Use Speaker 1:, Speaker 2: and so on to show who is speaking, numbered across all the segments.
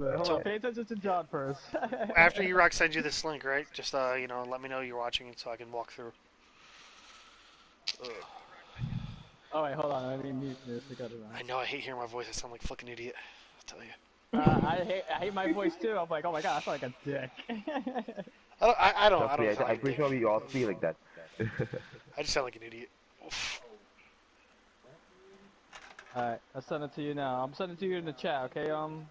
Speaker 1: Hold
Speaker 2: So
Speaker 1: on, pay attention to John first.
Speaker 2: after E-Rock sends you this link, right? Just let me know you're watching it so I can walk through. Ugh.
Speaker 1: Oh wait, hold on. Let me mute this. I got it
Speaker 2: I
Speaker 1: on.
Speaker 2: know I hate hearing my voice. I sound like a fucking idiot. I'll tell you.
Speaker 1: I hate my voice too. I'm like, oh my god, I sound like a dick.
Speaker 2: I
Speaker 3: Trust me,
Speaker 2: don't sound
Speaker 3: I'm
Speaker 2: like a
Speaker 3: pretty
Speaker 2: dick.
Speaker 3: sure we all feel like that.
Speaker 2: I just sound like an idiot. Oof.
Speaker 1: Alright, I'll send it to you now. I'm sending it to you in the chat, okay?
Speaker 2: You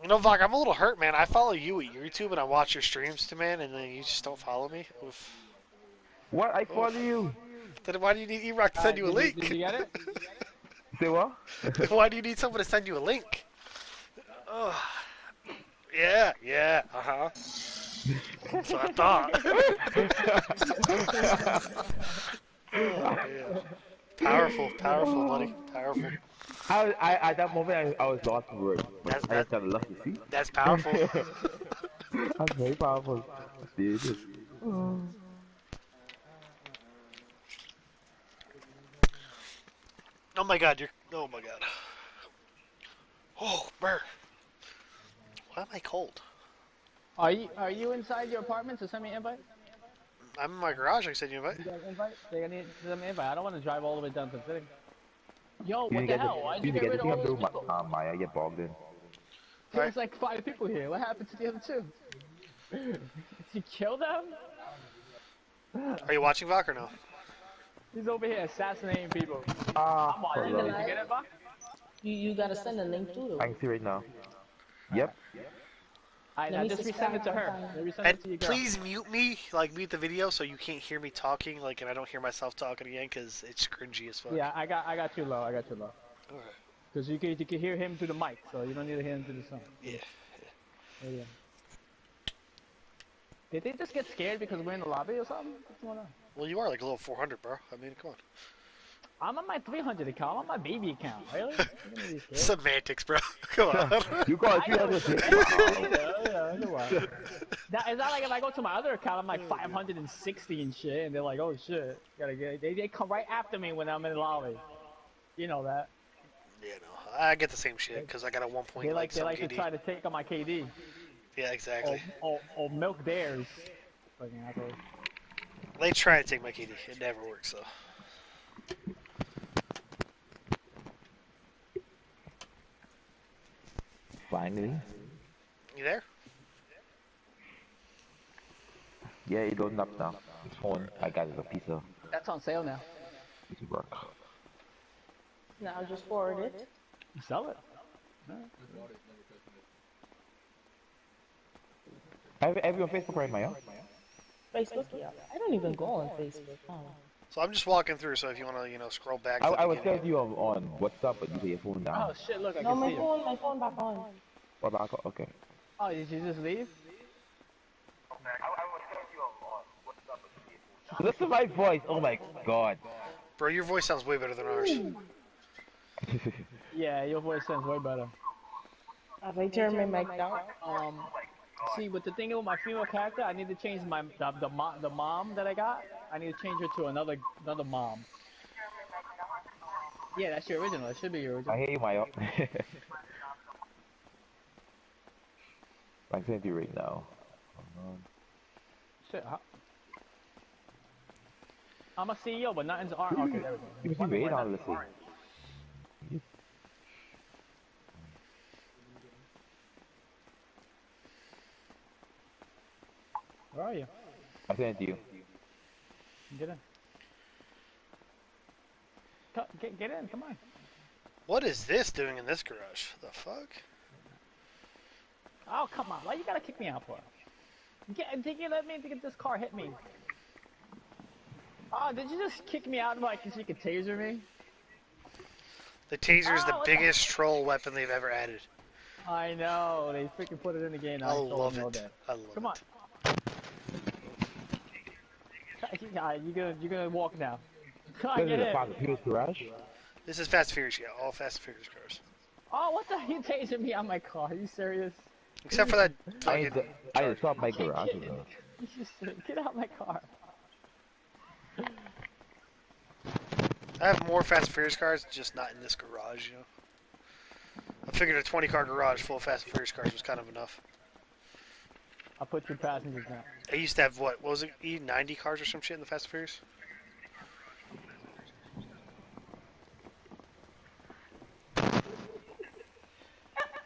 Speaker 2: know, Vog, I'm a little hurt, man. I follow you at YouTube and I watch your streams too, man, and then you just don't follow me. Oof.
Speaker 3: What? I follow
Speaker 2: Oof.
Speaker 3: you.
Speaker 2: Then why do you need E-Rock to send you a
Speaker 1: Did
Speaker 2: link?
Speaker 1: you get it?
Speaker 3: Say what?
Speaker 2: Why do you need someone to send you a link? Ugh. Yeah, uh-huh. That's what I thought. Oh, man. Powerful, buddy. Powerful.
Speaker 3: At that moment, I was lost for words, but
Speaker 2: That's
Speaker 3: I
Speaker 2: that.
Speaker 3: just got lucky. See?
Speaker 2: That's powerful.
Speaker 3: That's very powerful. Dude.
Speaker 2: Oh my God, Oh my God. Oh, burr. Why am I cold?
Speaker 1: Are you inside your apartment? So send me an invite.
Speaker 2: I'm in my garage. I said you invite.
Speaker 1: You got an invite? They need to send me an invite. I don't want to drive all the way down to the city. Yo,
Speaker 3: You
Speaker 1: what
Speaker 3: didn't
Speaker 1: the
Speaker 3: get the
Speaker 1: hell? Why'd you
Speaker 3: you didn't
Speaker 1: get
Speaker 3: get the
Speaker 1: rid of
Speaker 3: thing
Speaker 1: all
Speaker 3: I'm
Speaker 1: those
Speaker 3: doing,
Speaker 1: people?
Speaker 3: Maya. Get bogged in.
Speaker 1: There
Speaker 2: Alright.
Speaker 1: was like 5 people here. What happened to the other two? Did you kill them?
Speaker 2: Are you watching Vok or no?
Speaker 1: He's over here assassinating people.
Speaker 3: Ah,
Speaker 1: I'm watching.
Speaker 3: hello.
Speaker 1: Did you get it, Buck?
Speaker 4: You gotta send a link too
Speaker 3: I
Speaker 4: though.
Speaker 3: can see right now.
Speaker 1: Alright.
Speaker 3: Yep.
Speaker 1: I
Speaker 4: Let me
Speaker 1: just resend
Speaker 4: subscribe
Speaker 1: it to
Speaker 4: one
Speaker 1: her.
Speaker 4: time.
Speaker 1: Resend
Speaker 2: And
Speaker 1: it to your girl.
Speaker 2: please mute me, like mute the video so you can't hear me talking, like, and I don't hear myself talking again, because it's cringy as fuck.
Speaker 1: Yeah, I got you low. I got you low.
Speaker 2: Alright.
Speaker 1: Because you can hear him through the mic, so you don't need to hear him through the sound.
Speaker 2: Yeah.
Speaker 1: There you go. Did they just get scared because we're in the lobby or something? What's going on?
Speaker 2: Well, you are like a little 400, bro. I mean, come on.
Speaker 1: I'm on my 300 account. I'm on my baby account. Really? You're gonna be scared?
Speaker 2: Semantics, bro. Come on.
Speaker 3: You got
Speaker 1: I know
Speaker 3: 300
Speaker 1: it's
Speaker 3: things.
Speaker 1: yeah, you know what? It's not like if I go to my other account, I'm like 560 and shit, and they're like, oh shit, gotta get. They come right after me when I'm in the lobby. You know that.
Speaker 2: Yeah, no. I get the same shit, because I got a 1 point,
Speaker 1: They
Speaker 2: like,
Speaker 1: like they
Speaker 2: some
Speaker 1: like to
Speaker 2: KD.
Speaker 1: try to take on my KD
Speaker 2: Yeah, exactly.
Speaker 1: or milk theirs. Fucking assholes.
Speaker 2: They try to take my KD. It never works, though.
Speaker 3: Finally.
Speaker 2: You there?
Speaker 3: Yeah, it loading up now. It's phone. I got it a piece of
Speaker 1: That's on sale now.
Speaker 3: work.
Speaker 4: Now just forward it.
Speaker 1: Sell it.
Speaker 3: Every on Facebook right, Maya?
Speaker 4: Facebook, yeah. I don't even go on Facebook. Oh.
Speaker 2: So I'm just walking through, so if you want to, scroll back to the
Speaker 3: I was
Speaker 2: beginning.
Speaker 3: telling you on WhatsApp, but you put your phone down.
Speaker 1: Oh shit! Look, I
Speaker 4: No,
Speaker 1: can see you.
Speaker 4: my phone back on.
Speaker 3: What about okay?
Speaker 1: Oh, did you just leave?
Speaker 3: Listen to my voice. Oh my god.
Speaker 2: Bro, your voice sounds way better than ours.
Speaker 1: Yeah, your voice sounds way better.
Speaker 4: Have I turned my mic down?
Speaker 1: See, with the thing with my female character, I need to change the mom that I got. I need to change her to another mom. Yeah, that's your original. It should be your
Speaker 3: I
Speaker 1: original.
Speaker 3: hate you, Maya. I'm sending you right now.
Speaker 1: Shit, I'm a CEO, but nothing's art. Okay, there we go.
Speaker 3: You can see right now, let's see.
Speaker 1: Where are you?
Speaker 3: I sent it to you.
Speaker 1: Get in. Get in. Come on.
Speaker 2: What is this doing in this garage? The fuck?
Speaker 1: Oh, come on. Why you gotta kick me out for? Did you let me get this car hit me? Oh, did you just kick me out like so you could taser me?
Speaker 2: The taser is the
Speaker 1: what
Speaker 2: biggest troll weapon they've ever added.
Speaker 1: I know. They freaking put it in the game.
Speaker 2: I love it. I love
Speaker 1: Come on.
Speaker 2: it.
Speaker 1: You're gonna walk now. Come on,
Speaker 3: This
Speaker 1: get
Speaker 3: is a
Speaker 1: in.
Speaker 3: Fast and Furious garage.
Speaker 2: This is Fast and Furious, yeah. All Fast and Furious cars.
Speaker 1: Oh, what the? You tasing me on my car? Are you serious?
Speaker 2: Except for that
Speaker 3: I
Speaker 2: fucking
Speaker 3: need to stop my garage.
Speaker 1: Get out of my car.
Speaker 2: I have more Fast and Furious cars, just not in this garage, I figured a 20-car garage full of Fast and Furious cars was kind of enough.
Speaker 1: I'll put 2 passengers now.
Speaker 2: I used to have, what was it, 90 cars or some shit in the Fast and Furious?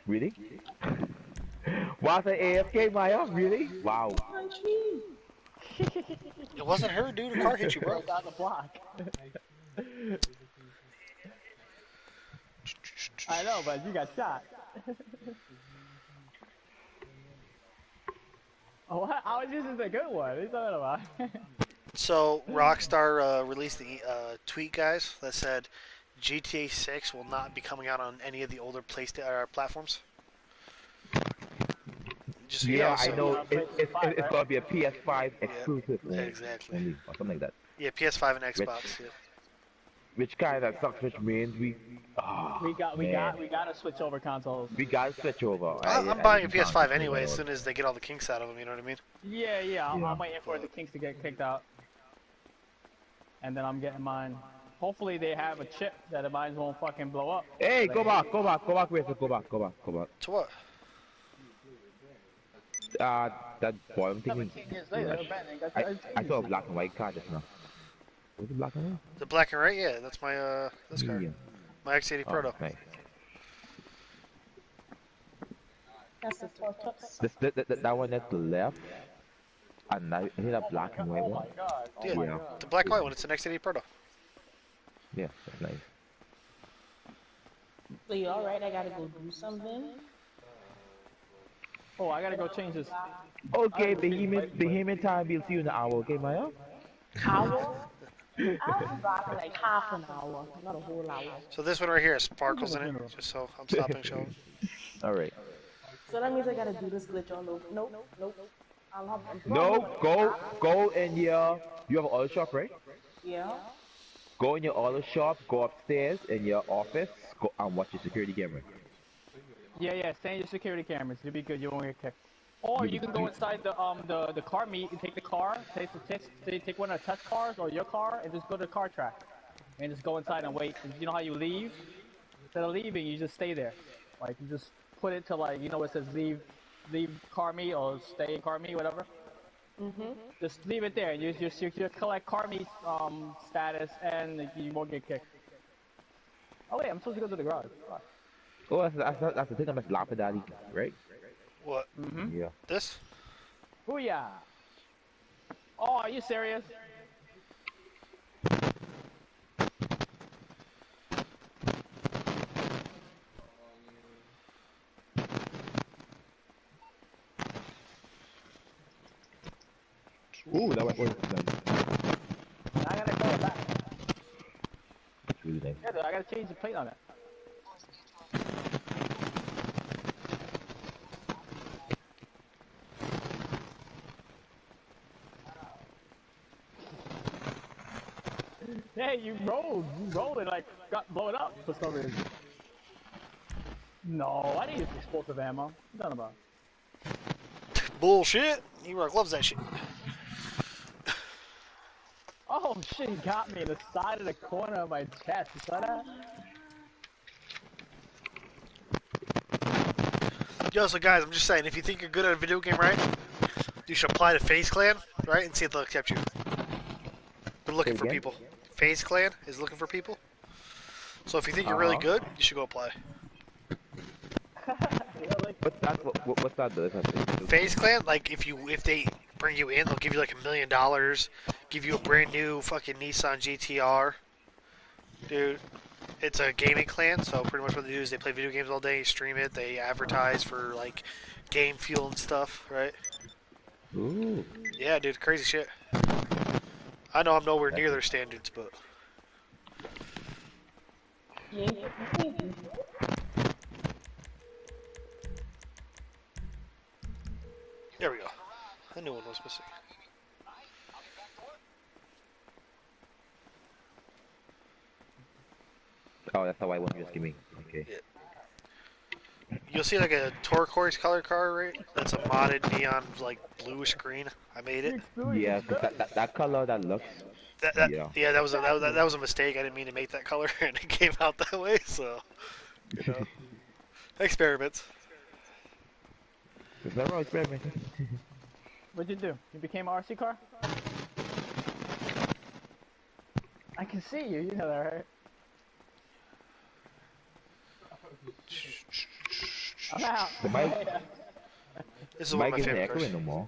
Speaker 3: Really? Was it AFK, Maya? Really? Wow.
Speaker 2: It wasn't her, dude. A car hit you, bro.
Speaker 1: Down the block. I know, but you got shot. Oh, what? I was using the good one. What are you talking about?
Speaker 2: So, Rockstar released the tweet, guys, that said GTA 6 will not be coming out on any of the older PlayStation platforms. Just,
Speaker 3: Yeah,
Speaker 2: so,
Speaker 3: I know. It's
Speaker 1: right?
Speaker 3: gonna be a PS5 exclusive.
Speaker 2: exactly.
Speaker 3: Only, or something like that.
Speaker 2: Yeah, PS5 and Xbox. Yeah.
Speaker 3: Which kind of sucks, which means we. Oh,
Speaker 1: we gotta switch over consoles.
Speaker 3: We gotta switch over.
Speaker 2: I'm buying a PS5 anyway as soon as they get all the kinks out of them, you know what I mean?
Speaker 1: Yeah, I'm waiting for the kinks to get kicked out. And then I'm getting mine. Hopefully they have a chip that the mine won't fucking blow up.
Speaker 3: Hey, go back, wait, go back.
Speaker 2: To what?
Speaker 3: That boy, I'm thinking.
Speaker 1: 17 years later,
Speaker 3: I saw a black and white car just now. Was it black and white?
Speaker 2: The black and white? Yeah, that's my, this car.
Speaker 3: Yeah.
Speaker 2: My X80 Proto.
Speaker 3: Nice.
Speaker 4: That's the tortoise.
Speaker 3: That one at the left. And I hit a black and white
Speaker 1: Oh
Speaker 3: one.
Speaker 1: my god. Oh
Speaker 2: Yeah,
Speaker 1: my god.
Speaker 2: the black and white one. It's an X80 Proto.
Speaker 3: Yeah, that's nice.
Speaker 4: So you alright? I gotta go do something.
Speaker 1: Oh, I gotta go change this.
Speaker 3: Okay, Behemoth time. We'll see you in an hour, okay, Maya?
Speaker 4: Hour? I'll be back in like half an hour, not a whole hour.
Speaker 2: So this one right here has sparkles in it, just so I'm stopping showing.
Speaker 3: Alright.
Speaker 4: So that means I gotta do this glitch all over. Nope. I'll have
Speaker 3: No, go in your. You have an auto shop, right?
Speaker 4: Yeah.
Speaker 3: Go in your auto shop, go upstairs in your office, go and watch your security camera.
Speaker 1: Yeah, stay in your security cameras. You'll be good. You won't get kicked. Or you can go inside the car meet and take the car, take one of the test cars or your car, and just go to the car track, and just go inside and wait. You know how you leave? Instead of leaving, you just stay there. Like you just put it to like it says leave car meet or stay in car meet, whatever. Just leave it there. And you collect car meet status, and you won't get kicked. Oh wait, I'm supposed to go to the garage. Fuck.
Speaker 3: Oh, that's the thing I'm laughing at, right?
Speaker 2: What?
Speaker 3: Yeah.
Speaker 2: This?
Speaker 1: Booyah! Oh, are you serious?
Speaker 3: Ooh, that went well.
Speaker 1: I gotta call it back.
Speaker 3: That's really nice.
Speaker 1: Yeah, I gotta change the plate on it. Hey, you rolled and like got blown up for some reason. No, I didn't use explosive ammo. What are you talking about?
Speaker 2: Bullshit! E-Rock loves that shit.
Speaker 1: Oh shit, he got me in the side of the corner of my chest. You saw that?
Speaker 2: Yo, so guys, I'm just saying, if you think you're good at a video game, right, you should apply to FaZe Clan, right, and see if they'll accept you. They're looking for people. FaZe Clan is looking for people. So if you think you're really good, you should go apply.
Speaker 3: What's that?
Speaker 2: FaZe Clan, like if they bring you in, they'll give you like $1 million, give you a brand new fucking Nissan GTR. Dude, it's a gaming clan, so pretty much what they do is they play video games all day, stream it, they advertise for like game fuel and stuff, right?
Speaker 3: Ooh.
Speaker 2: Yeah, dude, crazy shit. I know I'm nowhere near their standards, but
Speaker 4: Yeah.
Speaker 2: there we go. I knew one was missing.
Speaker 3: Oh, that's how I want you to me. Okay.
Speaker 2: Yeah. You'll see like a turquoise color car, right? That's a modded neon, like bluish green. I made it.
Speaker 3: Yeah, cause that color that looks.
Speaker 2: Yeah, that was a mistake. I didn't mean to make that color, and it came out that way. So, you know. Experiments.
Speaker 3: There's never experimenting.
Speaker 1: What'd you do? You became an RC car? I can see you. You know that, right? I'm out.
Speaker 3: The mic,
Speaker 2: This is
Speaker 3: the
Speaker 2: one of
Speaker 3: mic
Speaker 2: my
Speaker 3: isn't
Speaker 2: favorite cars.
Speaker 3: echoing no more.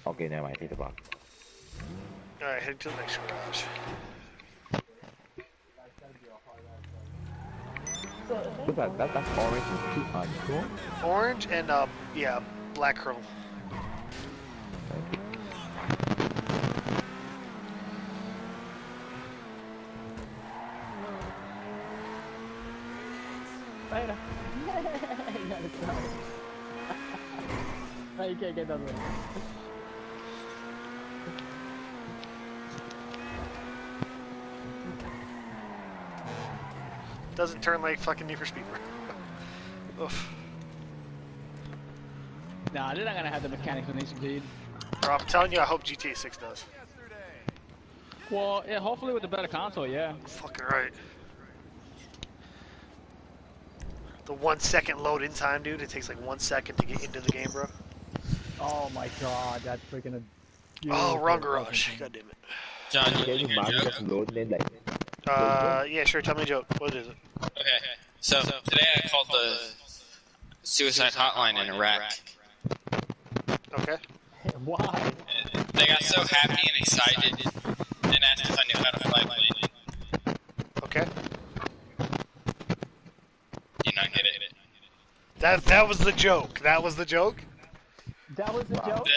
Speaker 3: Okay, never mind. Take the box.
Speaker 2: Alright, head to the next garage.
Speaker 3: What's that? That's orange and cool.
Speaker 2: Orange and, yeah, black chrome.
Speaker 1: Later. No, you can't get that way.
Speaker 2: Doesn't turn like fucking Need for Speed. Oof.
Speaker 1: Nah, they're not gonna have the mechanics when they succeed.
Speaker 2: Bro, I'm telling you, I hope GTA 6 does.
Speaker 1: Well, yeah, hopefully with a better console, yeah.
Speaker 2: Fucking right. The 1 second load in time, dude. It takes like 1 second to get into the game, bro.
Speaker 1: Oh my god, that's freaking a
Speaker 2: Oh, wrong
Speaker 1: beautiful
Speaker 2: garage.
Speaker 1: fucking
Speaker 2: God damn it.
Speaker 5: John, you
Speaker 3: Can
Speaker 5: want
Speaker 3: you
Speaker 5: to hear a
Speaker 3: imagine
Speaker 5: joke?
Speaker 3: just loading in like?
Speaker 2: Yeah, sure. Tell me a joke. What is it?
Speaker 5: Okay. So today I called the suicide hotline in Iraq.
Speaker 2: Okay.
Speaker 1: Why?
Speaker 5: They got so happy and excited and asked if I knew how to fly a plane.
Speaker 2: Okay.
Speaker 5: Do you not get it?
Speaker 2: That was the joke. That was the joke?
Speaker 1: That was a joke?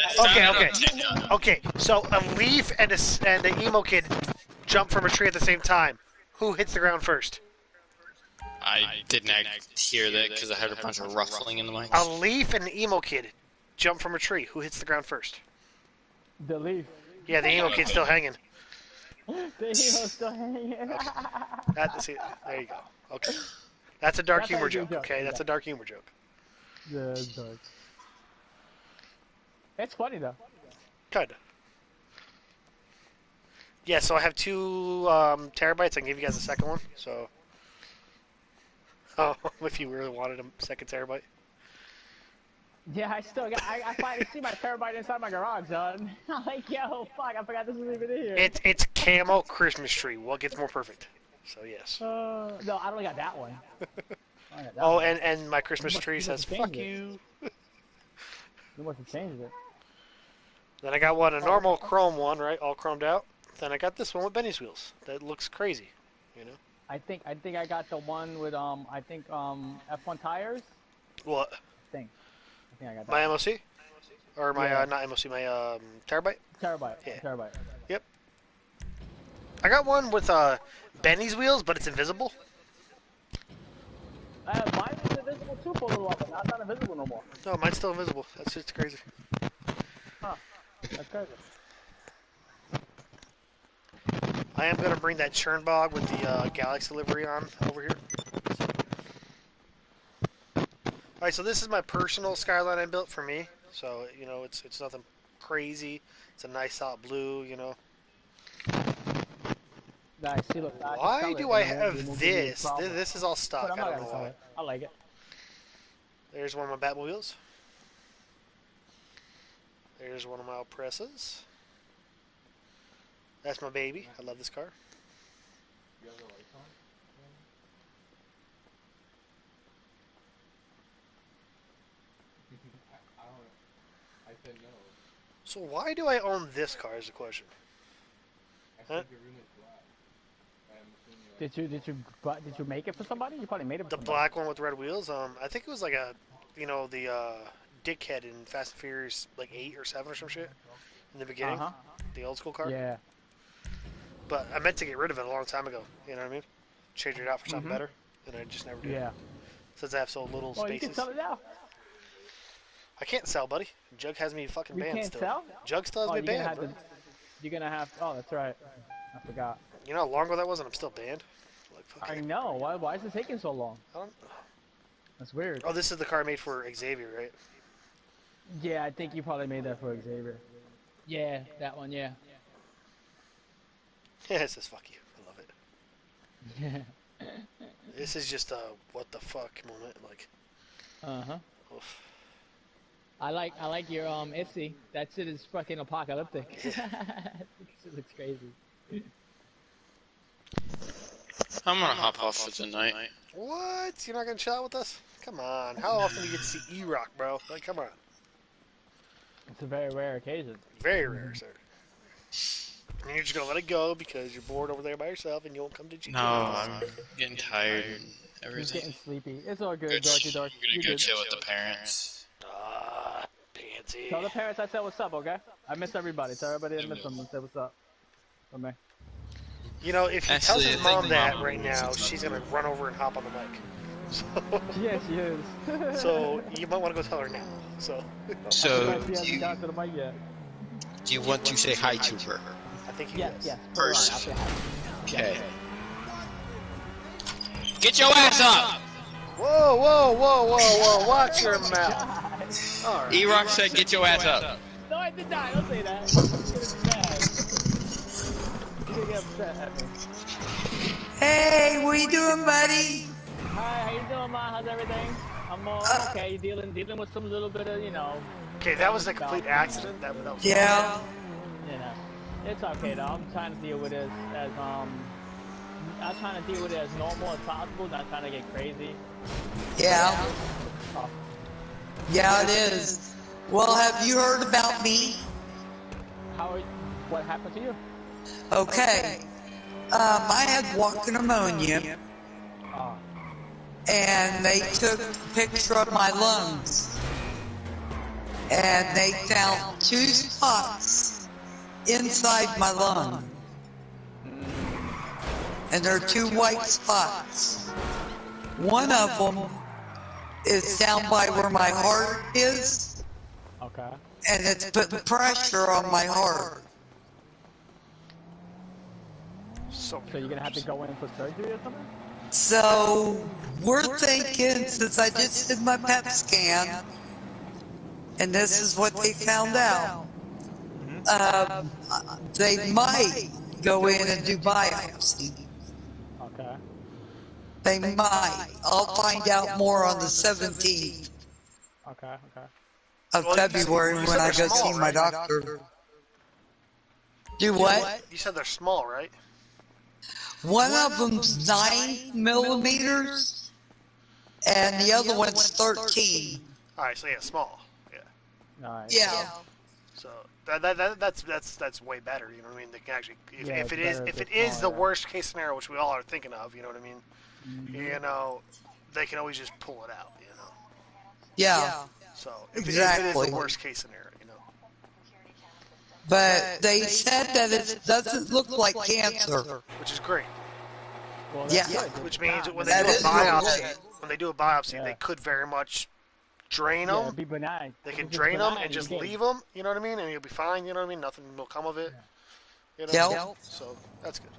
Speaker 2: Okay. So a leaf and an emo kid jump from a tree at the same time. Who hits the ground first?
Speaker 5: I didn't hear that because I heard a bunch of ruffling in the mic.
Speaker 2: A leaf and an emo kid jump from a tree. Who hits the ground first?
Speaker 1: The leaf.
Speaker 2: Yeah, the emo kid's still hanging.
Speaker 1: The hero's still hanging.
Speaker 2: See, there you go. Okay. That's a dark
Speaker 1: That's how
Speaker 2: humor
Speaker 1: you do
Speaker 2: joke,
Speaker 1: jokes,
Speaker 2: okay?
Speaker 1: yeah.
Speaker 2: That's a dark humor joke.
Speaker 1: The dark. It's funny though.
Speaker 2: Kinda. Yeah, so I have 2 terabytes. I can give you guys a second one. So, if you really wanted a second terabyte.
Speaker 1: Yeah, I still got. I finally see my terabyte inside my garage, son. I'm like, yo, fuck! I forgot this was even in here.
Speaker 2: It's camo Christmas tree. What gets more perfect? So yes.
Speaker 1: No, I only got that one. I only got that
Speaker 2: Oh,
Speaker 1: one.
Speaker 2: and my Christmas
Speaker 1: You
Speaker 2: tree
Speaker 1: must
Speaker 2: says
Speaker 1: have
Speaker 2: "fuck
Speaker 1: changed it.
Speaker 2: you."
Speaker 1: You must have changed it.
Speaker 2: Then I got a normal chrome one, right, all chromed out. Then I got this one with Benny's wheels. That looks crazy, you know.
Speaker 1: I think I got the one with F1 tires.
Speaker 2: What?
Speaker 1: I think I got that.
Speaker 2: My MOC? Or my
Speaker 1: Yeah.
Speaker 2: not MOC, my terabyte.
Speaker 1: Terabyte.
Speaker 2: Yeah.
Speaker 1: Terabyte.
Speaker 2: Yep. I got one with Benny's wheels, but it's invisible.
Speaker 1: Mine was invisible too for a little while, but now it's not invisible no more.
Speaker 2: No, mine's still invisible. That's just crazy.
Speaker 1: Huh. That's crazy.
Speaker 2: I am gonna bring that Churnbog with the Galaxy livery on over here. Alright, so this is my personal Skyline I built for me. So, you know, it's nothing crazy. It's a nice solid blue, you know.
Speaker 1: Nice. See, look, I can
Speaker 2: Why
Speaker 1: sell it
Speaker 2: do
Speaker 1: and
Speaker 2: I
Speaker 1: it won't
Speaker 2: have
Speaker 1: give me a
Speaker 2: this?
Speaker 1: problem.
Speaker 2: This is all stock.
Speaker 1: But I'm
Speaker 2: I
Speaker 1: not
Speaker 2: don't
Speaker 1: gonna
Speaker 2: know
Speaker 1: sell
Speaker 2: why.
Speaker 1: it. I like it.
Speaker 2: There's one of my Batmobiles. There's one of my Presses. That's my baby. I love this car. So why do I own this car is the question. Huh?
Speaker 1: Did you make it for somebody? You probably made it for
Speaker 2: The
Speaker 1: somebody.
Speaker 2: black one with red wheels. I think it was like a, you know, the dickhead in Fast and Furious like 8 or 7 or some shit in the beginning. The old school car.
Speaker 1: Yeah.
Speaker 2: But I meant to get rid of it a long time ago. You know what I mean? Change it out for something
Speaker 1: Mhm.
Speaker 2: better, and I just never did.
Speaker 1: Yeah.
Speaker 2: Since I have so little
Speaker 1: Well, you
Speaker 2: spaces.
Speaker 1: can sell it now.
Speaker 2: I can't sell, buddy. Jug has me fucking
Speaker 1: You
Speaker 2: banned
Speaker 1: can't
Speaker 2: still.
Speaker 1: sell?
Speaker 2: Jug still has
Speaker 1: Oh,
Speaker 2: me
Speaker 1: you're gonna
Speaker 2: banned,
Speaker 1: have
Speaker 2: bro.
Speaker 1: to. You're gonna have. Oh, that's right. I forgot.
Speaker 2: You know how long ago that was, and I'm still banned. Like
Speaker 1: I
Speaker 2: fucking.
Speaker 1: know. Why is it taking so long?
Speaker 2: I don't-
Speaker 1: That's weird.
Speaker 2: Oh, this is the car I made for Xavier, right?
Speaker 1: Yeah, I think you probably made that for Xavier. Yeah, that one. Yeah.
Speaker 2: Yeah, it says fuck you. I love it. This is just a what the fuck moment. Like, oof.
Speaker 1: I like your Itsy. That shit is fucking apocalyptic. This shit looks crazy.
Speaker 5: I'm gonna hop off for tonight.
Speaker 2: What? You're not gonna chill out with us? Come on. How often do you get to see E-Rock, bro? Like, come on.
Speaker 1: It's a very rare occasion.
Speaker 2: Very rare, sir. And you're just gonna let it go because you're bored over there by yourself and you won't come to GTA.
Speaker 5: No, I'm getting tired and
Speaker 1: He's
Speaker 5: everything.
Speaker 1: getting sleepy. It's all good,
Speaker 5: I'm
Speaker 1: Dorky.
Speaker 5: gonna
Speaker 1: You
Speaker 5: go
Speaker 1: good.
Speaker 5: chill with the parents.
Speaker 2: Pansy.
Speaker 1: Tell the parents I said what's up, okay? I miss everybody. Tell everybody I miss them and say what's up. For me.
Speaker 2: You know, if he tells
Speaker 5: Actually,
Speaker 2: his
Speaker 5: I think
Speaker 2: mom that
Speaker 5: Mom
Speaker 2: right now,
Speaker 5: wants to
Speaker 2: she's
Speaker 5: talk.
Speaker 2: gonna run over and hop on the mic.
Speaker 1: Yeah, she is.
Speaker 2: So you might want to go tell her now. So
Speaker 5: So,
Speaker 1: She hasn't got to the mic yet.
Speaker 5: do you want to say hi to her?
Speaker 2: I think he
Speaker 1: Yes,
Speaker 2: is.
Speaker 1: yes. Put her on. I'll
Speaker 5: First.
Speaker 1: say hi.
Speaker 5: Okay. Get your ass up!
Speaker 2: Whoa, whoa, whoa, whoa, whoa! Watch your mouth. All right.
Speaker 5: E-Rock said get your ass up.
Speaker 1: No, I did not. Don't say that. You're gonna be mad. You're gonna get upset at me.
Speaker 6: Hey, what you doing, buddy?
Speaker 1: Hi, how you doing, Ma? How's everything? I'm okay. Dealing with some little bit of,
Speaker 2: Okay, that was a complete accident. That was
Speaker 6: Yeah.
Speaker 1: It's okay though. I'm trying to deal with it as I'm trying to deal with it as normal as possible. Not trying to get crazy.
Speaker 6: Yeah.
Speaker 1: Oh,
Speaker 6: Yeah, it is. Well, have you heard about me?
Speaker 1: what happened to you?
Speaker 6: Okay. I had walking pneumonia,
Speaker 1: Oh,
Speaker 6: and they took a picture of my lungs, and they found 2 spots inside my lung, and there are 2 white spots. One of them is down by where my heart is,
Speaker 1: okay.
Speaker 6: and it's putting pressure on my heart.
Speaker 2: so.
Speaker 1: So you're gonna have to go in for surgery or something?
Speaker 6: So we're thinking, since I just did my PET scan, and this is what they found out, they might go in and do biopsy.
Speaker 1: Okay.
Speaker 6: They might. I'll find out more on the 17th
Speaker 1: Okay.
Speaker 6: of February
Speaker 2: you
Speaker 6: when
Speaker 2: said
Speaker 6: I
Speaker 2: they're
Speaker 6: go
Speaker 2: small,
Speaker 6: see my
Speaker 2: right?
Speaker 6: doctor. Do what?
Speaker 2: You said they're small, right?
Speaker 6: One of them's 9 millimeters, and the other one's 13.
Speaker 2: All right, so yeah, small. Yeah.
Speaker 1: Nice.
Speaker 6: Yeah.
Speaker 2: So that's way better. You know what I mean? They can actually,
Speaker 1: Yeah,
Speaker 2: if it
Speaker 1: it's
Speaker 2: is
Speaker 1: better
Speaker 2: if
Speaker 1: if
Speaker 2: it
Speaker 1: it's
Speaker 2: is
Speaker 1: small,
Speaker 2: the
Speaker 1: yeah.
Speaker 2: worst case scenario, which we all are thinking of, you know what I mean? You know, they can always just pull it out. You know.
Speaker 6: Yeah.
Speaker 2: So if it is
Speaker 6: Exactly.
Speaker 2: the worst case scenario, you know.
Speaker 6: But they said that it doesn't look like cancer.
Speaker 2: Which is great.
Speaker 1: Well,
Speaker 6: Yeah.
Speaker 1: that's good.
Speaker 2: Which means when they
Speaker 6: That
Speaker 2: do a
Speaker 6: is real
Speaker 2: biopsy,
Speaker 6: good.
Speaker 1: Yeah.
Speaker 2: they could very much drain
Speaker 1: Yeah,
Speaker 2: them.
Speaker 1: be benign.
Speaker 2: They can
Speaker 1: If it's
Speaker 2: drain them
Speaker 1: benign,
Speaker 2: and just
Speaker 1: you're good.
Speaker 2: leave them. You know what I mean? And you'll be fine. You know what I mean? Nothing will come of it. You know.
Speaker 6: Yep.
Speaker 2: So that's good.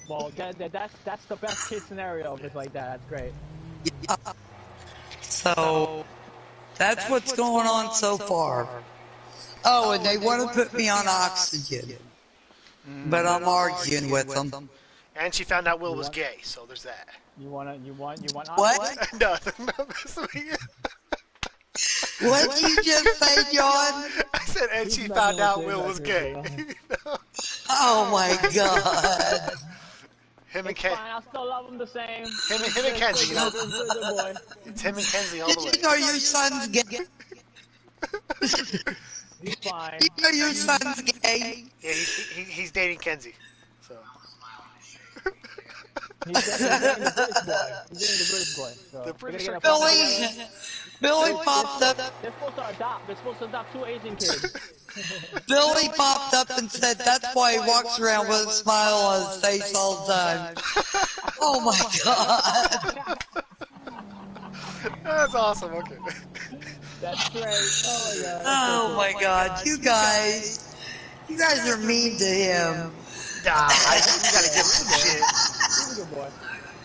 Speaker 1: Well, that's the best case scenario if it's like that. That's great.
Speaker 6: So that's what's going on so far. Oh, and they want to put me on oxygen, but I'm arguing with them.
Speaker 2: And she found out Will was gay, so there's that.
Speaker 1: You want
Speaker 6: What?
Speaker 2: Nothing.
Speaker 6: What did you just say, John?
Speaker 2: I said, and
Speaker 1: He's
Speaker 2: she
Speaker 1: not
Speaker 2: found
Speaker 1: gonna
Speaker 2: out
Speaker 1: say
Speaker 2: Will was gay.
Speaker 1: nothing,
Speaker 6: Oh my God!
Speaker 2: Him and
Speaker 1: It's
Speaker 2: Ken,
Speaker 1: fine. I still love him the same.
Speaker 2: him and Kenzie, you know.
Speaker 1: He's a good boy.
Speaker 2: It's him and Kenzie all
Speaker 6: Did
Speaker 2: the way.
Speaker 6: you know your son's gay?
Speaker 1: He's fine.
Speaker 6: You know your son's gay?
Speaker 2: Yeah, he's dating Kenzie. So
Speaker 1: He's dating the British boy. He's dating the British boy. So
Speaker 2: The British
Speaker 1: they're
Speaker 2: are
Speaker 1: gonna get a fucking
Speaker 6: Billy popped up.
Speaker 1: They're supposed to adopt 2 Asian kids.
Speaker 6: Billy popped up and said that's why he walks around with a smile on his face all the time. Oh my God!
Speaker 2: that's awesome. Okay.
Speaker 1: That's great. Oh my god.
Speaker 6: Oh my God! You guys are mean to him.
Speaker 2: Nah, we gotta give him some shit.
Speaker 1: He's a good boy.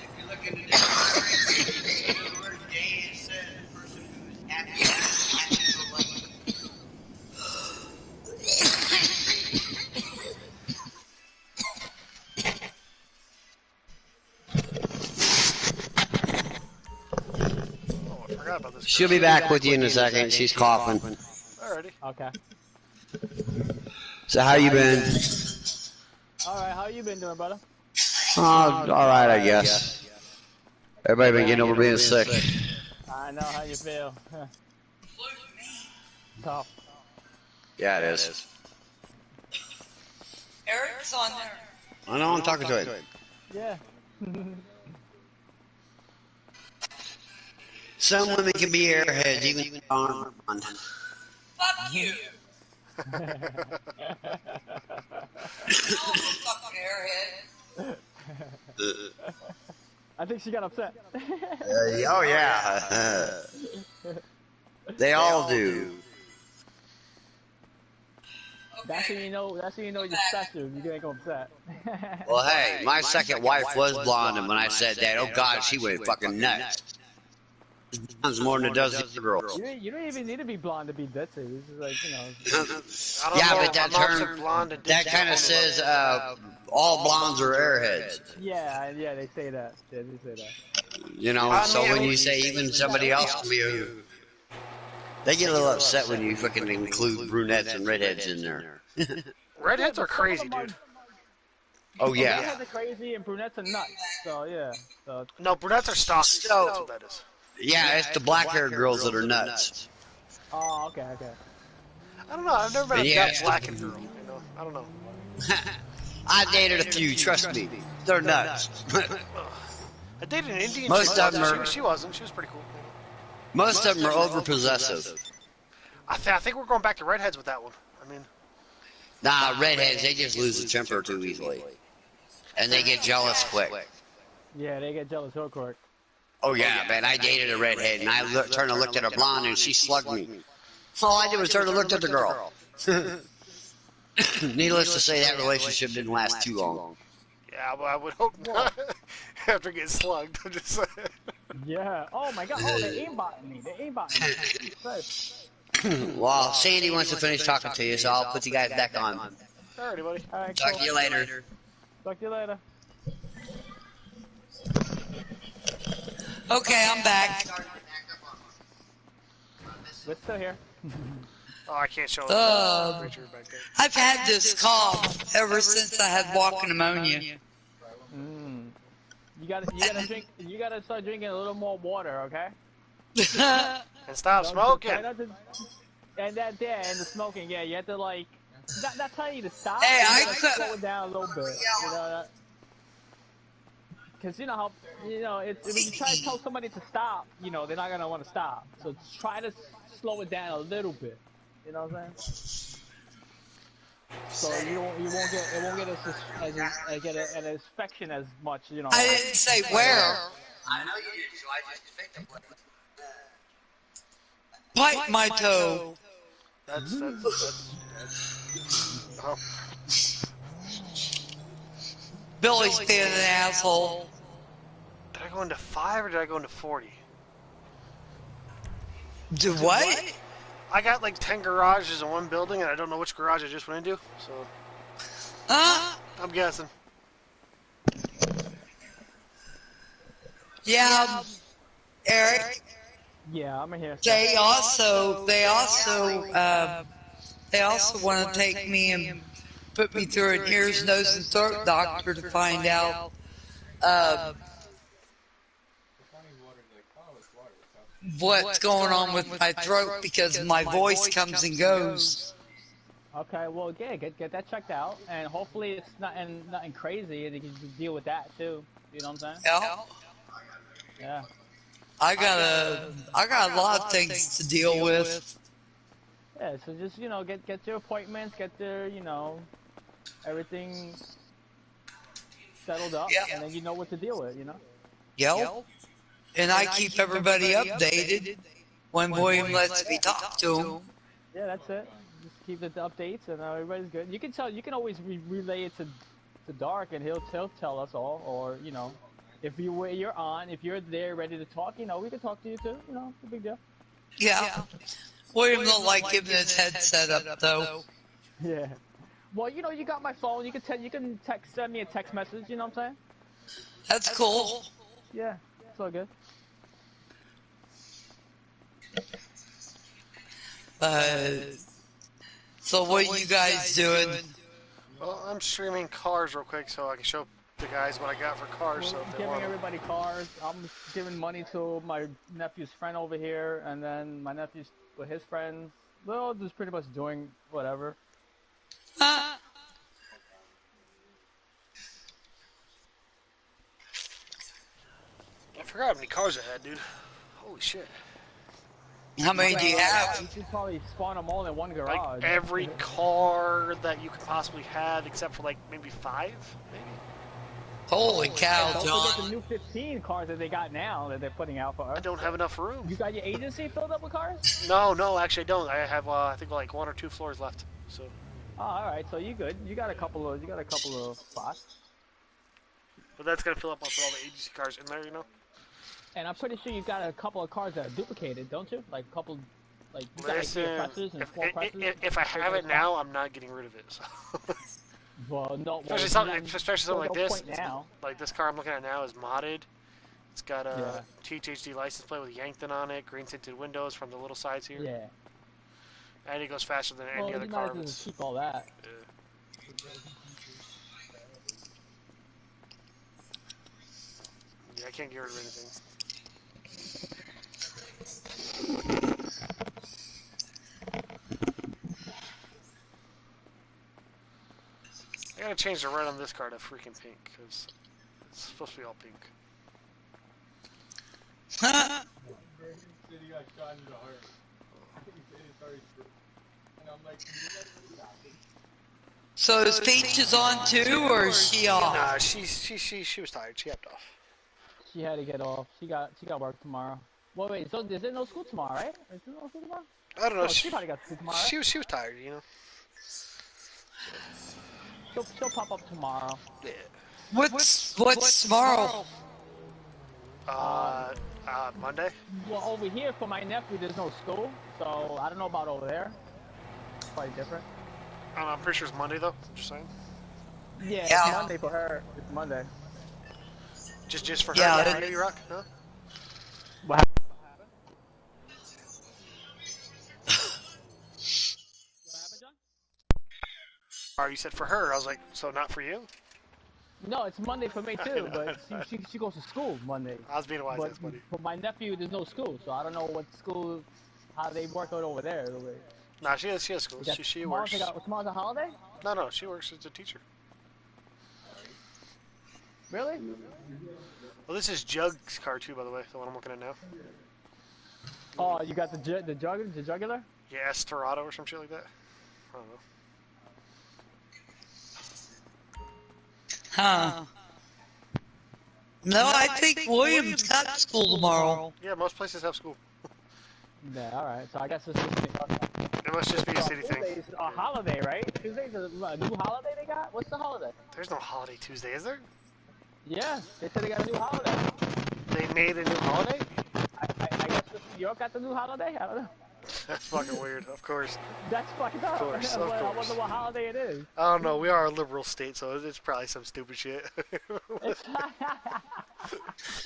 Speaker 5: If you're looking to define the word gay, it says a person who's happy
Speaker 7: She'll be back with you in a second. She's coughing.
Speaker 2: Alrighty.
Speaker 1: Okay.
Speaker 7: So how you been?
Speaker 1: Alright, how you been doing, brother?
Speaker 7: All right, I guess. Everybody been getting over being sick.
Speaker 1: I know how you feel. Tough.
Speaker 7: Yeah, it is.
Speaker 6: Eric's on there.
Speaker 7: I know I'm talking to him.
Speaker 1: Yeah.
Speaker 7: Some women can be airheads, even on.
Speaker 6: Fuck you. Fucking airhead.
Speaker 1: I think she got upset.
Speaker 7: Oh yeah. They all do.
Speaker 1: That's when you know. That's when you know you're special. You get upset.
Speaker 7: Well, hey, my second wife was blonde, and when I said that, oh God, she went fucking nuts. Blonde's more than it does the other girls.
Speaker 1: You don't even need to be blonde to be ditzy. This is like, you know.
Speaker 7: Yeah, but that term, that kind of says all blondes are airheads.
Speaker 1: Yeah, they say that. Yeah, they say that.
Speaker 7: You know, so when you say even somebody else can be a... They get a little upset when you fucking include brunettes and redheads in there.
Speaker 2: Redheads are crazy, dude.
Speaker 7: Oh, yeah.
Speaker 1: Redheads are crazy and brunettes are nuts. So, yeah. So.
Speaker 2: No, brunettes are stocky. That's what that is.
Speaker 7: Yeah, it's the black-haired girls that are nuts.
Speaker 1: Oh, okay.
Speaker 2: I don't know. I've never met a nut blackened girl. You know, I don't know.
Speaker 7: I dated a few, trust me. They're nuts.
Speaker 2: I dated an Indian.
Speaker 7: Most of them are...
Speaker 2: She wasn't. She was pretty cool.
Speaker 7: Most of them are over-possessive.
Speaker 2: I think we're going back to redheads with that one. I mean...
Speaker 7: Nah, redheads, they just lose the temper too easily. And they get jealous quick.
Speaker 1: Yeah, they get jealous real quick.
Speaker 7: Oh yeah, man, I dated a redhead, and I turned and looked at a blonde, and she slugged me. All I did was turn and looked at the girl. Needless to say, that relationship didn't last too long.
Speaker 2: Yeah, well, I would hope not. After getting slugged, I'm just saying.
Speaker 1: Yeah. Oh my God. Oh, they aimbotting me.
Speaker 7: Well, Sandy wants to finish talking to you, so I'll put you guys back on.
Speaker 2: Alrighty, buddy.
Speaker 1: All right,
Speaker 7: Talk to you later.
Speaker 1: Talk to you later.
Speaker 6: Okay, I'm back.
Speaker 1: We're still here.
Speaker 2: Oh, I can't show it.
Speaker 6: I've had this cough ever since I had walking pneumonia.
Speaker 1: You gotta drink. You gotta start drinking a little more water, okay?
Speaker 2: And stop smoking.
Speaker 1: And that there, and the smoking. Yeah, you have to like. Not telling you to stop.
Speaker 6: Hey,
Speaker 1: I could slow it down a little bit. You know, because you know how it's when you try to tell somebody to stop, you know they're not gonna want to stop. So try to slow it down a little bit. You know what I'm saying? So it won't get an infection as much. You know.
Speaker 6: I didn't say where.
Speaker 7: I know you did, so I just picked up.
Speaker 6: Bite my toe.
Speaker 2: That's oh.
Speaker 6: Billy's being an asshole.
Speaker 2: Did I go into 5 or did I go into 40?
Speaker 6: Do what?
Speaker 2: I got like 10 garages in one building, and I don't know which garage I just went into, so... I'm guessing.
Speaker 6: Yeah, Eric.
Speaker 1: Yeah, I'm here.
Speaker 6: They also want to take me and put me through an ears, nose, and throat doctor to find out what's going on with my throat because my voice comes and goes.
Speaker 1: Okay, well, yeah, get that checked out, and hopefully it's nothing crazy, and you can deal with that too. You know what I'm saying?
Speaker 6: Yeah.
Speaker 1: Yeah.
Speaker 6: I got a lot of things to deal with.
Speaker 1: Yeah, so just get your appointments, get your everything settled up, and then you know what to deal with.
Speaker 6: Yep. And I keep everybody updated when William lets me talk to him.
Speaker 1: Yeah, that's it. Just keep the updates, and everybody's good. You can always relay it to Dark, and he'll tell us all, or if you're on, if you're there ready to talk, we can talk to you too. No big deal.
Speaker 6: Yeah. William don't like giving his headset up though.
Speaker 1: Yeah. Well, you got my phone. You can send me a text message. You know what I'm saying?
Speaker 6: That's cool.
Speaker 1: Yeah, it's all good.
Speaker 6: So what are you guys doing?
Speaker 2: Well, I'm streaming cars real quick so I can show the guys what I got for cars.
Speaker 1: We're
Speaker 2: So if they
Speaker 1: giving
Speaker 2: want 'em.
Speaker 1: everybody cars. I'm giving money to my nephew's friend over here, and then my nephew's with his friends. We're all just pretty much doing whatever.
Speaker 6: Huh?
Speaker 2: I forgot how many cars I had, dude. Holy shit.
Speaker 6: How many do you have?
Speaker 1: You should probably spawn them all in one
Speaker 2: Like
Speaker 1: garage.
Speaker 2: every car that you could possibly have, except for like maybe 5, maybe.
Speaker 6: Holy cow,
Speaker 1: Don't forget the
Speaker 6: John.
Speaker 1: new 15 cars that they got now that they're putting out for
Speaker 2: I
Speaker 1: us.
Speaker 2: don't have enough room.
Speaker 1: You got your agency filled up with cars?
Speaker 2: No, actually I don't. I have I think like 1 or 2 floors left. So.
Speaker 1: Oh, all right. So you good? You got a couple of spots.
Speaker 2: But that's gonna fill up with all the agency cars in there, you know.
Speaker 1: And I'm pretty sure you got a couple of cars that are duplicated, don't you? Like a couple, like you got
Speaker 2: Listen,
Speaker 1: like presses and small presses.
Speaker 2: if I have it now, I'm not getting rid of it. So.
Speaker 1: Well, no.
Speaker 2: Especially something like this.
Speaker 1: Now.
Speaker 2: Like this car I'm looking at now is modded. It's got a
Speaker 1: Yeah.
Speaker 2: THD license plate with Yankton on it, green tinted windows from the little sides here.
Speaker 1: Yeah.
Speaker 2: And it goes faster than
Speaker 1: Well,
Speaker 2: any other
Speaker 1: you
Speaker 2: car.
Speaker 1: might as well just keep all that.
Speaker 2: Yeah, I can't get rid of anything. I gotta change the red on this car to freaking pink, because it's supposed to be all pink.
Speaker 6: Huh? So is Peaches on too, or is she off?
Speaker 2: Nah, she was tired. She hopped off.
Speaker 1: She had to get off. She got work tomorrow. Well, wait. So is there no school tomorrow, right? Is there no school tomorrow?
Speaker 2: I don't know.
Speaker 1: Oh, she probably got school tomorrow.
Speaker 2: She was tired, you know.
Speaker 1: She'll pop up tomorrow.
Speaker 2: Yeah.
Speaker 6: What's tomorrow?
Speaker 2: Monday.
Speaker 1: Well, over here for my nephew, there's no school, so I don't know about over there. It's probably different.
Speaker 2: I'm pretty sure it's Monday though. Just saying.
Speaker 1: Yeah,
Speaker 6: Yeah.
Speaker 1: it's Monday for her. It's Monday.
Speaker 2: Just for her.
Speaker 6: Yeah,
Speaker 2: Yeah, maybe rock. No.
Speaker 1: What happened?
Speaker 2: Or you said for her. I was like, so not for you?
Speaker 1: No, it's Monday for me too, but she goes to school Monday.
Speaker 2: I was being wise.
Speaker 1: But
Speaker 2: That's funny.
Speaker 1: for my nephew, there's no school, so I don't know what school, how they work out over there.
Speaker 2: Nah, she has school. She works.
Speaker 1: Tomorrow's a holiday?
Speaker 2: No, she works as a teacher.
Speaker 1: Really?
Speaker 2: Well, this is Jug's car too, by the way. The one I'm looking at now.
Speaker 1: Oh, you got the jugular?
Speaker 2: Yeah, Esterado or some shit like that. I don't know.
Speaker 6: Huh. No, I think William's got school tomorrow.
Speaker 2: Yeah, most places have school.
Speaker 1: Yeah, alright. So I guess this is
Speaker 2: It must just be a city thing.
Speaker 1: Tuesday's a holiday, right? Tuesday's a new holiday they got? What's the holiday?
Speaker 2: There's no holiday Tuesday, is there?
Speaker 1: Yeah, they said they got a new holiday.
Speaker 2: They made a new holiday?
Speaker 1: I guess New York got the new holiday? I don't know.
Speaker 2: That's fucking weird, of course.
Speaker 1: That's fucking up.
Speaker 2: course, of
Speaker 1: I
Speaker 2: course.
Speaker 1: wonder what holiday it is.
Speaker 2: I don't know, we are a liberal state, so it's probably some stupid shit.
Speaker 1: It's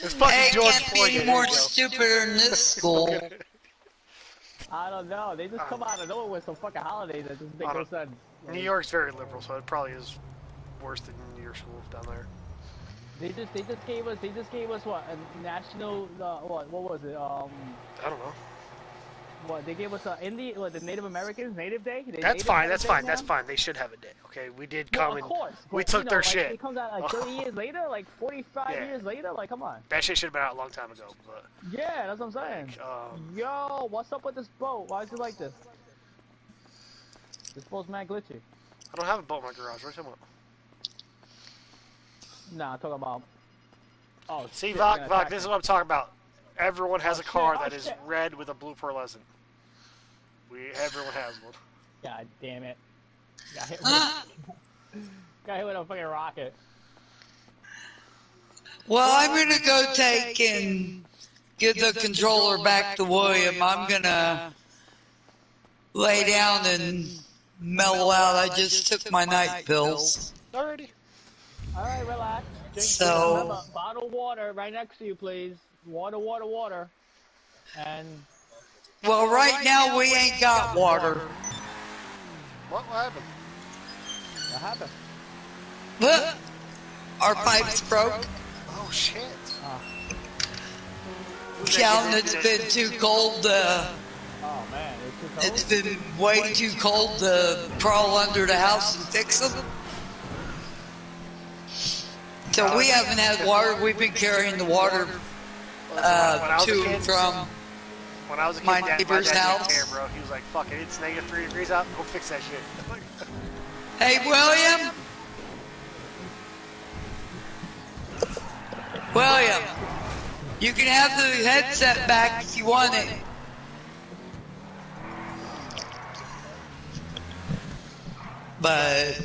Speaker 2: It's fucking
Speaker 6: Hey,
Speaker 2: George
Speaker 6: can't
Speaker 2: Floyd.
Speaker 6: be
Speaker 2: Day,
Speaker 6: more
Speaker 2: you know.
Speaker 6: stupider than this school.
Speaker 1: I don't know. They just come out of nowhere with some fucking holidays that just make
Speaker 2: I
Speaker 1: no
Speaker 2: don't-
Speaker 1: sense.
Speaker 2: New York's very liberal, so it probably is worse than your school down there.
Speaker 1: They just gave us what, a national what was it
Speaker 2: I don't know.
Speaker 1: what they gave us the Native Americans Native Day.
Speaker 2: That's fine. That's fine. That's fine. They should have a day. Okay, we did come
Speaker 1: Well,
Speaker 2: and
Speaker 1: of course,
Speaker 2: we
Speaker 1: but,
Speaker 2: took
Speaker 1: you know,
Speaker 2: their
Speaker 1: like,
Speaker 2: shit.
Speaker 1: It comes out like 30 years later, like 45
Speaker 2: Yeah.
Speaker 1: years later. Like, come on.
Speaker 2: That shit should have been out a long time ago. But
Speaker 1: Yeah, that's what I'm saying. Yo, what's up with this boat? Why is it like this? This boat's mad glitchy.
Speaker 2: I don't have a boat in my garage. What are you talking about?
Speaker 1: Nah, I'm talking about. Oh,
Speaker 2: See,
Speaker 1: shit,
Speaker 2: Vok,
Speaker 1: man,
Speaker 2: this is what I'm talking about. Everyone has a car
Speaker 1: shit,
Speaker 2: that
Speaker 1: oh,
Speaker 2: is
Speaker 1: shit.
Speaker 2: red with a blue pearlescent. Everyone has one.
Speaker 1: God damn it. Got hit with a fucking rocket.
Speaker 6: Well, I'm gonna go take and give the controller back to William. I'm gonna lay down and mellow out. I just took my night pills.
Speaker 2: Alrighty.
Speaker 1: Alright, relax. Drink
Speaker 6: So-
Speaker 1: remember, bottled water right next to you, please. Water. And
Speaker 6: Well, right now we ain't got water.
Speaker 2: What happened?
Speaker 1: What happened?
Speaker 6: Look, our pipes broke.
Speaker 2: Oh shit.
Speaker 6: Calvin, it's been too cold.
Speaker 1: Oh man,
Speaker 6: It's been way too cold to crawl under the house and fix them. So we haven't had water. We've been carrying the water to and from
Speaker 2: when I was a kid,
Speaker 6: my
Speaker 2: my
Speaker 6: neighbor's
Speaker 2: dad
Speaker 6: house.
Speaker 2: didn't care, bro. He was like, "Fuck it, it's -3 degrees out. Go fix that shit."
Speaker 6: Hey, William. William, you can have the headset back if you want it. But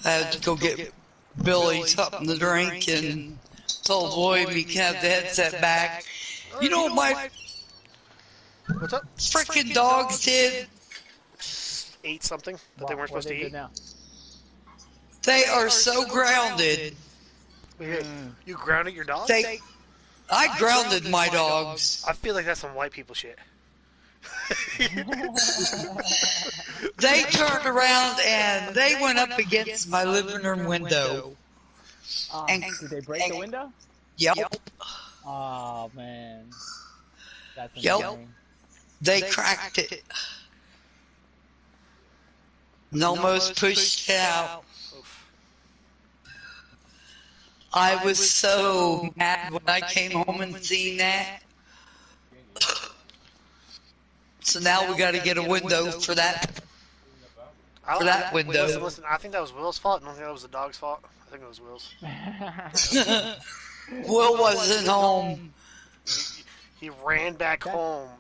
Speaker 6: I had to go get Billy something to drink and told William he can have the headset back. You know what my
Speaker 2: What's up?
Speaker 6: freaking dogs did?
Speaker 2: Ate something that they weren't supposed to eat.
Speaker 1: Now?
Speaker 6: They are so grounded.
Speaker 2: You grounded your dog?
Speaker 6: I grounded my dogs.
Speaker 2: I feel like that's some white people shit.
Speaker 6: They turned around and they went up against my living room window.
Speaker 1: And did they break the window?
Speaker 6: Yep.
Speaker 1: Oh man, that's
Speaker 6: Yep.
Speaker 1: insane.
Speaker 6: They cracked it. And almost pushed it out. I was so mad when I came home and seen that. So now we got to get a window for that. For that window.
Speaker 2: Listen, I think that was Will's fault. I don't think that was the dog's fault. I think it was Will's.
Speaker 6: Will wasn't home.
Speaker 2: He ran back home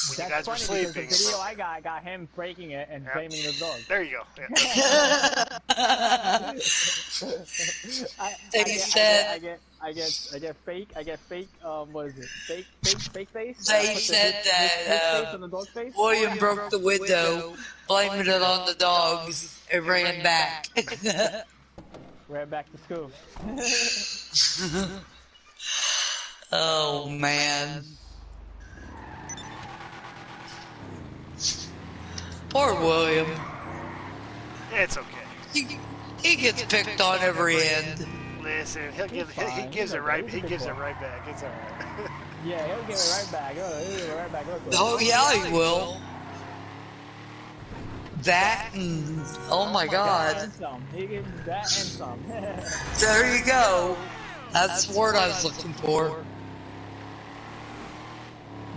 Speaker 2: when you guys were sleeping.
Speaker 1: The video I got him breaking it and blaming the dog.
Speaker 2: There you go.
Speaker 1: I get fake. What is it? Fake face.
Speaker 6: They said that William broke the window, blaming it on the dogs, and ran back.
Speaker 1: Ran back to school.
Speaker 6: Oh man. Poor William.
Speaker 2: It's okay.
Speaker 6: He gets picked on every end.
Speaker 2: Listen, he gives it right. He gives it right back. It's alright.
Speaker 1: Yeah, he'll give it right back. He'll give it right back.
Speaker 6: Oh yeah, he will. That and oh my God.
Speaker 1: And some. He gives that and some.
Speaker 6: There you go. That's the word I was looking for.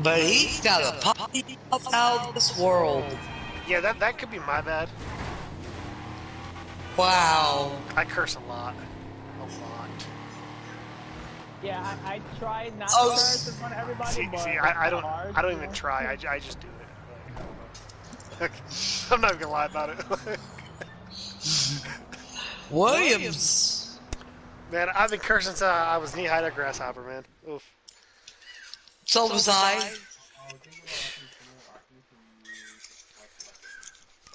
Speaker 6: But he's got a puppy out of this world.
Speaker 2: Yeah, that could be my bad.
Speaker 6: Wow.
Speaker 2: I curse a lot.
Speaker 1: Yeah, I try not to curse in front of everybody, but
Speaker 2: I don't even try. I just do it. I'm not even gonna lie about it.
Speaker 6: Williams.
Speaker 2: Man, I've been cursing since I was knee high to a grasshopper, man. Oof.
Speaker 6: So was I.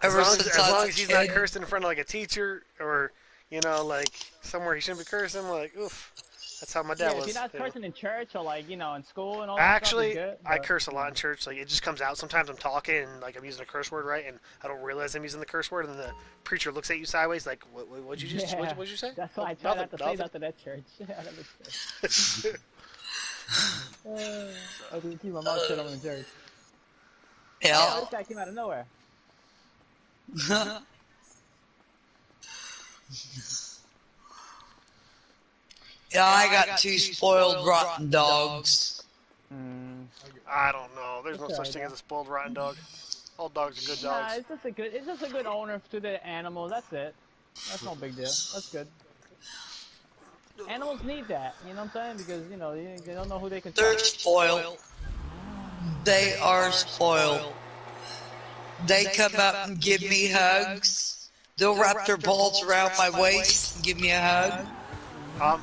Speaker 2: As long as he's not cursed in front of like a teacher or, you know, like somewhere he shouldn't be cursing, like, oof. That's how my dad was.
Speaker 1: If you're not cursing in church or like, you know, in school and all
Speaker 2: Actually,
Speaker 1: that stuff,
Speaker 2: I curse a lot in church. Like, it just comes out. Sometimes I'm talking and like I'm using a curse word, right? And I don't realize I'm using the curse word, and then the preacher looks at you sideways, like, what'd you just, what'd you say?
Speaker 1: That's why I try not to say nothing at church. I can keep my mouth shut on in church.
Speaker 6: Yeah.
Speaker 1: This guy came out of nowhere.
Speaker 6: Yeah, I got two spoiled, rotten dogs.
Speaker 2: I don't know. There's no such thing as a spoiled rotten dog. All dogs are good dogs.
Speaker 1: Nah, it's just a good owner to the animal. That's it. That's no big deal. That's good. Animals need that. You know what I'm saying? Because you know they don't know who they can.
Speaker 6: They're spoiled. They are spoiled. They come up and give me hugs. They'll wrap their balls around my waist and give me a hug.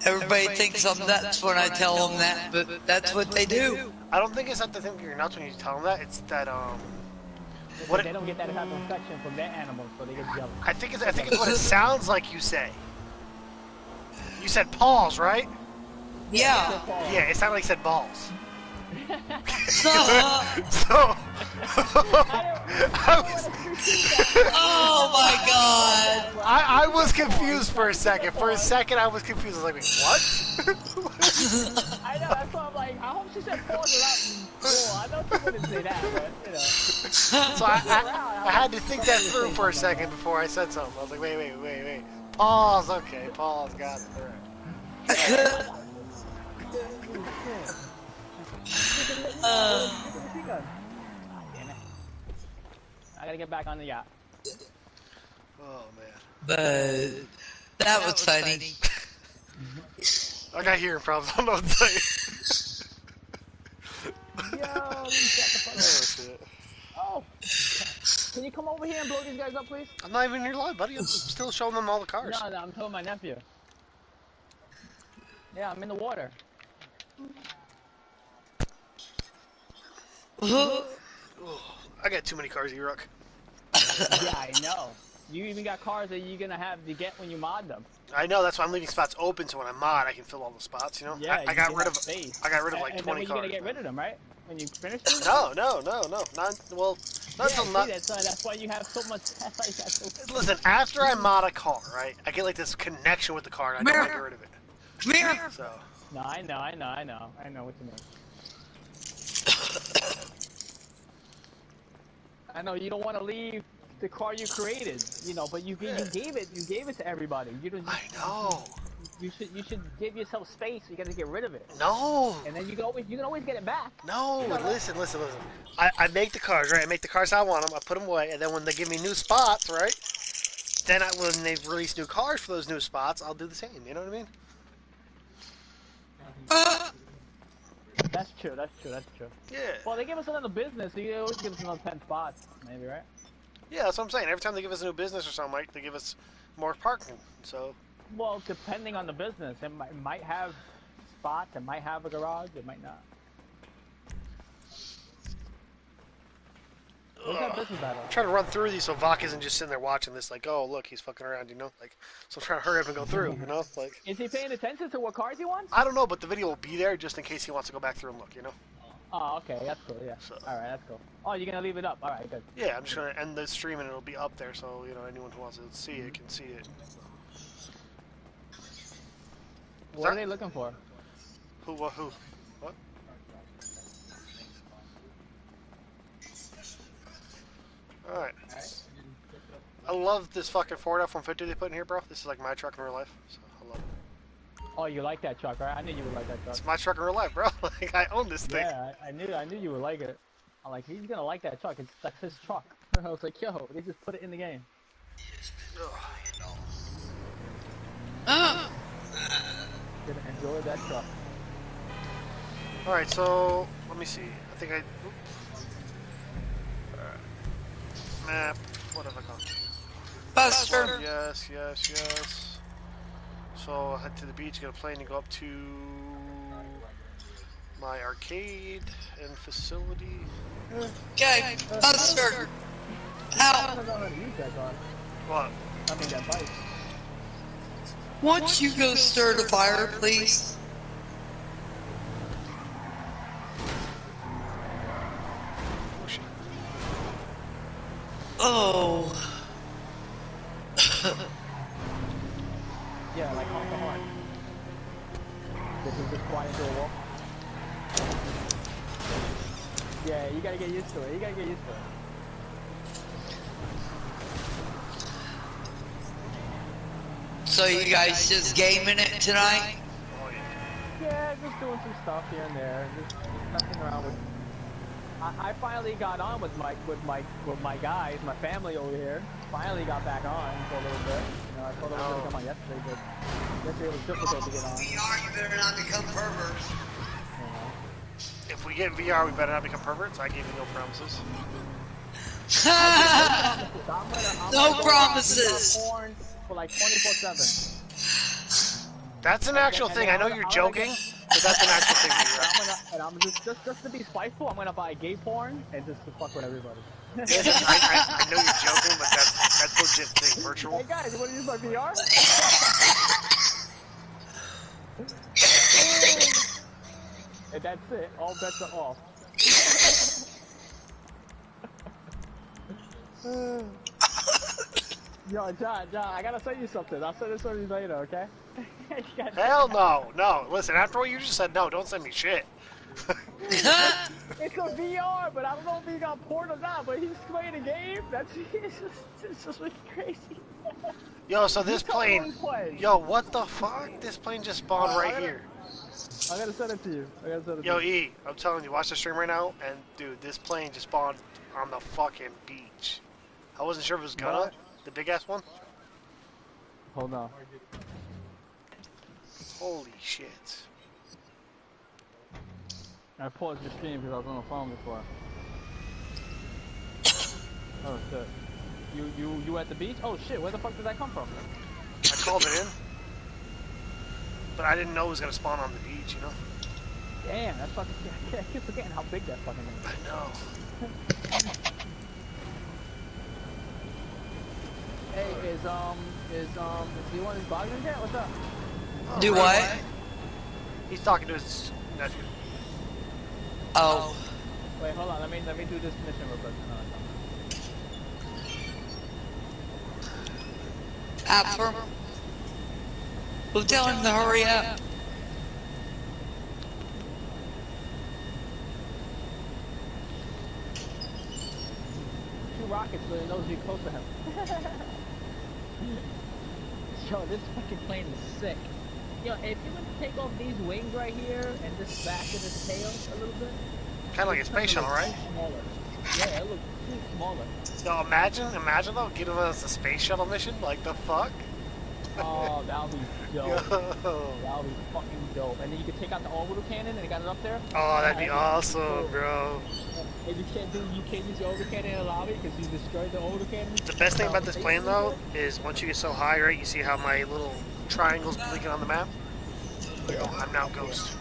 Speaker 6: Everybody thinks I'm nuts when I tell them that, but that's what they do.
Speaker 2: I don't think it's not the thing that you're nuts when you tell them that. It's that
Speaker 1: they don't get that type of affection from their animals, so they get jealous.
Speaker 2: I think it's what it sounds like you say. You said pause, right?
Speaker 6: Yeah.
Speaker 2: Yeah, it sounded like he said balls.
Speaker 6: So,
Speaker 2: So,
Speaker 6: oh my God.
Speaker 2: I was confused for a second. For a second, I was confused. I was like, wait, what?
Speaker 1: I know, that's why I'm like, I hope she said pause without bull. I know she wouldn't say that, but, you know.
Speaker 2: So I had to think that through for a second before I said something. I was like, wait. Pause, okay, pause, got it. Alright.
Speaker 1: Damn it. I gotta get back on the yacht.
Speaker 2: Oh, man.
Speaker 6: But that was funny.
Speaker 2: I got hearing problems. I don't know what to tell you.
Speaker 1: Yo,
Speaker 2: Oh, shit.
Speaker 1: oh! Can you come over here and blow these guys up, please?
Speaker 2: I'm not even in your live, buddy. I'm still showing them all the cars.
Speaker 1: No, I'm telling my nephew. Yeah, I'm in the water.
Speaker 2: I got too many cars, E-Rock.
Speaker 1: Yeah, I know. You even got cars that you're gonna have to get when you mod them.
Speaker 2: I know, that's why I'm leaving spots open so when I mod, I can fill all the spots, you know?
Speaker 1: Yeah,
Speaker 2: I got
Speaker 1: you
Speaker 2: rid
Speaker 1: have
Speaker 2: of
Speaker 1: space.
Speaker 2: I got rid of like
Speaker 1: And
Speaker 2: 20
Speaker 1: then
Speaker 2: cars.
Speaker 1: you're gonna get rid of them, right? When you finish them?
Speaker 2: No. Not until
Speaker 1: See,
Speaker 2: not.
Speaker 1: that's why you have so much.
Speaker 2: Listen, after I mod a car, right, I get like this connection with the car and I don't want to get rid of it.
Speaker 6: Come here.
Speaker 2: So.
Speaker 1: No, I know what you mean. I know you don't want to leave the car you created, you know, but you gave it to everybody. You don't.
Speaker 2: I know.
Speaker 1: You should give yourself space. You got to get rid of it.
Speaker 2: No.
Speaker 1: And then you can always get it back.
Speaker 2: No. Listen. I make the cars, right? I make the cars how I want them. I put them away, and then when they give me new spots, right? Then when they release new cars for those new spots, I'll do the same. You know what I mean?
Speaker 1: That's true.
Speaker 2: Yeah.
Speaker 1: Well, they give us another business, so you always give us another 10 spots, maybe, right?
Speaker 2: Yeah, that's what I'm saying. Every time they give us a new business or something, right, they give us more parking. So.
Speaker 1: Well, depending on the business, it might have spots, it might have a garage, it might not. Where's that business at?
Speaker 2: I'm trying to run through these so Vok isn't just sitting there watching this like, oh, look, he's fucking around, you know? Like, so I'm trying to hurry up and go through, you know? Like.
Speaker 1: Is he paying attention to what cars he wants?
Speaker 2: I don't know, but the video will be there just in case he wants to go back through and look, you know?
Speaker 1: Oh, okay, that's cool, yeah.
Speaker 2: So.
Speaker 1: Alright, that's cool. Oh, you're gonna leave it up? Alright, good.
Speaker 2: Yeah, I'm just gonna end the stream and it'll be up there so, you know, anyone who wants to see it can see it.
Speaker 1: What are they looking for?
Speaker 2: Who? What? Alright. I love this fucking Ford F-150 they put in here, bro. This is like my truck in real life, so I love it.
Speaker 1: Oh, you like that truck, right? I knew you would like that truck.
Speaker 2: It's my truck in real life, bro. Like, I own this thing.
Speaker 1: Yeah, I knew you would like it. I'm like, he's gonna like that truck. That's his truck. I was like, yo, they just put it in the game. Gonna enjoy that truck.
Speaker 2: Alright, so, let me see. I think I... Map. What have I got?
Speaker 6: Buster.
Speaker 2: Yes. So, head to the beach, get a plane, and go up to my arcade and facility.
Speaker 6: Okay, Buster.
Speaker 1: I
Speaker 6: Out.
Speaker 1: don't know how to use that car.
Speaker 2: What?
Speaker 1: I mean, that bike.
Speaker 6: Once you go stir the fire, please. Oh.
Speaker 1: Yeah, like honk the horn. This is just flying into a wall. Yeah, you gotta get used to it.
Speaker 6: So you guys just gaming it tonight?
Speaker 1: Yeah, just doing some stuff here and there. Just messing around with. I finally got on with my guys, my family over here. Finally got back on for a little bit. You know, I thought I was gonna come on yesterday, but yesterday was difficult to get on.
Speaker 6: VR, you better not become perverts.
Speaker 1: You know.
Speaker 2: If we get VR, we better not become perverts. I gave you no promises.
Speaker 6: No promises.
Speaker 1: Porn for like 24/7.
Speaker 2: That's an actual thing. I know you're joking, but that's an actual thing.
Speaker 1: And I'm just to be spiteful, I'm gonna buy gay porn and just to fuck with everybody.
Speaker 2: Listen, I know you're joking, but that's legit thing. Virtual.
Speaker 1: Hey guys, you wanna use my VR? And that's it. All bets are off. Yo, John, I gotta tell you something. I'll send this to you later, okay? You gotta check
Speaker 2: Hell
Speaker 1: it out.
Speaker 2: no, no. Listen, after what you just said, no, don't send me shit.
Speaker 1: It's a VR, but I don't know if he got porn or not, but he's playing a game. That's it's just really crazy.
Speaker 2: Yo, so
Speaker 1: You
Speaker 2: this
Speaker 1: tell me what
Speaker 2: plane...
Speaker 1: he's playing.
Speaker 2: Yo, what the fuck? This plane just spawned right here.
Speaker 1: I gotta send it to you.
Speaker 2: Yo, E, I'm telling you, watch the stream right now, and dude, this plane just spawned on the fucking beach. I wasn't sure if it was gonna,
Speaker 1: What?
Speaker 2: the big ass one.
Speaker 1: Hold on.
Speaker 2: Holy shit.
Speaker 1: I paused your stream because I was on the phone before. Oh shit. You at the beach? Oh shit, where the fuck did that come from?
Speaker 2: I called it in, but I didn't know it was gonna spawn on the beach, you know?
Speaker 1: Damn, that's fucking. I keep forgetting how big that fucking is.
Speaker 2: I know.
Speaker 1: Hey, is he one of these boxers yet? What's up?
Speaker 2: Oh,
Speaker 6: Do
Speaker 2: right.
Speaker 6: what?
Speaker 2: He's talking to his nephew.
Speaker 6: Oh.
Speaker 1: Wait, hold on. Let me do this mission real quick.
Speaker 6: After. We'll tell him to hurry up.
Speaker 1: Two rockets, so he knows you're close to him. Yo, this fucking plane is sick. Yo, if you were to take off these wings right here and just back in his tail a little bit.
Speaker 2: Kind of like a space shuttle, right?
Speaker 1: Smaller. Yeah, it looks too smaller.
Speaker 2: Yo, imagine though, getting us a space shuttle mission. Like the fuck?
Speaker 1: Oh, that would be dope.
Speaker 2: Yo.
Speaker 1: That would be fucking dope. And then you could take out the orbital cannon and it got it up there.
Speaker 2: Oh, that'd be
Speaker 1: Cool.
Speaker 2: awesome, bro.
Speaker 1: And you can't use the orbital cannon in the lobby because you destroyed the orbital cannon.
Speaker 2: The best thing about this plane though is once you get so high, right? You see how my little triangle's blinking on the map? I'm now ghost.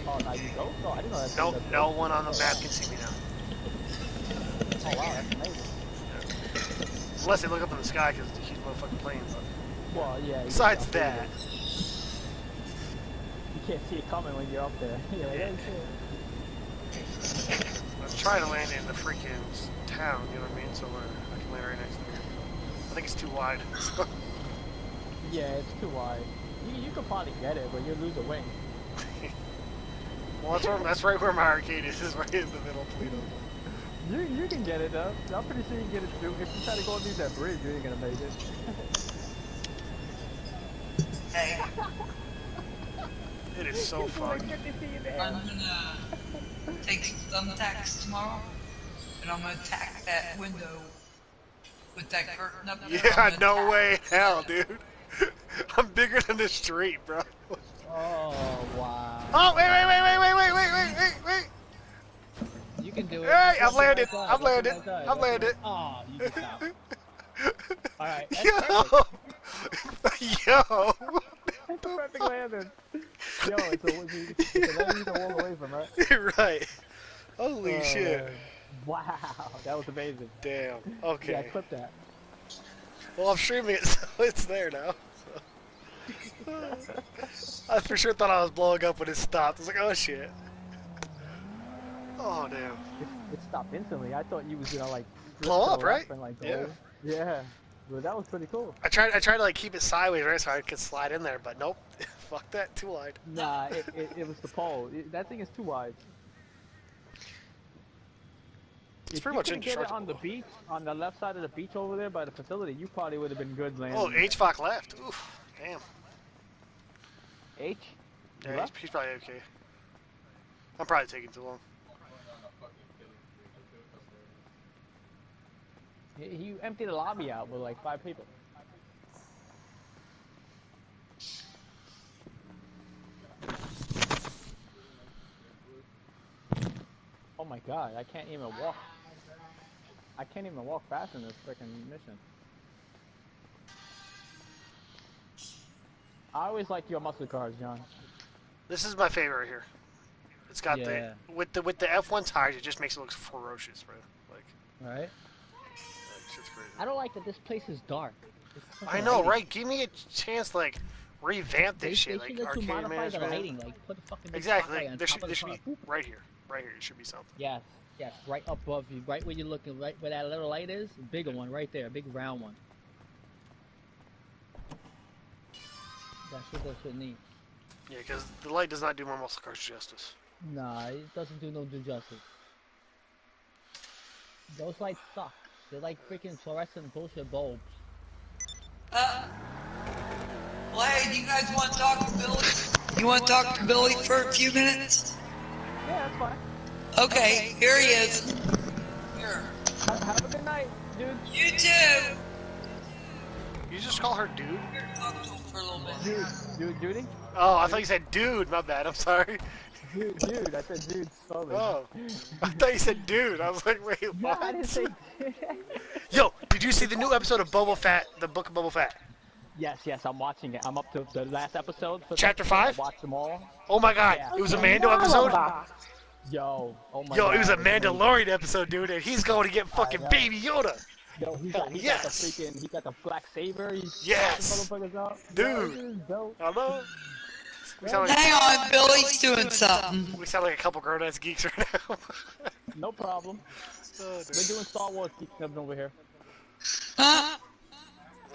Speaker 1: Oh, now you go? Oh, I didn't know that.
Speaker 2: Nope, no one on the map can see me now.
Speaker 1: Oh wow, that's amazing.
Speaker 2: Unless they look up in the sky because it's a huge motherfucking plane.
Speaker 1: Well, yeah.
Speaker 2: Besides that,
Speaker 1: You can't see it coming when you're up there. You're like, oh shit.
Speaker 2: I'm trying to land in the freaking town, you know what I mean? So I can land right next to it. I think it's too wide.
Speaker 1: Yeah, it's too wide. You could probably get it, but you'll lose a wing.
Speaker 2: Well, that's right where my arcade is right in the middle of Toledo.
Speaker 1: You can get it though. I'm pretty sure you can get it too. If you try to go underneath that bridge, you ain't gonna make it.
Speaker 5: Hey,
Speaker 2: It is so fun.
Speaker 6: I'm gonna take some thumbtacks tomorrow, and I'm gonna tack that window with that curtain up there.
Speaker 2: Yeah, no way, hell, dude. I'm bigger than the street, bro.
Speaker 1: Oh wow.
Speaker 2: Oh, wait.
Speaker 1: You can do it.
Speaker 2: Hey,
Speaker 1: Just
Speaker 2: I'm landed.
Speaker 1: outside.
Speaker 2: I'm
Speaker 1: Just
Speaker 2: landed.
Speaker 1: outside.
Speaker 2: I'm landed.
Speaker 1: Oh, you can stop. Alright, that's
Speaker 2: Yo!
Speaker 1: perfect.
Speaker 2: Yo!
Speaker 1: That's the perfect landing. Yo, it's a landing you can walk away from, right?
Speaker 2: Right. Holy
Speaker 1: Oh,
Speaker 2: shit.
Speaker 1: man. Wow, that was amazing.
Speaker 2: Damn.
Speaker 1: Yeah,
Speaker 2: Okay.
Speaker 1: clip that.
Speaker 2: Well, I'm streaming it, so it's there now. So. I for sure thought I was blowing up when it stopped. I was like, oh shit. Oh, damn.
Speaker 1: It stopped instantly. I thought you was gonna like
Speaker 2: Blow
Speaker 1: to
Speaker 2: up,
Speaker 1: the
Speaker 2: right?
Speaker 1: left and, like, go
Speaker 2: Yeah.
Speaker 1: over. Yeah. But that was pretty cool.
Speaker 2: I tried to like keep it sideways, right, so I could slide in there, but nope. Fuck that, too wide.
Speaker 1: Nah, it was the pole. That thing is too wide.
Speaker 2: It's
Speaker 1: If
Speaker 2: pretty
Speaker 1: you
Speaker 2: much
Speaker 1: could get it
Speaker 2: indestructible.
Speaker 1: on the beach, on the left side of the beach over there by the facility, you probably would have been good landing.
Speaker 2: Oh, HVAC left. Oof. Damn.
Speaker 1: H?
Speaker 2: Yeah,
Speaker 1: Left?
Speaker 2: he's probably okay. I'm probably taking too long.
Speaker 1: He emptied the lobby out with like 5 people. Oh my god, I can't even walk. I can't even walk fast in this freaking mission. I always like your muscle cars, John.
Speaker 2: This is my favorite right here. It's got
Speaker 1: Yeah.
Speaker 2: the with the F1 tires, it just makes it look ferocious, bro. Like
Speaker 1: Right?
Speaker 2: shit's crazy.
Speaker 1: I don't like that this place is dark.
Speaker 2: I know, right? Give me a chance, like, revamp
Speaker 1: They
Speaker 2: this shit.
Speaker 1: should
Speaker 2: Like
Speaker 1: let you
Speaker 2: arcade
Speaker 1: modify the
Speaker 2: management.
Speaker 1: lighting. Like put the fucking big
Speaker 2: Exactly.
Speaker 1: spotlight on
Speaker 2: There
Speaker 1: top of the
Speaker 2: should
Speaker 1: car.
Speaker 2: be right here. Right here. Should be something.
Speaker 1: Yes, yes, right above you, right where you're looking, right where that little light is. Bigger one right there, big round one. That's what that shit needs.
Speaker 2: Yeah, because the light does not do my muscle cars justice.
Speaker 1: Nah, it doesn't do no justice. Those lights suck. They're like freaking fluorescent bullshit bulbs.
Speaker 6: Well, hey, do you guys want to talk to Billy? You want to talk to Billy for a few minutes?
Speaker 1: Yeah, that's fine.
Speaker 6: Okay, here he is. Here.
Speaker 1: Have a good night, dude.
Speaker 6: You too.
Speaker 2: You just call her dude?
Speaker 6: Here, talk to him for a little bit.
Speaker 1: Dude, Judy?
Speaker 2: Oh, I thought you said dude. My bad. I'm sorry.
Speaker 1: Dude, I said dude slowly.
Speaker 2: Oh, I thought you said dude. I was like, wait,
Speaker 1: No,
Speaker 2: what?
Speaker 1: I didn't say.
Speaker 2: Yo, did you see the new episode of Boba Fett, the Book of Boba Fett?
Speaker 1: Yes, I'm watching it. I'm up to the last episode.
Speaker 2: Chapter 5?
Speaker 1: I watched them all.
Speaker 2: Oh my god,
Speaker 1: Yeah.
Speaker 2: it was a Mando episode?
Speaker 1: Yo, oh my
Speaker 2: Yo,
Speaker 1: god.
Speaker 2: it was a
Speaker 1: it's amazing.
Speaker 2: Mandalorian episode, dude, and he's going to get fucking
Speaker 1: know.
Speaker 2: Baby Yoda.
Speaker 1: Yo, he
Speaker 2: Hell
Speaker 1: got the
Speaker 2: yes.
Speaker 1: freaking, he got the black saber. He's
Speaker 2: Yes.
Speaker 1: motherfuckers out.
Speaker 2: Dude.
Speaker 1: Yo, this is dope.
Speaker 2: I know. We sound like,
Speaker 6: Hang on, Billy's doing something.
Speaker 2: we sound like a couple grown-ass geeks right now.
Speaker 1: No problem.
Speaker 2: Oh, dude.
Speaker 1: We're doing Star Wars geekdom over here.
Speaker 6: Huh?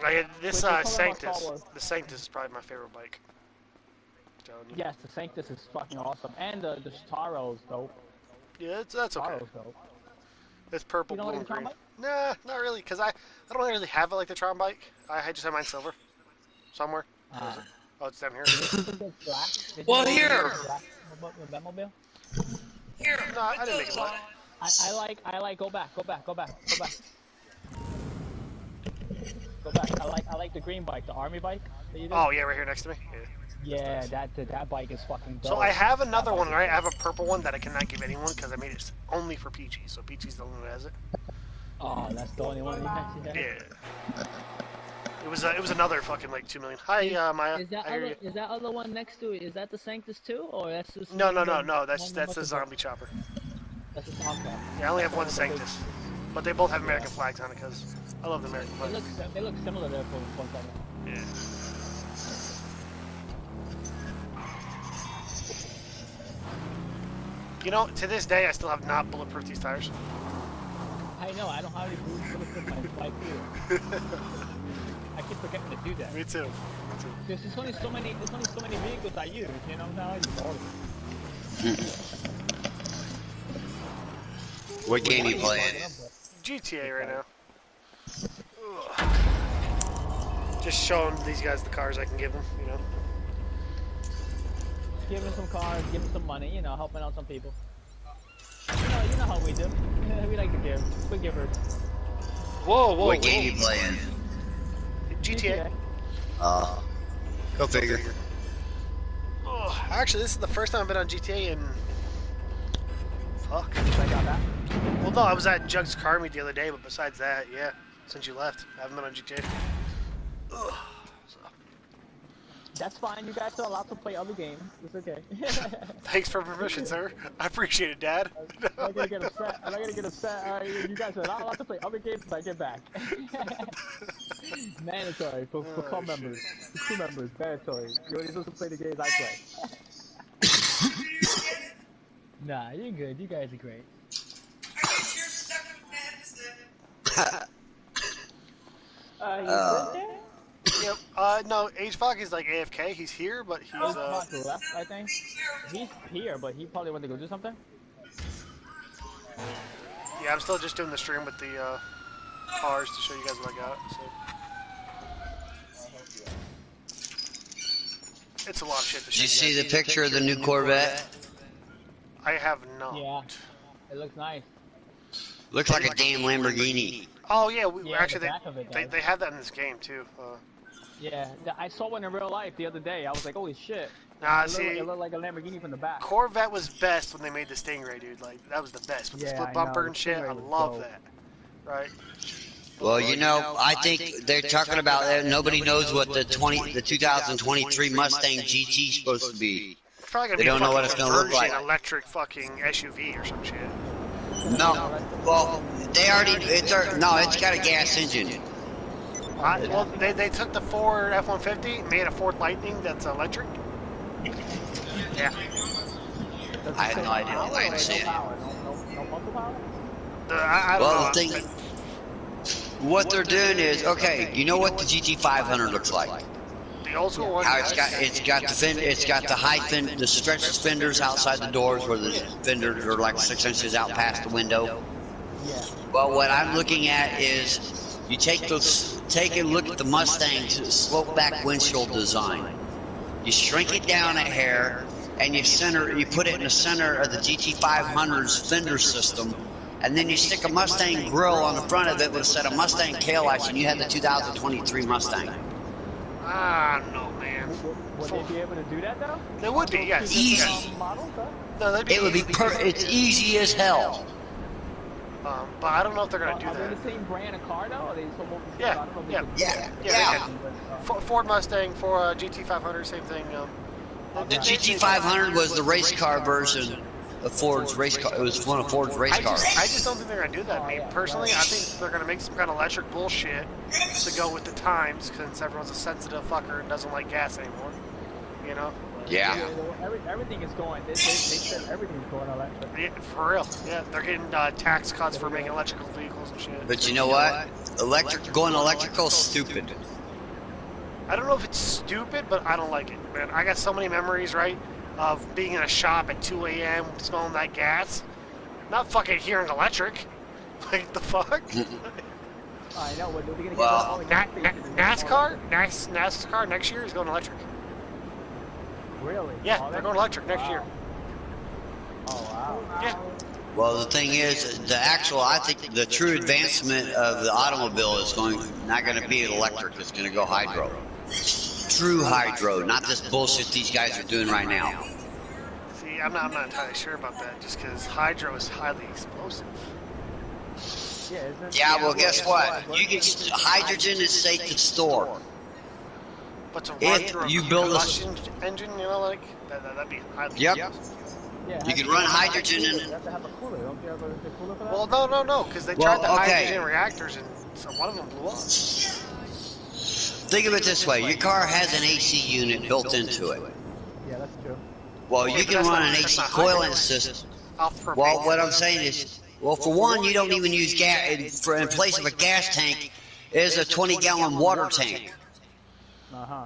Speaker 2: Like, this
Speaker 1: We're talking about
Speaker 2: Sanctus,
Speaker 1: Star Wars.
Speaker 2: the Sanctus is probably my favorite bike. Telling you.
Speaker 1: Yes, the Sanctus is fucking awesome, and the Taro's dope.
Speaker 2: Yeah, that's okay.
Speaker 1: Taro's dope.
Speaker 2: It's purple,
Speaker 1: You don't
Speaker 2: blue,
Speaker 1: like
Speaker 2: and
Speaker 1: the
Speaker 2: green.
Speaker 1: Tron
Speaker 2: Nah, not really, because I don't really have it like the Tron bike. I just have mine silver. Somewhere. Where is it? Oh, it's down here.
Speaker 1: It's black. Did
Speaker 6: Well,
Speaker 1: you know
Speaker 6: here.
Speaker 1: it's black with Batmobile?
Speaker 6: Here,
Speaker 2: No, I
Speaker 6: put
Speaker 2: didn't make
Speaker 6: those
Speaker 2: it black.
Speaker 6: on.
Speaker 1: I like. Go back. I like the green bike, the army bike. That you did.
Speaker 2: Oh, yeah, right here next to me. Yeah.
Speaker 1: Yeah, that bike is fucking dope.
Speaker 2: So I have another one, right? I have a purple one that I cannot give anyone because I made it only for Peachy. So Peachy's the only one who has it.
Speaker 1: Oh, that's the only one you actually have.
Speaker 2: Yeah. It was another fucking like 2 million. Hi, Maya.
Speaker 1: Is that
Speaker 2: I hear
Speaker 1: other
Speaker 2: you.
Speaker 1: is that other one next to it? Is that the Sanctus too, or that's just
Speaker 2: No.
Speaker 1: one
Speaker 2: That's
Speaker 1: that
Speaker 2: the zombie chopper.
Speaker 1: That's a zombie.
Speaker 2: Yeah, I only have one Sanctus, but they both have American flags on it because I love the American flag.
Speaker 1: They look similar there for one second.
Speaker 2: Yeah. You know, to this day, I still have not bulletproof these tires.
Speaker 1: I know. I don't have any boots for my bike either. I keep forgetting to do that.
Speaker 2: Me too.
Speaker 1: There's only so many vehicles I use. You know, now I use all of them.
Speaker 7: What game you playing?
Speaker 2: GTA right now. Ugh. Just showing these guys the cars I can give them, you know.
Speaker 1: Give them some cars, give them some money. You know, helping out some people. You know how we do. We like to give. We're givers.
Speaker 2: Whoa.
Speaker 7: What game you playing?
Speaker 2: GTA.
Speaker 7: Go figure.
Speaker 2: Oh, actually, this is the first time I've been on GTA in... Fuck.
Speaker 1: I got that.
Speaker 2: Well, no, I was at Jug's car meet the other day, but besides that, yeah, since you left, I haven't been on GTA. Ugh. So,
Speaker 1: That's fine. You guys are allowed to play other games. It's okay.
Speaker 2: thanks for permission, sir. I appreciate it, Dad.
Speaker 1: I'm not gonna get upset. I'm not gonna get upset. You guys are not allowed to play other games when I get back. Mandatory for club members, for crew members. Mandatory. You're only supposed to play the games I play. Nah, you're good. You guys are great.
Speaker 4: You good there?
Speaker 2: Yep. No, HVOC is like AFK. He's here, but he's
Speaker 1: Mark left, I think. He's here, but he probably went to go do something.
Speaker 2: Yeah, I'm still just doing the stream with the cars to show you guys what I got. So. It's a lot of shit to show
Speaker 7: Did you see
Speaker 2: guys.
Speaker 7: the picture of the new Corvette?
Speaker 2: I have not.
Speaker 1: Yeah. It looks nice.
Speaker 7: Looks like a damn Lamborghini.
Speaker 2: Oh yeah,
Speaker 1: Yeah,
Speaker 2: actually
Speaker 1: the back of it does.
Speaker 2: they have that in this game too.
Speaker 1: Yeah, I saw one in real life the other day. I was like, holy shit.
Speaker 2: Nah,
Speaker 1: It looked like a Lamborghini from the back.
Speaker 2: Corvette was best when they made the Stingray, dude. Like that was the best with the
Speaker 1: Yeah,
Speaker 2: split
Speaker 1: I
Speaker 2: bumper
Speaker 1: know,
Speaker 2: and
Speaker 1: the
Speaker 2: shit. I
Speaker 1: Stingray was
Speaker 2: love
Speaker 1: dope.
Speaker 2: that. Right?
Speaker 7: Well, you know, I think they're talking about that. Nobody knows what the 2023 Mustang GT is supposed to be.
Speaker 2: It's probably gonna
Speaker 7: They
Speaker 2: be
Speaker 7: don't know what it's
Speaker 2: fucking
Speaker 7: gonna look
Speaker 2: Virgin
Speaker 7: like.
Speaker 2: electric fucking SUV or some shit.
Speaker 7: No, well, they already. It's got a gas engine.
Speaker 2: Well, they took the Ford F-150, made a Ford Lightning that's electric. Yeah.
Speaker 7: I have no idea what Lightning is.
Speaker 1: No muscle power?
Speaker 2: I don't
Speaker 7: Well,
Speaker 2: know.
Speaker 7: the thing, what they're doing is, okay, you know what the GT500 looks like?
Speaker 2: The old school one.
Speaker 7: How it's got the high the stretched fenders outside the doors where the fenders are like 6 inches out past the window.
Speaker 1: Yeah.
Speaker 7: Well, what I'm looking at is you take a look at the Mustang's slope back windshield design. You shrink it down a hair, and you put it in the center of the GT500's fender system, and then you stick a Mustang grill on the front of it with a set of Mustang taillights, and you have the 2023 Mustang.
Speaker 2: I don't know, man.
Speaker 1: Would they be able to do that though?
Speaker 2: They would be, yes.
Speaker 7: Easy.
Speaker 2: Yes.
Speaker 1: Models, huh?
Speaker 2: No, that'd be
Speaker 7: It would be
Speaker 2: easy.
Speaker 7: it's easy as hell.
Speaker 2: But I don't know if they're gonna do
Speaker 1: Are they
Speaker 2: that.
Speaker 1: the same brand of car though? Are they so multi?
Speaker 2: Yeah,
Speaker 1: I don't know if they
Speaker 2: yeah.
Speaker 1: could-
Speaker 7: Yeah.
Speaker 2: Ford Mustang for GT500, same thing.
Speaker 7: The GT500 was the race car version of Ford's race car. It was one of Ford's race cars.
Speaker 2: I just don't think they're gonna do that. Me personally, I think they're gonna make some kind of electric bullshit to go with the times, since everyone's a sensitive fucker and doesn't like gas anymore. You know?
Speaker 7: Yeah.
Speaker 1: Everything is going. They said everything's going electric.
Speaker 2: Yeah, for real. Yeah, they're getting tax cuts for making electrical vehicles and shit.
Speaker 7: But you know what? Going electrical is stupid.
Speaker 2: I don't know if it's stupid, but I don't like it, man. I got so many memories, right, of being in a shop at 2 a.m. smelling that gas, not fucking hearing electric. Like the fuck?
Speaker 1: I know. What are they gonna
Speaker 7: Well,
Speaker 2: NASCAR next year is going electric.
Speaker 1: Really?
Speaker 2: Yeah, they're going electric next year.
Speaker 1: Oh wow.
Speaker 2: Yeah.
Speaker 7: Well, the thing is, I think the true advancement of the automobile is not going to be electric. It's going to go hydro. True hydro, not this bullshit these guys are doing right now.
Speaker 2: See, I'm not entirely sure about that, just because hydro is highly explosive.
Speaker 1: Yeah. Isn't it?
Speaker 7: Yeah, well, guess what? Hydrogen is safe to store.
Speaker 2: But to run
Speaker 7: If
Speaker 2: through
Speaker 7: you
Speaker 2: a
Speaker 7: build a-
Speaker 2: combustion engine, you know, like that'd be highly
Speaker 7: Yep.
Speaker 2: explosive.
Speaker 1: Yeah,
Speaker 7: You can run hydrogen
Speaker 1: You
Speaker 7: in.
Speaker 1: have to have a cooler. Don't you have a cooler for that?
Speaker 2: Well, no, because they
Speaker 7: Well,
Speaker 2: tried the
Speaker 7: okay.
Speaker 2: hydrogen reactors, and so one of them blew up.
Speaker 7: Think of it this way: your car has an AC unit built into it.
Speaker 1: Yeah, that's true.
Speaker 7: Well,
Speaker 2: Yeah,
Speaker 7: you
Speaker 2: but
Speaker 7: can
Speaker 2: that's
Speaker 7: run
Speaker 2: not-
Speaker 7: an
Speaker 2: that's
Speaker 7: AC
Speaker 2: not
Speaker 7: coiling
Speaker 2: hydrogen.
Speaker 7: system.
Speaker 2: Off per
Speaker 7: Well,
Speaker 2: base.
Speaker 7: what I'm saying is, well, for one, you don't even use gas. In place of a gas tank, is a 20-gallon water tank,
Speaker 1: Uh-huh.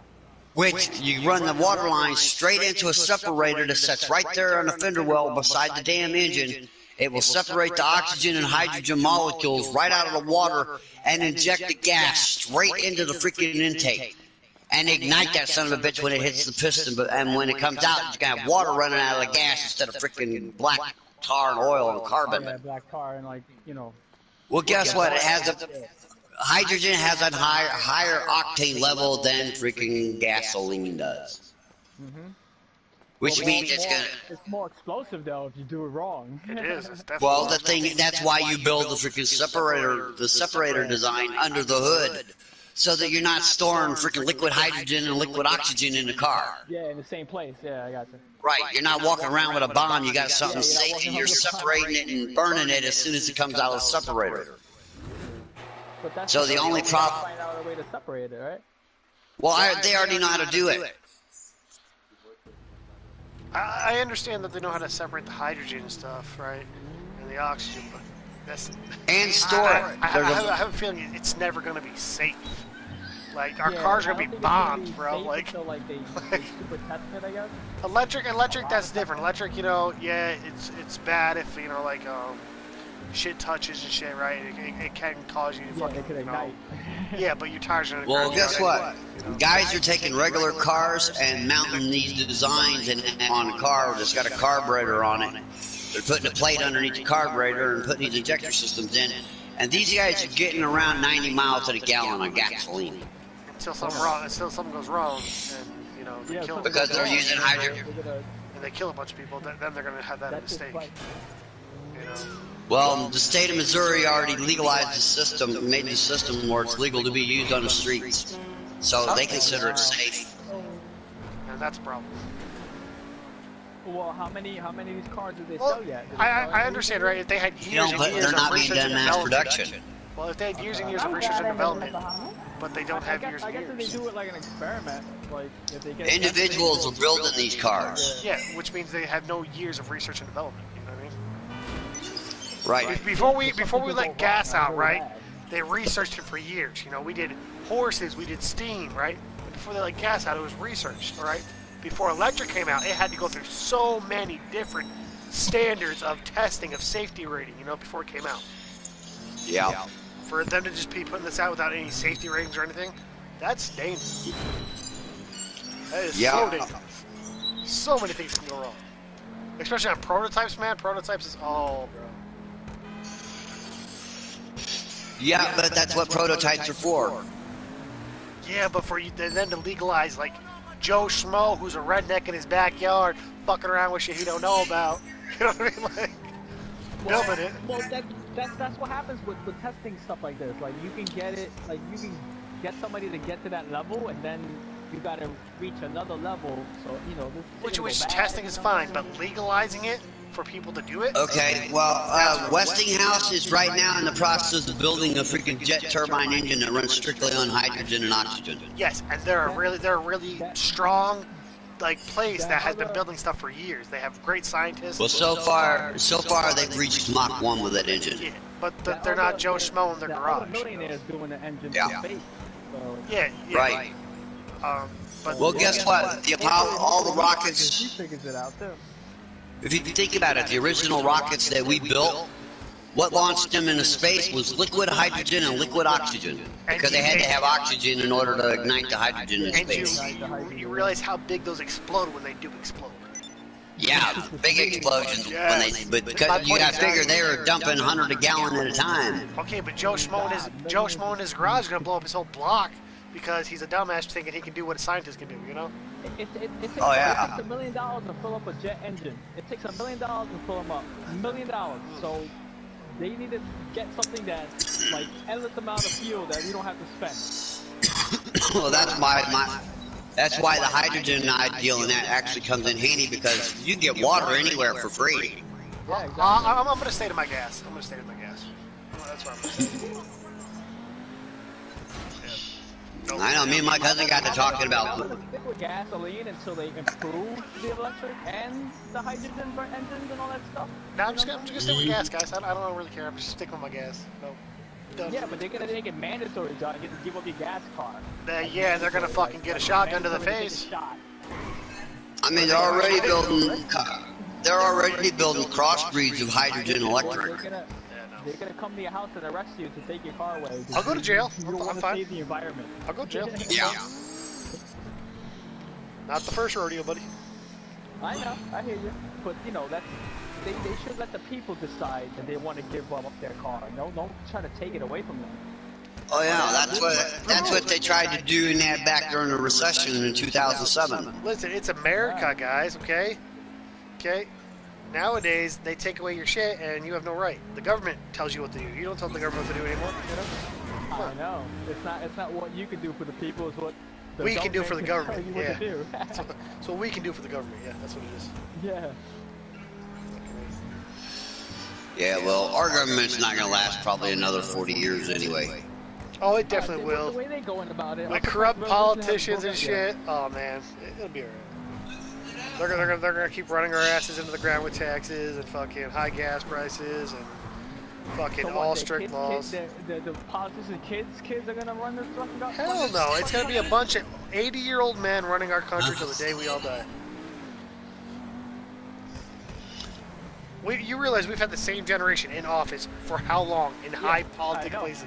Speaker 7: which you run the water line straight into a separator that sits right there on the fender well beside the damn engine. It will separate the oxygen and hydrogen molecules right out of the water and inject the gas straight into the freaking intake. And ignite that son of a bitch when it hits the piston, and when it comes out, you can have water running out of the gas instead of freaking black tar and oil and carbon.
Speaker 1: Yeah, black tar and
Speaker 7: Well, guess what? Hydrogen has a higher octane level than freaking gasoline does. Which means it's gonna.
Speaker 1: It's more explosive though if you do it wrong.
Speaker 2: It is. It's definitely.
Speaker 7: Well, that's why you build the freaking separator design under the hood, so that you're not storing freaking liquid hydrogen and liquid oxygen in the car.
Speaker 1: Yeah, in the same place. Yeah, I got you.
Speaker 7: Right, you're not walking around with a bomb. You got something safe, and you're separating it and burning it as soon as it comes out of the separator.
Speaker 1: But that's
Speaker 7: So the only problem.
Speaker 1: find out a way to separate it, right?
Speaker 7: Well, they already know how to do it.
Speaker 2: I understand that they know how to separate the hydrogen and stuff, right, and the oxygen, but that's.
Speaker 7: And store it.
Speaker 2: I have a feeling it's never going to be safe. Like our cars are going to be bombed, bro. Like
Speaker 1: until, they super test it, I guess.
Speaker 2: electric, that's different. Electric, yeah, it's bad if shit touches and shit, right? It can cause you to
Speaker 1: Yeah, they
Speaker 2: fucking,
Speaker 1: could ignite.
Speaker 2: Yeah, but your tires are.
Speaker 7: Well,
Speaker 2: gonna
Speaker 7: guess
Speaker 2: crash
Speaker 7: what?
Speaker 2: anyway,
Speaker 7: Guys are taking regular cars and mounting these designs on a car that's got a carburetor on it. They're putting a plate underneath the carburetor and putting these injector systems in. And these guys are getting around 90 miles to the gallon on gasoline.
Speaker 2: Until something goes wrong, and they kill
Speaker 7: Because they're using hydrogen.
Speaker 2: and they kill a bunch of people. Then they're gonna have that
Speaker 1: That's
Speaker 2: mistake.
Speaker 1: just
Speaker 7: Well, the state of Missouri already legalized the system, made the system where it's legal to be used on the streets. So they consider it safe.
Speaker 2: And that's a problem.
Speaker 1: Well, how many of these cars did they
Speaker 2: Well,
Speaker 1: sell yet?
Speaker 2: I understand, right? If they had years and years
Speaker 7: They're
Speaker 2: of
Speaker 7: not being
Speaker 2: research
Speaker 7: done
Speaker 2: and
Speaker 7: mass
Speaker 2: development.
Speaker 7: production.
Speaker 2: Well, if they had years and years of research and development, but they don't have years
Speaker 1: I
Speaker 2: and
Speaker 1: guess if
Speaker 2: years.
Speaker 1: they do it like an experiment, like if they get
Speaker 7: Individuals are building these cars.
Speaker 2: Yeah, which means they have no years of research and development. You know what I mean?
Speaker 7: Right.
Speaker 2: Before we
Speaker 1: Something could
Speaker 2: let
Speaker 1: go
Speaker 2: gas
Speaker 1: wrong,
Speaker 2: out,
Speaker 1: really
Speaker 2: right?
Speaker 1: bad.
Speaker 2: They researched it for years. You know, we did horses, we did steam, right? But before they let gas out, it was researched, all right? Before electric came out, it had to go through so many different standards of testing, of safety rating, you know, before it came out.
Speaker 7: Yeah.
Speaker 2: For them to just be putting this out without any safety ratings or anything, that's dangerous. That is so dangerous. So many things can go wrong. Especially on prototypes, man. Prototypes is all, bro.
Speaker 7: Yeah, but that's what prototypes are for.
Speaker 2: Yeah, but for you then to legalize, like, Joe Schmo, who's a redneck in his backyard, fucking around with shit he don't know about. You know what I mean? Like, building it.
Speaker 1: Well, that's what happens with testing stuff like this. Like you can get it, like you can get somebody to get to that level, and then you gotta reach another level. So you know, this
Speaker 2: Which testing is fine, but legalizing it for people to do it.
Speaker 7: Okay, well, Westinghouse is right now in the process of building a freaking jet turbine engine that runs strictly on hydrogen and oxygen.
Speaker 2: Yes, and they're a really strong, like, place that has been building stuff for years. They have great scientists.
Speaker 7: Well, so far they've reached Mach 1 with that engine.
Speaker 2: Yeah, but they're not Joe Schmo in their garage.
Speaker 1: Millionaires doing the engine
Speaker 7: Yeah.
Speaker 1: space. So.
Speaker 2: Yeah,
Speaker 7: Right.
Speaker 2: But
Speaker 7: Well, guess what? The Apollo, all the
Speaker 1: He
Speaker 7: rockets.
Speaker 1: figures it out too.
Speaker 7: If you think about it, the original rockets that we built, what launched them into space was liquid hydrogen and liquid oxygen, because they had to have oxygen in order to ignite the hydrogen in
Speaker 2: And
Speaker 7: space.
Speaker 2: you realize how big those explode when they do explode.
Speaker 7: Yeah, big explosions.
Speaker 2: Yes.
Speaker 7: But because you got to figure they were dumping 100 a gallon at a time.
Speaker 2: Okay, but Joe Schmo in his garage is gonna blow up his whole block because he's a dumbass thinking he can do what a scientist can do. You know?
Speaker 1: It takes
Speaker 7: Oh, yeah.
Speaker 1: $1 million to fill up a jet engine. It takes $1 million to fill them up. $1 million. So they need to get something that's like endless amount of fuel that we don't have to spend.
Speaker 7: Well, that's why the hydrogen ideal and that actually comes in handy, because you get water anywhere for free.
Speaker 1: Yeah, exactly.
Speaker 2: I'm gonna stay to my gas. That's where I'm gonna stay.
Speaker 7: I know, me and my cousin got to talking about.
Speaker 1: Stick with gasoline until they improve the electric and the hydrogen engines and all that stuff.
Speaker 2: No, I'm just gonna stay with gas, guys. I don't really care. I'm just sticking with my gas. No. Done.
Speaker 1: Yeah, but they're gonna make it mandatory, John. You get to give up your gas car.
Speaker 2: Yeah, they're gonna fucking get a shotgun to the
Speaker 1: Mandatory
Speaker 2: face.
Speaker 1: take a shot.
Speaker 7: I mean, they're already building. They're already building crossbreeds of hydrogen and electric.
Speaker 1: They're gonna come to your house and arrest you to take your car away.
Speaker 2: I'll go to jail.
Speaker 1: You don't
Speaker 2: I'm
Speaker 1: want to
Speaker 2: fine.
Speaker 1: save the environment.
Speaker 2: I'll go to jail.
Speaker 7: Yeah.
Speaker 2: Not the first rodeo, buddy.
Speaker 1: I know, I hear you. But you know, they should let the people decide that they want to give up their car. No, don't try to take it away from them.
Speaker 7: Oh yeah, that's what they tried to do in that back during the recession in 2007.
Speaker 2: Listen, it's America, guys. Okay. Nowadays, they take away your shit and you have no right. The government tells you what to do. You don't tell the government what to do anymore. You know?
Speaker 1: I know. It's not what you can do for the people. It's what the
Speaker 2: We can do for the
Speaker 1: tell
Speaker 2: government.
Speaker 1: you what
Speaker 2: Yeah.
Speaker 1: to do.
Speaker 2: So what we can do for the government. Yeah, that's what it is.
Speaker 1: Yeah.
Speaker 7: Yeah, well, our government's not going to last probably another 40 years anyway.
Speaker 2: Oh, it definitely
Speaker 1: The
Speaker 2: will.
Speaker 1: way they going about it.
Speaker 2: With corrupt politicians and shit. Oh man, it'll be alright. They're gonna keep running our asses into the ground with taxes and fucking high gas prices and fucking all strict laws.
Speaker 1: The politicians' kids are gonna run this fucking up.
Speaker 2: Hell no, it's gonna be a bunch of 80-year-old men running our country till the day we all die. You realize we've had the same generation in office for how long in high politic places?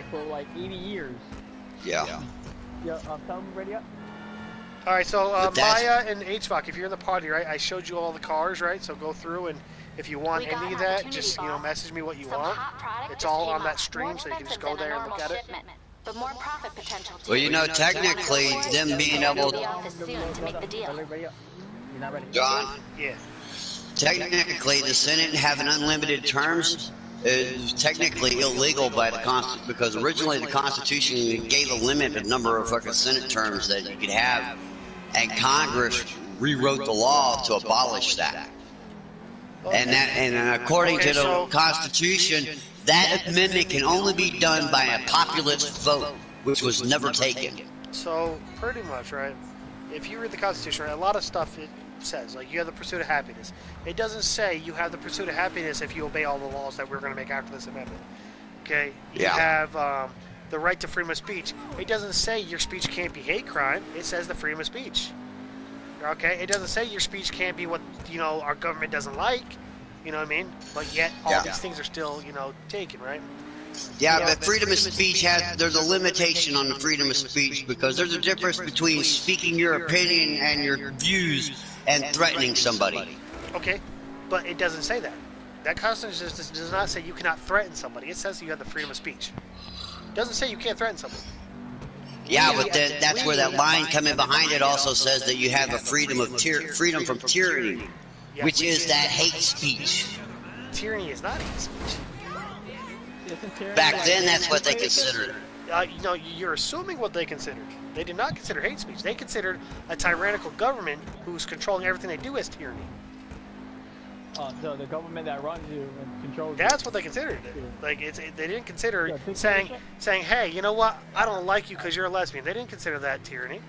Speaker 1: For like 80 years.
Speaker 7: Yeah.
Speaker 1: Yeah, tell them ready up.
Speaker 2: All right, so
Speaker 7: But that's-
Speaker 2: Maya and HVAC, if you're in the party, right? I showed you all the cars, right? So go through and if you want any of that, just message me what you want. It's all on that stream, so you can just go there and look at it.
Speaker 8: But more profit potential too.
Speaker 7: Well, you know, technically, them being able
Speaker 8: The
Speaker 7: to,
Speaker 8: office soon to make the deal.
Speaker 1: Everybody up. You're not ready.
Speaker 7: John,
Speaker 2: Yeah.
Speaker 7: technically, the Senate having unlimited terms is technically illegal by the Constitution, because originally the Constitution gave a limit of number of fucking Senate terms that you could have, and Congress rewrote the law to abolish that. And according to the Constitution, that amendment can only be done by a populist vote. which was never taken.
Speaker 2: So, pretty much, right? If you read the Constitution, right, a lot of stuff it says, like, you have the pursuit of happiness. It doesn't say you have the pursuit of happiness if you obey all the laws that we're going to make after this amendment. Okay? You
Speaker 7: Yeah.
Speaker 2: have the right to freedom of speech. It doesn't say your speech can't be hate crime. It says the freedom of speech. Okay? It doesn't say your speech can't be what, you know, our government doesn't like. You know what I mean? But yet, all these things are still, you know, taken, right?
Speaker 7: Yeah, but freedom of speech there's a limitation on the freedom of speech because there's a difference between speaking your opinion and your views and threatening somebody.
Speaker 2: Okay, but it doesn't say that. That Constitution does not say you cannot threaten somebody. It says you have the freedom of speech. It doesn't say you can't threaten somebody.
Speaker 7: Yeah, but that's where that line coming behind it also says that you have a freedom from tyranny, which is that hate speech.
Speaker 2: Tyranny is not hate speech.
Speaker 7: Back then, that's what they considered.
Speaker 2: You know, you're assuming what they considered. They did not consider hate speech. They considered a tyrannical government who's controlling everything they do as tyranny.
Speaker 1: So the government that runs you and controls you.
Speaker 2: That's what they considered. Like, they didn't consider saying, hey, you know what? I don't like you because you're a lesbian. They didn't consider that tyranny.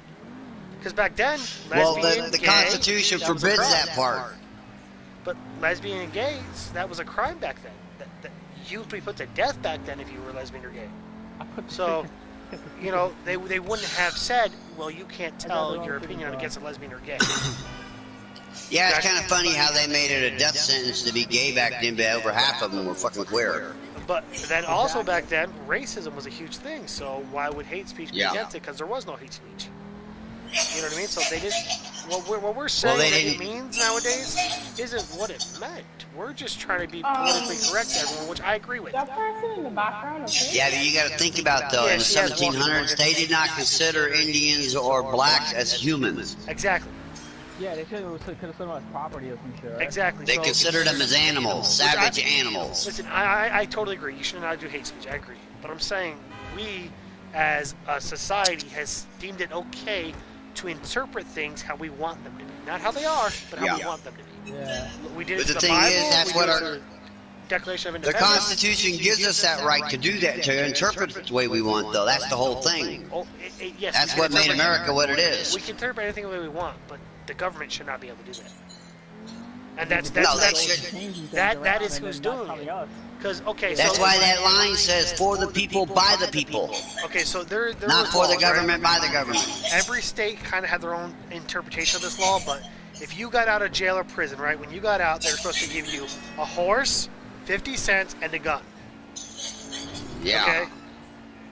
Speaker 2: Because back then, lesbian,
Speaker 7: the
Speaker 2: gay,
Speaker 7: Constitution
Speaker 2: that was a
Speaker 7: forbids
Speaker 2: crime.
Speaker 7: that part.
Speaker 2: But lesbian and gays, that was a crime back then. You would be put to death back then if you were lesbian or gay. So, you know, they wouldn't have said, well, you can't tell your opinion against a lesbian or gay.
Speaker 7: Yeah, it's kind of funny how they made it a death sentence to be gay back then, but over half of them were fucking queer.
Speaker 2: But then also back then, racism was a huge thing. So why would hate speech be against it? Because there was no hate speech. You know what I mean? So they didn't. What we're saying that it means nowadays isn't what it meant. We're just trying to be politically correct to everyone, which I agree with.
Speaker 4: That person in the background, okay?
Speaker 7: Yeah, but you got to think about though. In the 1700s, they did not consider Indians or blacks as humans.
Speaker 2: Exactly.
Speaker 1: Yeah, they should have considered them as property or some shit, right?
Speaker 2: Exactly.
Speaker 7: They considered them as animals, savage animals.
Speaker 2: Listen, I totally agree. You should not do hate speech. I agree. But I'm saying we, as a society, has deemed it okay to interpret things how we want them to be. Not how they are, but how we want them to be.
Speaker 1: Yeah.
Speaker 2: We did
Speaker 7: But
Speaker 2: it
Speaker 7: the
Speaker 2: to
Speaker 7: thing
Speaker 2: Bible,
Speaker 7: is, that's what our
Speaker 2: Declaration of
Speaker 7: the
Speaker 2: Independence.
Speaker 7: Constitution gives us that right to do that, to interpret it the way we want, though. That's the whole thing.
Speaker 2: Oh, yes,
Speaker 7: That's what made America what it is.
Speaker 2: We can interpret anything the way we want, but the government should not be able to do that. And that is who's doing it. Because
Speaker 7: that's why that line says "for the people, by the people."
Speaker 2: Okay, so there
Speaker 7: not for the government, by the government.
Speaker 2: Every state kind of had their own interpretation of this law, but if you got out of jail or prison, right, when you got out, they were supposed to give you a horse, 50 cents, and a gun.
Speaker 7: Yeah.
Speaker 2: Okay?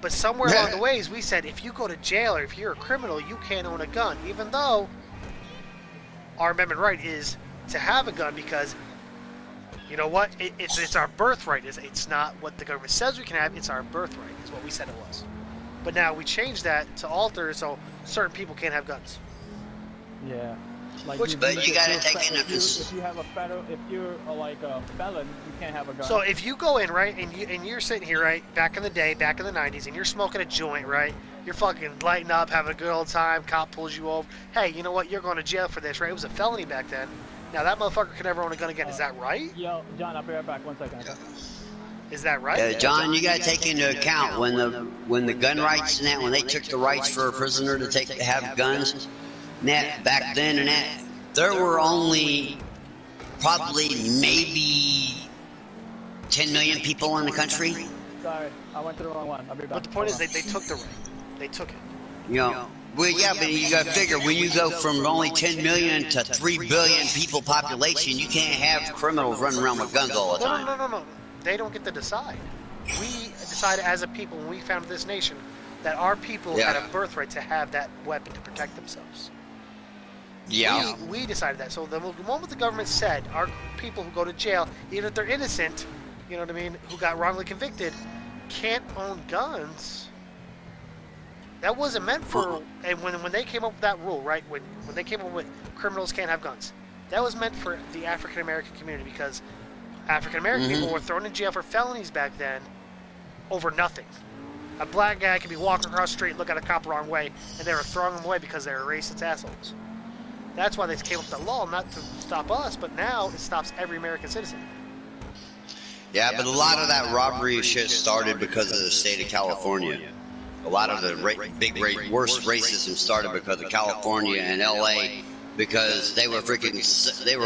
Speaker 2: But somewhere along the ways, we said if you go to jail or if you're a criminal, you can't own a gun, even though our amendment right is to have a gun because, you know what, it's our birthright. It's not what the government says we can have, it's our birthright, is what we said it was. But now we changed that to alter so certain people can't have guns.
Speaker 1: Yeah. Like
Speaker 7: but you gotta take into
Speaker 1: if you have if you're like a felon, you can't have a gun.
Speaker 2: So if you go in, right, and you're sitting here, right, back in the day, back in the 90s, and you're smoking a joint, right, you're fucking lighting up, having a good old time, cop pulls you over, hey, you know what, you're going to jail for this, right? It was a felony back then. Now that motherfucker can never own a gun again, is that right?
Speaker 1: Yo, John, I'll be right back, 1 second.
Speaker 2: Yeah. Is that right?
Speaker 7: John, you gotta take into account when the gun rights and that, when they took the rights for a prisoner to have guns, and that back then and that, there were only probably maybe 10 million people in the country.
Speaker 1: Sorry, I went to the wrong one. I'll be back.
Speaker 2: But the point is, they took the right. They took it.
Speaker 7: You know, well, yeah, but you gotta figure when you go from only 10 million to 3 billion people population, you can't have criminals running around with guns all the time.
Speaker 2: No. They don't get to decide. We decided as a people when we founded this nation that our people had a birthright to have that weapon to protect themselves.
Speaker 7: Yeah.
Speaker 2: We decided that. So the moment the government said our people who go to jail, even if they're innocent, you know what I mean, who got wrongly convicted, can't own guns. That wasn't meant for. And when they came up with that rule, right? When they came up with criminals can't have guns, that was meant for the African American community because African American people were thrown in jail for felonies back then over nothing. A black guy could be walking across the street, look at a cop the wrong way, and they were throwing him away because they were racist assholes. That's why they came up with the law, not to stop us, but now it stops every American citizen.
Speaker 7: Yeah, but a lot of that robbery shit started because of the state of California. A lot of the worst racism started because of California and LA, because they were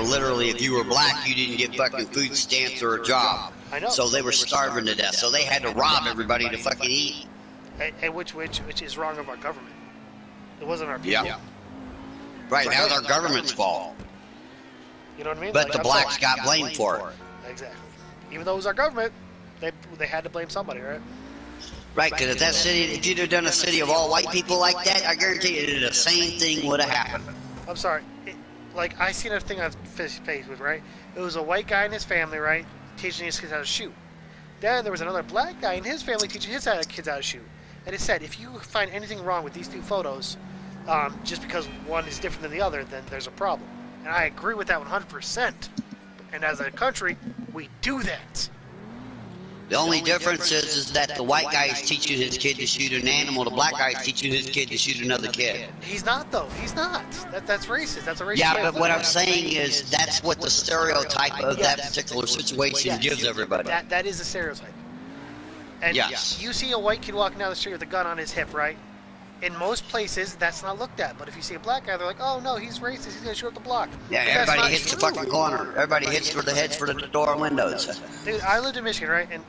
Speaker 7: literally, if you were black, you didn't get fucking food stamps or a job.
Speaker 2: I know.
Speaker 7: So they were starving to death. So they had to rob everybody to fucking eat.
Speaker 2: And which is wrong of our government. It wasn't our people.
Speaker 7: Yeah. Right, now it's our government's fault.
Speaker 2: You know what I mean?
Speaker 7: But
Speaker 2: Like,
Speaker 7: the blacks got blamed for it.
Speaker 2: Exactly. Even though it was our government, they had to blame somebody, right?
Speaker 7: Right, because if you'd have done a city of all white people like that, I guarantee you the same thing would have happened.
Speaker 2: I'm sorry. Like, I seen a thing on Facebook, right? It was a white guy and his family, right? Teaching his kids how to shoot. Then there was another black guy and his family teaching his kids how to shoot. And it said, if you find anything wrong with these two photos, just because one is different than the other, then there's a problem. And I agree with that 100%. And as a country, we do that.
Speaker 7: The only difference is that the white guy is teaching his kid to shoot an animal, the black guy is teaching his kid to shoot another kid.
Speaker 2: He's not, though. He's not. That's racist. That's a racist way
Speaker 7: Yeah,
Speaker 2: of
Speaker 7: but what
Speaker 2: looking
Speaker 7: I'm
Speaker 2: at it.
Speaker 7: saying is that's what the stereotype of that particular situation gives everybody.
Speaker 2: That is a stereotype. And
Speaker 7: Yes.
Speaker 2: you see a white kid walking down the street with a gun on his hip, right? In most places, that's not looked at. But if you see a black guy, they're like, oh, no, he's racist. He's going to shoot up the block.
Speaker 7: Yeah,
Speaker 2: But that's
Speaker 7: everybody
Speaker 2: not
Speaker 7: hits the
Speaker 2: true.
Speaker 7: fucking corner. Everybody hits for the heads for the door and windows.
Speaker 2: Dude, I lived in Michigan, right? And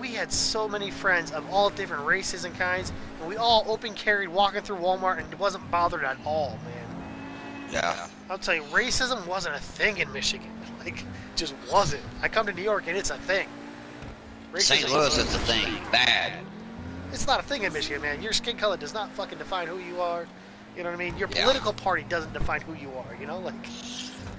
Speaker 2: we had so many friends of all different races and kinds. And we all open carried walking through Walmart and wasn't bothered at all, man.
Speaker 7: Yeah.
Speaker 2: I'll tell you, racism wasn't a thing in Michigan. Like, just wasn't. I come to New York and it's a thing.
Speaker 7: St. Louis is the thing. Bad.
Speaker 2: It's not a thing in Michigan, man. Your skin color does not fucking define who you are. You know what I mean? Your political party doesn't define who you are, you know? Like,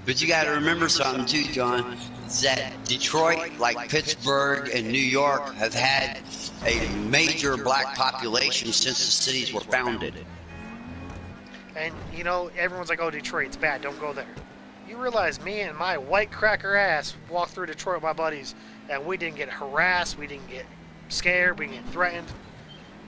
Speaker 7: But you got to remember something too, John, is that Detroit, like Pittsburgh and New York, have had a major black population since the cities were founded.
Speaker 2: and, you know, everyone's like, oh, Detroit's bad. Don't go there. You realize me and my white cracker ass walked through Detroit with my buddies, and we didn't get harassed. We didn't get scared. We didn't get threatened.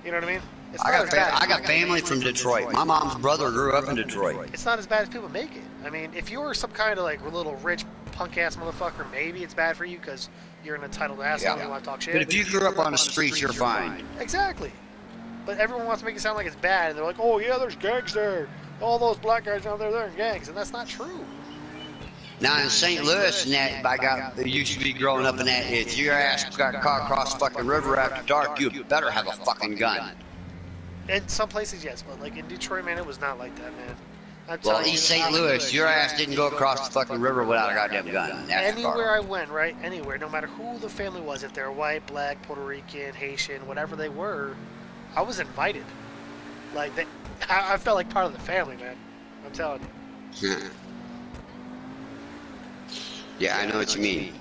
Speaker 2: You know what I mean? It's not as bad.
Speaker 7: I got family from Detroit. My mom's brother grew up in Detroit.
Speaker 2: It's not as bad as people make it. I mean, if you were some kind of like little rich punk ass motherfucker, maybe it's bad for you because you're an entitled asshole and you want to talk shit.
Speaker 7: But if you grew up on the streets, you're fine.
Speaker 2: Exactly. But everyone wants to make it sound like it's bad, and they're like, oh yeah, there's gangs there. All those black guys down there, they're in gangs, and that's not true.
Speaker 7: Now in St. Louis, and that by God, you used to be growing up in that. If your ass got caught across the fucking river after dark, you better have a fucking gun.
Speaker 2: In some places, yes, but like in Detroit, man, it was not like that, man. I'm
Speaker 7: Well,
Speaker 2: telling
Speaker 7: East
Speaker 2: you,
Speaker 7: St. Louis, your ass didn't go across the fucking river without a goddamn gun. After
Speaker 2: anywhere
Speaker 7: dark.
Speaker 2: I went, right, anywhere, no matter who the family was, if they're white, black, Puerto Rican, Haitian, whatever they were, I was invited. Like, I felt like part of the family, man. I'm telling you.
Speaker 7: Yeah, I know what you mean.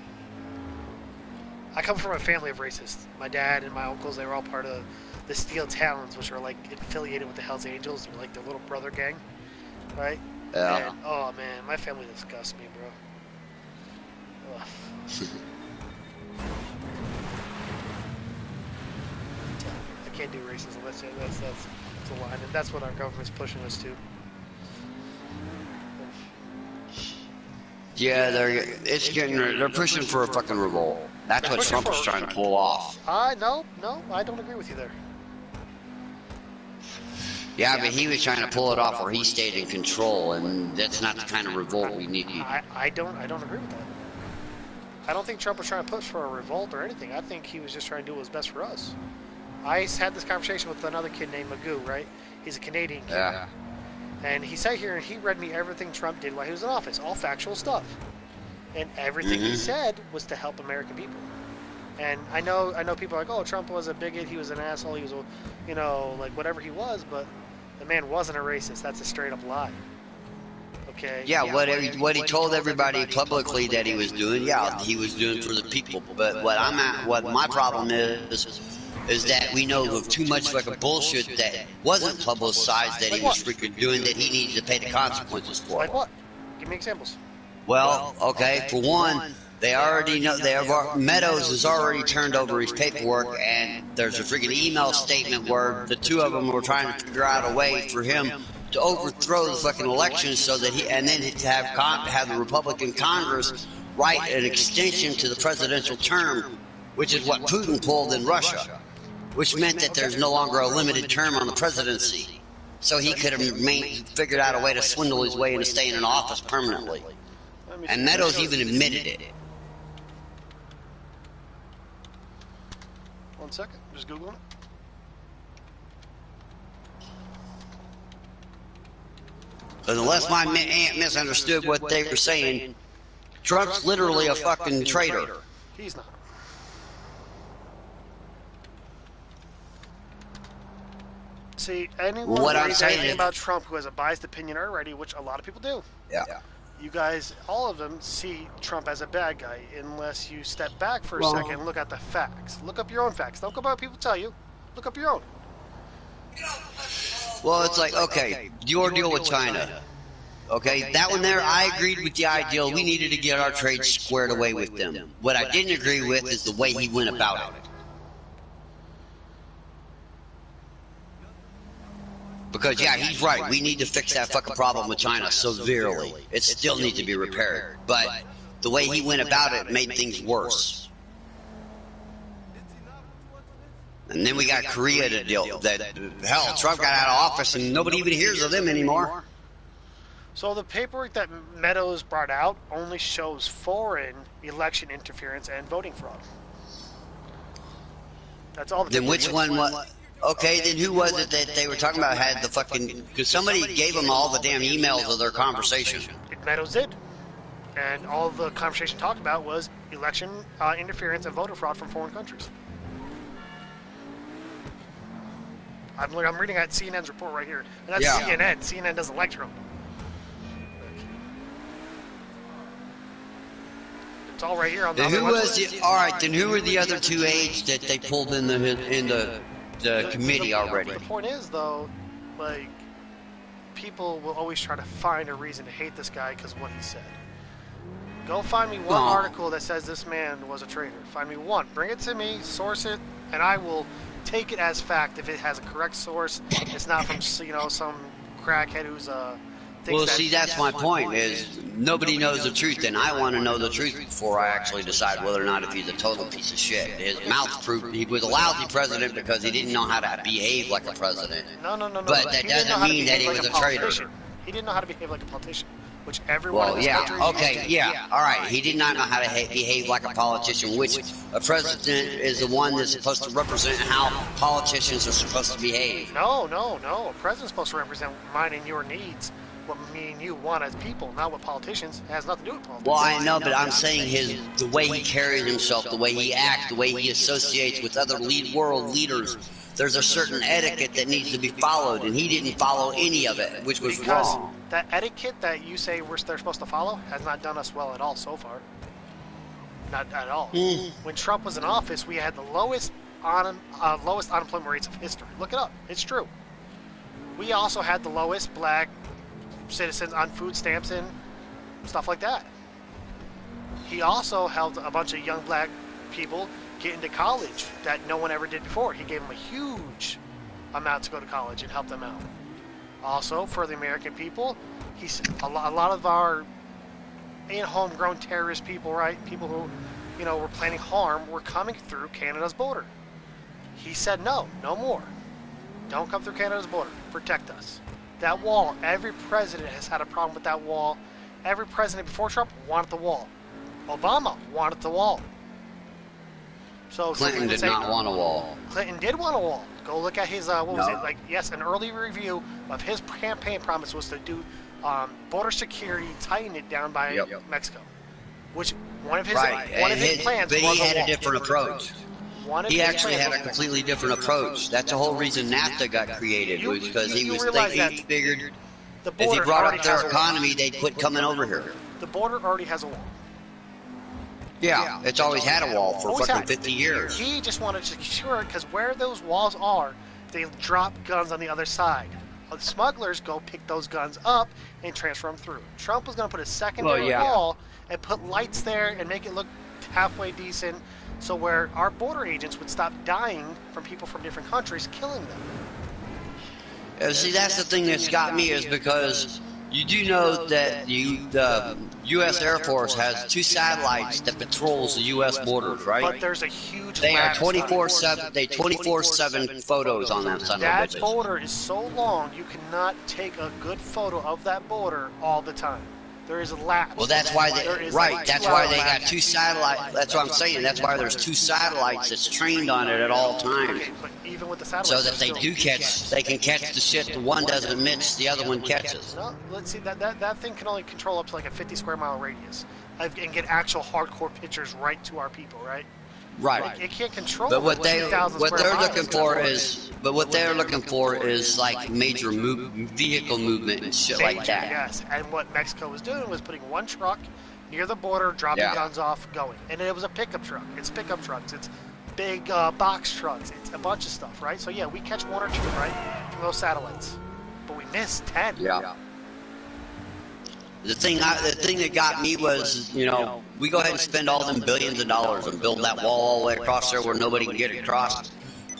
Speaker 2: I come from a family of racists. My dad and my uncles, they were all part of the Steel Talons, which are like affiliated with the Hells Angels. They're like their little brother gang, right?
Speaker 7: Yeah.
Speaker 2: And, oh man, my family disgusts me, bro. Ugh. I can't do racism. That's a line, and that's what our government's pushing us to.
Speaker 7: Yeah, they're pushing for a fucking revolt. That's what Trump is trying to pull off.
Speaker 2: No, I don't agree with you there.
Speaker 7: Yeah, but he was trying to pull it off where he stayed in control, and that's not the kind of revolt we need.
Speaker 2: I don't agree with that. I don't think Trump was trying to push for a revolt or anything. I think he was just trying to do what was best for us. I had this conversation with another kid named Magoo, right? He's a Canadian kid.
Speaker 7: Yeah.
Speaker 2: And he sat here and he read me everything Trump did while he was in office, all factual stuff. And everything he said was to help American people. And I know people are like, oh, Trump was a bigot, he was an asshole, he was, you know, like whatever he was, but the man wasn't a racist. That's a straight up lie. Okay?
Speaker 7: Yeah, what he told everybody publicly that he was doing, he was doing for the people. But what my problem is that we know of too much fucking bullshit that wasn't publicized that he was freaking doing that he needs to pay the consequences for.
Speaker 2: Like what? Give me examples.
Speaker 7: Well, okay, for one, they already know Meadows has already turned over his paperwork, and there's a freaking email statement where the two of them were trying to figure out a way for him to overthrow the fucking election so that and then to have the Republican Congress write an extension to the presidential term, which is what Putin pulled in Russia. which meant that there's no longer a limited term on the presidency. So he could have figured out a way to swindle his way into staying in office permanently. And Meadows even admitted it.
Speaker 2: 1 second, just Googling it.
Speaker 7: Because unless my aunt misunderstood what they were saying, Trump's literally a fucking traitor.
Speaker 2: He's not. See, anyone who reads anything about Trump who has a biased opinion already, which a lot of people do.
Speaker 7: Yeah.
Speaker 2: You guys, all of them, see Trump as a bad guy unless you step back for a second and look at the facts. Look up your own facts. Don't go by what people tell you. Look up your own.
Speaker 7: Well, it's like, okay, your deal with China. Okay, that one there, I agreed with the ideal. We needed to get our trade squared away with them. What I didn't agree with is the way he went about it. Because, yeah, he's right. We need to fix that fucking problem with China severely. It still needs to be repaired. But the way he went about it made things worse. And then we got Korea to deal with. Hell, Trump got out of office and nobody even hears of them anymore.
Speaker 2: So the paperwork that Meadows brought out only shows foreign election interference and voting fraud. That's all.
Speaker 7: Then which one was... Okay, then who was it that they were talking about had the fucking... Because somebody gave them all the damn emails of their conversation.
Speaker 2: Meadows did. And all the conversation talked about was election interference and voter fraud from foreign countries. I'm reading at CNN's report right here. And that's CNN. CNN doesn't like Trump. It's all right here on the
Speaker 7: then who was
Speaker 2: website.
Speaker 7: the... All right, then who were the other two aides that they pulled in the committee already?
Speaker 2: The point is, though, like, people will always try to find a reason to hate this guy because of what he said. Go find me one article that says this man was a traitor. Find me one. Bring it to me, source it, and I will take it as fact if it has a correct source. It's not from, you know, some crackhead who's
Speaker 7: well, see, that's my point, is nobody knows the truth, and I want to know the truth before I actually decide whether or not if he's a total piece of shit. His mouth proved he was a lousy president because he didn't know how to behave like a president.
Speaker 2: No.
Speaker 7: But that doesn't mean that he was a traitor.
Speaker 2: He didn't know how to behave like a politician, which everyone in this country...
Speaker 7: All right. He did not know how to behave like a politician, which a president is the one that's supposed to represent how politicians are supposed to behave.
Speaker 2: No. A president's supposed to represent mine and your needs. What me and you want as people, not what politicians. It has nothing to do with politics.
Speaker 7: Well, I know, but I'm saying the way he carries himself, the way he acts, the way he associates with other world leaders. There's a certain etiquette that needs to be followed, and he didn't follow any of it, which was wrong.
Speaker 2: That etiquette that you say they're supposed to follow has not done us well at all so far. Not at all. When Trump was in office, we had the lowest unemployment rates of history. Look it up. It's true. We also had the lowest black citizens on food stamps and stuff like that. He also helped a bunch of young black people get into college that no one ever did before. He gave them a huge amount to go to college and help them out. Also, for the American people, a lot of our homegrown terrorist people, right? People who, you know, were planning harm, were coming through Canada's border. He said no more. Don't come through Canada's border. Protect us. That wall, every president has had a problem with that wall. Every president before Trump wanted the wall. Obama wanted the wall. So
Speaker 7: Clinton did not want a wall.
Speaker 2: Clinton did want a wall. Go look at his, an early review of his campaign promise was to do border security, tighten it down by Mexico. Which one of his plans
Speaker 7: but
Speaker 2: was
Speaker 7: he had
Speaker 2: a
Speaker 7: a different approach. He actually had a completely different approach. That's the whole reason NAFTA got created, was because he figured if he brought up their economy, they'd quit coming over here.
Speaker 2: The border already has a wall.
Speaker 7: Yeah, it's always had a wall for fucking 50 years.
Speaker 2: He just wanted to secure it because where those walls are, they drop guns on the other side. The smugglers go pick those guns up and transfer them through. Trump was going to put a secondary wall and put lights there and make it look halfway decent, so where our border agents would stop dying from people from different countries killing them.
Speaker 7: See, that's the thing that's got me, is because You do know that the U.S. Air Force has 2 satellites that patrols the U.S. borders, right?
Speaker 2: But there's a huge
Speaker 7: They are
Speaker 2: lapse time.
Speaker 7: 24/7. They 24/7 photos on that son of a
Speaker 2: That
Speaker 7: bitches.
Speaker 2: border is so long, you cannot take a good photo of that border all the time. There is a lapse.
Speaker 7: Well, that's why
Speaker 2: There
Speaker 7: they
Speaker 2: is
Speaker 7: right.
Speaker 2: like
Speaker 7: That's
Speaker 2: 2
Speaker 7: why
Speaker 2: hour
Speaker 7: they got
Speaker 2: lapse.
Speaker 7: 2 satellites. That's what I'm saying. That's why there's 2 satellites that's trained on it at all times,
Speaker 2: Okay, but even with the satellites,
Speaker 7: so that they
Speaker 2: still-
Speaker 7: do catch. They can catch the shit. The one doesn't miss, the other one catches.
Speaker 2: No, let's see. That thing can only control up to like a 50 square mile radius, and get actual hardcore pictures right to our people, right?
Speaker 7: Right.
Speaker 2: It can't control.
Speaker 7: But what
Speaker 2: 2,000
Speaker 7: they're
Speaker 2: square miles.
Speaker 7: looking for is, like major vehicle movement and shit like
Speaker 2: Major,
Speaker 7: that.
Speaker 2: Yes, and what Mexico was doing was putting one truck near the border, dropping
Speaker 7: Yeah.
Speaker 2: guns off, going. And it was a pickup truck. It's pickup trucks. It's big box trucks. It's a bunch of stuff, right? So yeah, we catch 1 or 2, right, from those satellites, but we miss 10.
Speaker 7: Yeah. The thing that got me was, we go ahead and spend all them billions of dollars and build that wall all the way across there where nobody can get across.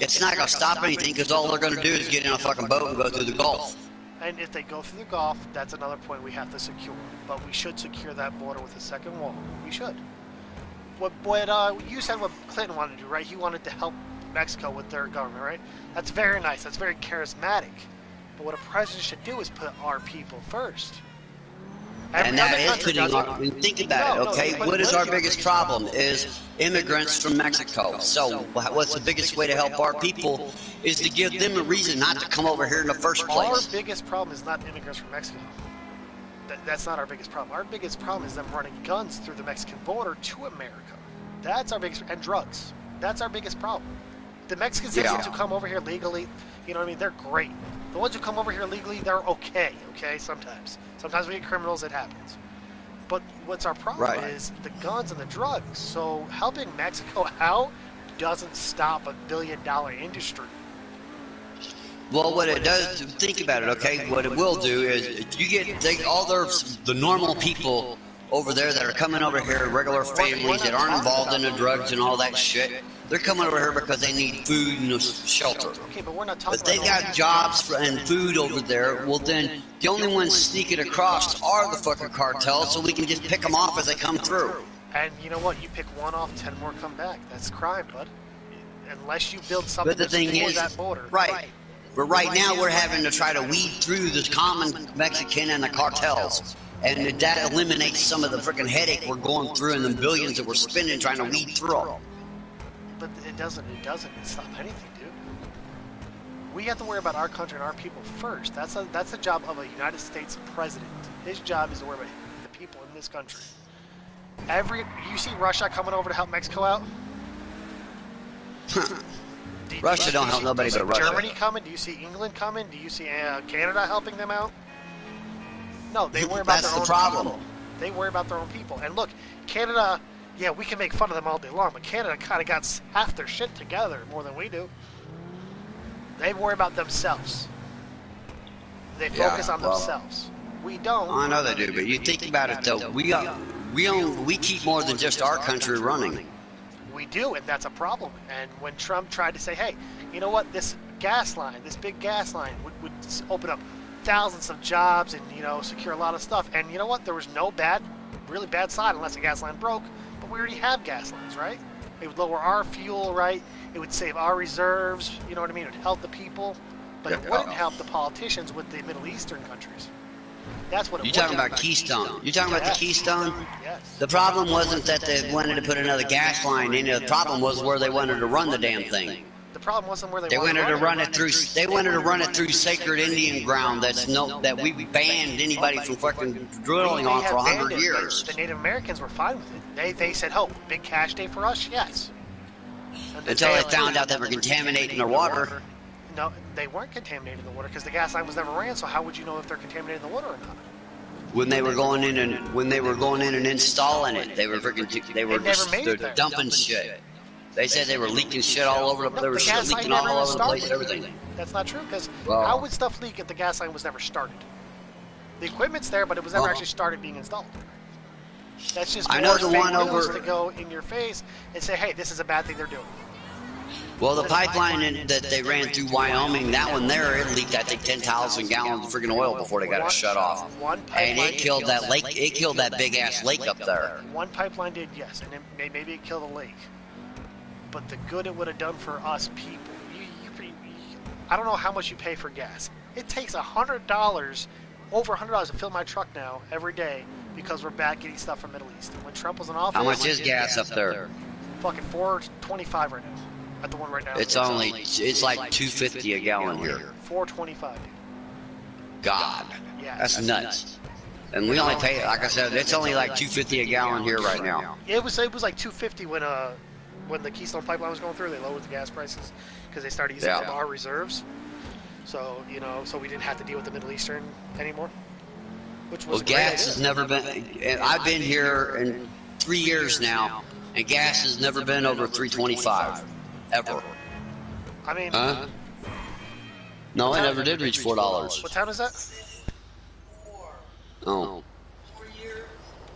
Speaker 7: It's not going to stop anything because all they're going to do is get in a fucking boat and go through the Gulf.
Speaker 2: And if they go through the Gulf, that's another point we have to secure. But we should secure that border with a second wall. We should. What you said what Clinton wanted to do, right? He wanted to help Mexico with their government, right? That's very nice. That's very charismatic. But what a president should do is put our people first.
Speaker 7: And that is putting think about it, okay? What is our biggest problem is immigrants from Mexico. So what's the biggest way to help our people is to give them a reason not to come over here in the first
Speaker 2: Our
Speaker 7: place.
Speaker 2: biggest problem is not immigrants from Mexico. That's not our biggest problem. Our biggest problem is them running guns through the Mexican border to America. That's our biggest, and drugs. That's our biggest problem. The Mexican citizens who come over here legally, you know what I mean, they're great. The ones who come over here legally, they're okay, sometimes. Sometimes we get criminals, it happens. But what's our problem is the guns and the drugs. So helping Mexico out doesn't stop a billion-dollar industry.
Speaker 7: Well, what it does, think about it, okay? What it will do is you get all the normal people over there that are coming over here, regular families that aren't involved in the drugs and all that shit. They're coming over here because they need food and shelter.
Speaker 2: Okay, but we're not talking
Speaker 7: But they got jobs and food over there. Well, then the only ones sneaking across are the fucking cartels, so we can just pick them off as they come through.
Speaker 2: And you know what? You pick one off, 10 more come back. That's crime, bud. Unless you build something
Speaker 7: But the thing is,
Speaker 2: that border.
Speaker 7: right. But right now we're having to try to weed through this common Mexican and the cartels. And that eliminates some of the freaking headache we're going through and the billions that we're spending trying to weed through them.
Speaker 2: But it doesn't stop anything, dude. We have to worry about our country and our people first. That's the job of a United States president. His job is to worry about the people in this country. You see Russia coming over to help Mexico out?
Speaker 7: Russia don't help nobody but Russia.
Speaker 2: Germany coming? Do you see England coming? Do you see Canada helping them out? No, they worry about their own people. They worry about their own people. And look, Canada, yeah, we can make fun of them all day long, but Canada kind of got half their shit together more than we do. They worry about themselves. They focus on themselves. We don't.
Speaker 7: I know they do, but you think about it though. We keep more than just our country running.
Speaker 2: We do, and that's a problem. And when Trump tried to say, hey, you know what, this gas line, this big gas line would open up thousands of jobs and, secure a lot of stuff. And you know what, there was no really bad side unless the gas line broke, but we already have gas lines, right? It would lower our fuel, right? It would save our reserves, you know what I mean? It would help the people, but it wouldn't help the politicians with the Middle Eastern countries. That's what it was.
Speaker 7: You're talking about Keystone. You're talking about the Keystone?
Speaker 2: Yes.
Speaker 7: The problem wasn't that they wanted to put another gas line in. The problem was where they wanted to run the damn thing.
Speaker 2: The problem wasn't where
Speaker 7: They wanted to run it through. They wanted to run it through sacred Indian ground. That we banned anybody from fucking drilling on for 100 years.
Speaker 2: The Native Americans were fine with it. They said, "Oh, big cash day for us." Yes.
Speaker 7: Until they found out they were contaminating their water.
Speaker 2: No, they weren't contaminating the water because the gas line was never ran. So how would you know if they're contaminating the water or not?
Speaker 7: When they were going in and installing it, they were they're dumping shit. They said they were leaking shit all over the. They were leaking all over the place. Everything.
Speaker 2: That's not true because how would stuff leak if the gas line was never started? The equipment's there, but it was never actually started being installed. That's just
Speaker 7: I know the one over
Speaker 2: to go in your face and say, "Hey, this is a bad thing they're doing."
Speaker 7: Well, the pipeline that they ran through Wyoming, that one there, it leaked, I think, 10,000 gallons of freaking oil before they got it shut off. And it killed that lake. It killed that big ass lake up there.
Speaker 2: One pipeline did, yes, and maybe it killed a lake. But the good it would have done for us people, I don't know how much you pay for gas. It takes $100, over $100 to fill my truck now every day because we're back getting stuff from Middle East. And when Trump was in office,
Speaker 7: How much is gas up there?
Speaker 2: Fucking $4.25 right now. At the one right now.
Speaker 7: It's like $2.50 a gallon here.
Speaker 2: $4.25.
Speaker 7: God,
Speaker 2: Yeah,
Speaker 7: that's nuts. And we only pay, like I said, it's only like $2.50 a gallon here right now.
Speaker 2: It was like $2.50 when the Keystone Pipeline was going through. They lowered the gas prices because they started using our reserves. So so we didn't have to deal with the Middle Eastern anymore. Which was
Speaker 7: gas has never been. I've been here in 3 years now, and gas has never been over $3.25 ever.
Speaker 2: I mean,
Speaker 7: no, it never did reach $4.
Speaker 2: What town is that?
Speaker 7: Oh,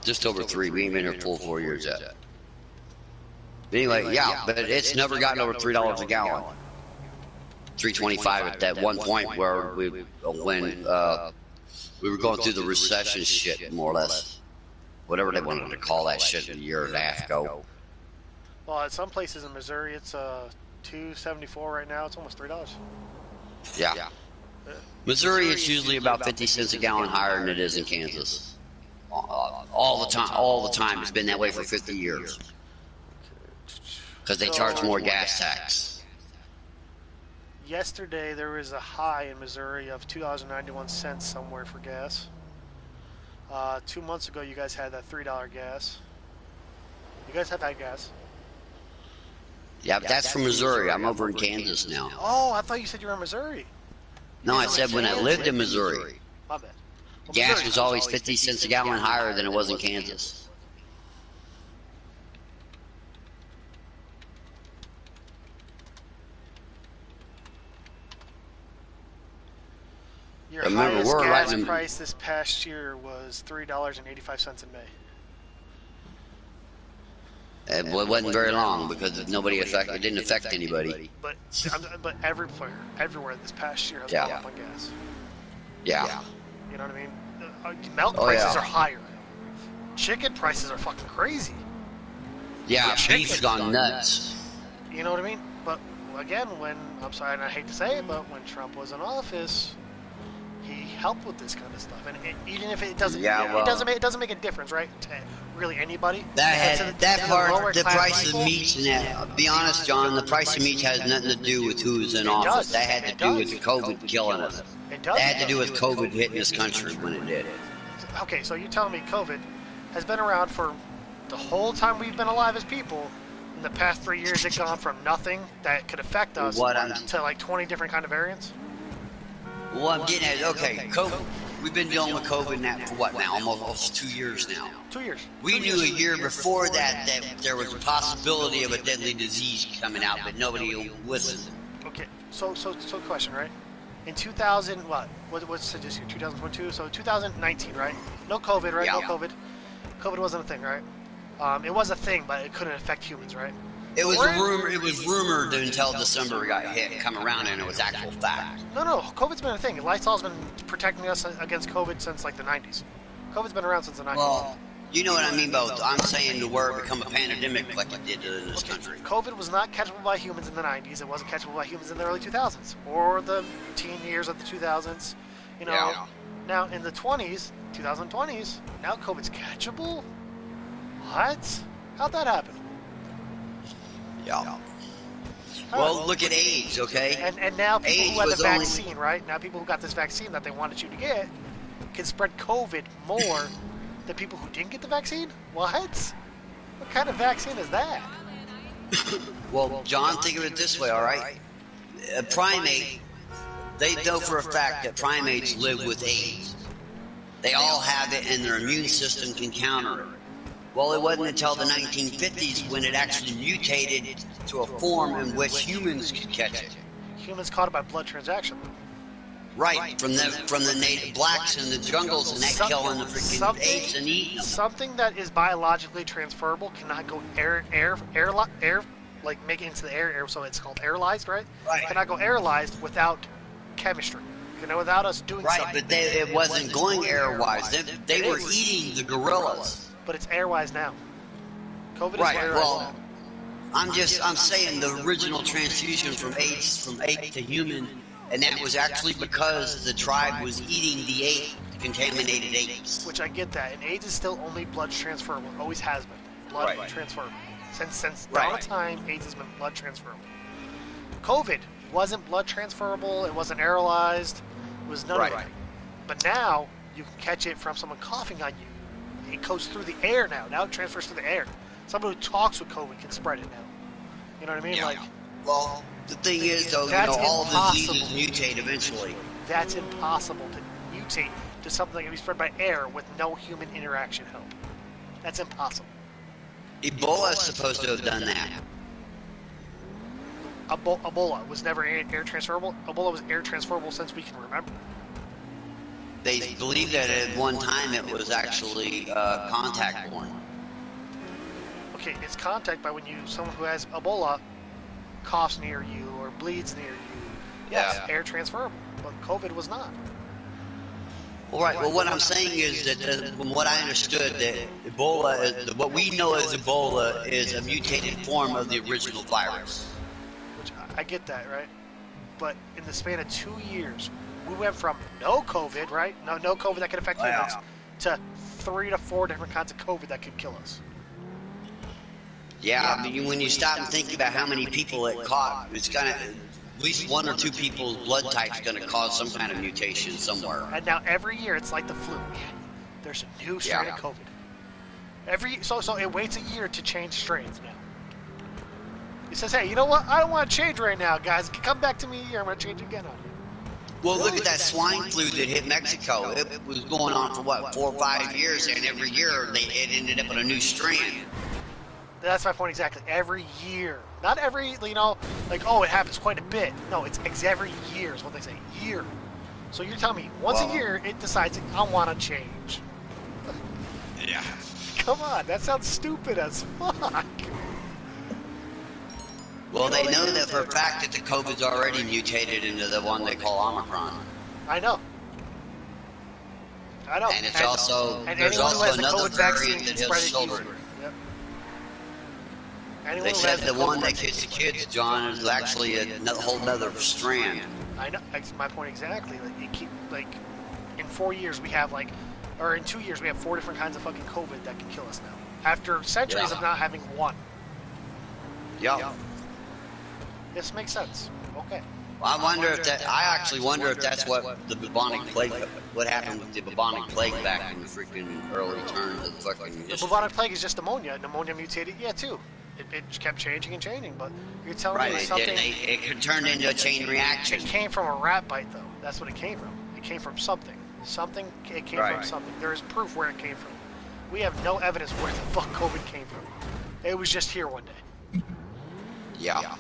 Speaker 7: just over 3. We ain't been here full 4 years yet. But anyway, yeah, but it's never gotten over $3 a gallon. $3.25 at that one point where when we were going through the recession shit, more or less, whatever they wanted to call that shit a year and a half ago.
Speaker 2: Well, at some places in Missouri, it's $2.74 right now. It's almost $3.
Speaker 7: Yeah. Missouri, it's usually about 50 cents a gallon higher than it is in Kansas. All the time. All the time. It's been that way for 50 years. Because they charge more gas tax.
Speaker 2: Yesterday, there was a high in Missouri of $2.91 somewhere for gas. 2 months ago, you guys had that $3 gas. You guys have that gas.
Speaker 7: Yeah, but that's from Missouri. I'm over in Kansas now.
Speaker 2: Oh, I thought you said you were in Missouri.
Speaker 7: No, I said when I lived in Missouri.
Speaker 2: My bad. Well,
Speaker 7: Gas
Speaker 2: Missouri
Speaker 7: was always 50 cents a gallon higher than it was in Kansas.
Speaker 2: Your
Speaker 7: Remember,
Speaker 2: highest
Speaker 7: we're right
Speaker 2: gas
Speaker 7: in-
Speaker 2: price this past year was $3.85 in May.
Speaker 7: It wasn't very long because it didn't affect anybody.
Speaker 2: But everywhere this past year has
Speaker 7: Yeah.
Speaker 2: gone up on gas.
Speaker 7: Yeah.
Speaker 2: You know what I mean? Milk prices are higher. Chicken prices are fucking crazy.
Speaker 7: Yeah, beef's gone nuts.
Speaker 2: You know what I mean? But again, I'm sorry, and I hate to say it, but when Trump was in office, he helped with this kind of stuff. And even if it doesn't, it doesn't make a difference, right? To really anybody.
Speaker 7: That part, the price
Speaker 2: people,
Speaker 7: of meat and that. Be honest, John, the price of meat has nothing to do with who's in office. That had to do with COVID killing us. That had to do with COVID hitting this country when it did.
Speaker 2: Okay, so you're telling me COVID has been around for the whole time we've been alive as people. In the past 3 years, it's gone from nothing that could affect us to like 20 different kind of variants.
Speaker 7: Well, I'm getting at, okay, COVID. We've been dealing with COVID now for what now? Almost 2 years now.
Speaker 2: 2 years.
Speaker 7: We knew a year before that there was a possibility of a deadly disease coming out, but nobody listened.
Speaker 2: Okay, so question, right? In 2000, what's this year? 2022. So 2019, right? No COVID, right?
Speaker 7: Yeah.
Speaker 2: No COVID. COVID wasn't a thing, right? It was a thing, but it couldn't affect humans, right?
Speaker 7: It was rumor. It was rumored until December we got hit, come around, and it was actual fact.
Speaker 2: No. COVID's been a thing. Lysol's been protecting us against COVID since like the 90s. COVID's been around since the 90s.
Speaker 7: Well, you know what I mean about. I'm saying to where it become a pandemic like it did in this country.
Speaker 2: COVID was not catchable by humans in the 90s. It wasn't catchable by humans in the early 2000s or the teen years of the 2000s. You know.
Speaker 7: Yeah.
Speaker 2: Now in the 2020s, now COVID's catchable. What? How'd that happen?
Speaker 7: Yeah. Well, look at AIDS, okay?
Speaker 2: And now people
Speaker 7: AIDS
Speaker 2: who had the
Speaker 7: was only-
Speaker 2: vaccine, right? Now people who got this vaccine that they wanted you to get can spread COVID more than people who didn't get the vaccine? What? What kind of vaccine is that?
Speaker 7: Well, John, think of it this way, all right? A primate, they know for a fact that primates live with AIDS. They all have it, and their immune system can counter it. Well, it wasn't until the 1950s when it actually mutated to a form in which humans could catch it.
Speaker 2: Humans caught it by blood transaction.
Speaker 7: Right, from the native blacks in the jungles and that killing the freaking apes and eating them.
Speaker 2: Something that is biologically transferable cannot go like make it into the air, so it's called aerolized, right?
Speaker 7: Right.
Speaker 2: Cannot go aerolized without chemistry. You know, without us doing
Speaker 7: Right,
Speaker 2: something.
Speaker 7: but it wasn't going airwise. They were eating the gorillas.
Speaker 2: But it's airwise now. COVID
Speaker 7: Right.
Speaker 2: is airwise
Speaker 7: Well,
Speaker 2: now.
Speaker 7: I'm saying the original transfusion from ape to human, and that was actually because the tribe was eating the contaminated apes.
Speaker 2: Which I get that, and AIDS is still only blood transferable. Always has been blood transferable. Since dawn of time, AIDS has been blood transferable. COVID wasn't blood transferable. It wasn't aerolized. It was none of that. But now you can catch it from someone coughing on you. It goes through the air now. Now it transfers through the air. Someone who talks with COVID can spread it now. You know what I mean?
Speaker 7: Yeah.
Speaker 2: Like,
Speaker 7: well, the thing is, though, all diseases mutate eventually.
Speaker 2: That's impossible to mutate to something that can be spread by air with no human interaction help. That's impossible.
Speaker 7: Ebola is supposed to have done that.
Speaker 2: Ebola was never air transferable. Ebola was air transferable since we can remember.
Speaker 7: They believe that at one time it was actually contact borne.
Speaker 2: Okay, it's contact by when someone who has Ebola coughs near you or bleeds near you. Yes, air transferable, but COVID was not.
Speaker 7: All right. Well, what I'm saying is that from what I understood, that Ebola, what we know as Ebola, is a mutated form of the original virus.
Speaker 2: Which I get that, right? But in the span of 2 years, we went from no COVID, right? No COVID that could affect humans, to 3 to 4 different kinds of COVID that could kill us.
Speaker 7: Yeah, I mean, when you stop and think about how many people it caught, it's kind of at least 1 or 2 people's blood type's going to cause some kind of mutation somewhere.
Speaker 2: And now every year it's like the flu. There's a new strain of COVID. So it waits a year to change strains now. It says, hey, you know what? I don't want to change right now, guys. Come back to me in a year. I'm going to change again on you.
Speaker 7: Well, look at that swine flu that hit Mexico. It was going on for, 4 or 5 years, and every year it ended up with a new strain.
Speaker 2: That's my point exactly. Every year. Not every, like, oh, it happens quite a bit. No, it's every year is what they say. Year. So you're telling me once a year it decides, I want to change.
Speaker 7: Yeah.
Speaker 2: Come on, that sounds stupid as fuck.
Speaker 7: Well, they know that for a fact that the COVID's already mutated into the one they call Omicron.
Speaker 2: I know.
Speaker 7: And it's also, there's also another variant that hits children. They said the one that kills the kids, John, is actually a whole nother strand.
Speaker 2: I know. That's my point exactly. Like, in 4 years we have or in 2 years we have 4 different kinds of fucking COVID that can kill us now. After centuries of not having one.
Speaker 7: Yeah.
Speaker 2: This makes sense. Okay.
Speaker 7: Well, I actually wonder if that's what the bubonic plague, what happened with the bubonic plague back in the freaking early turn of the fucking.
Speaker 2: The bubonic plague is just pneumonia. Pneumonia mutated, too. It kept changing and changing, but you're telling me something.
Speaker 7: It could turn into a chain reaction.
Speaker 2: It came from a rat bite, though. That's what it came from. It came from something. It came from something. There is proof where it came from. We have no evidence where the fuck COVID came from. It was just here one day.
Speaker 7: Yeah.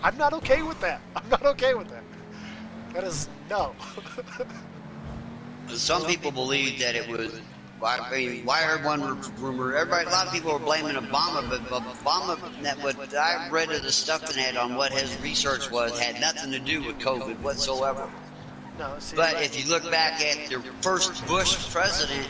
Speaker 2: I'm not okay with that. I'm not okay with that. That is no.
Speaker 7: Some people believe that it was. I mean, I heard one rumor. A lot of people were blaming Obama, but Obama, what I read of the stuff in it on what his research was, had nothing to do with COVID whatsoever.
Speaker 2: No, see,
Speaker 7: but if you look back at the first Bush president,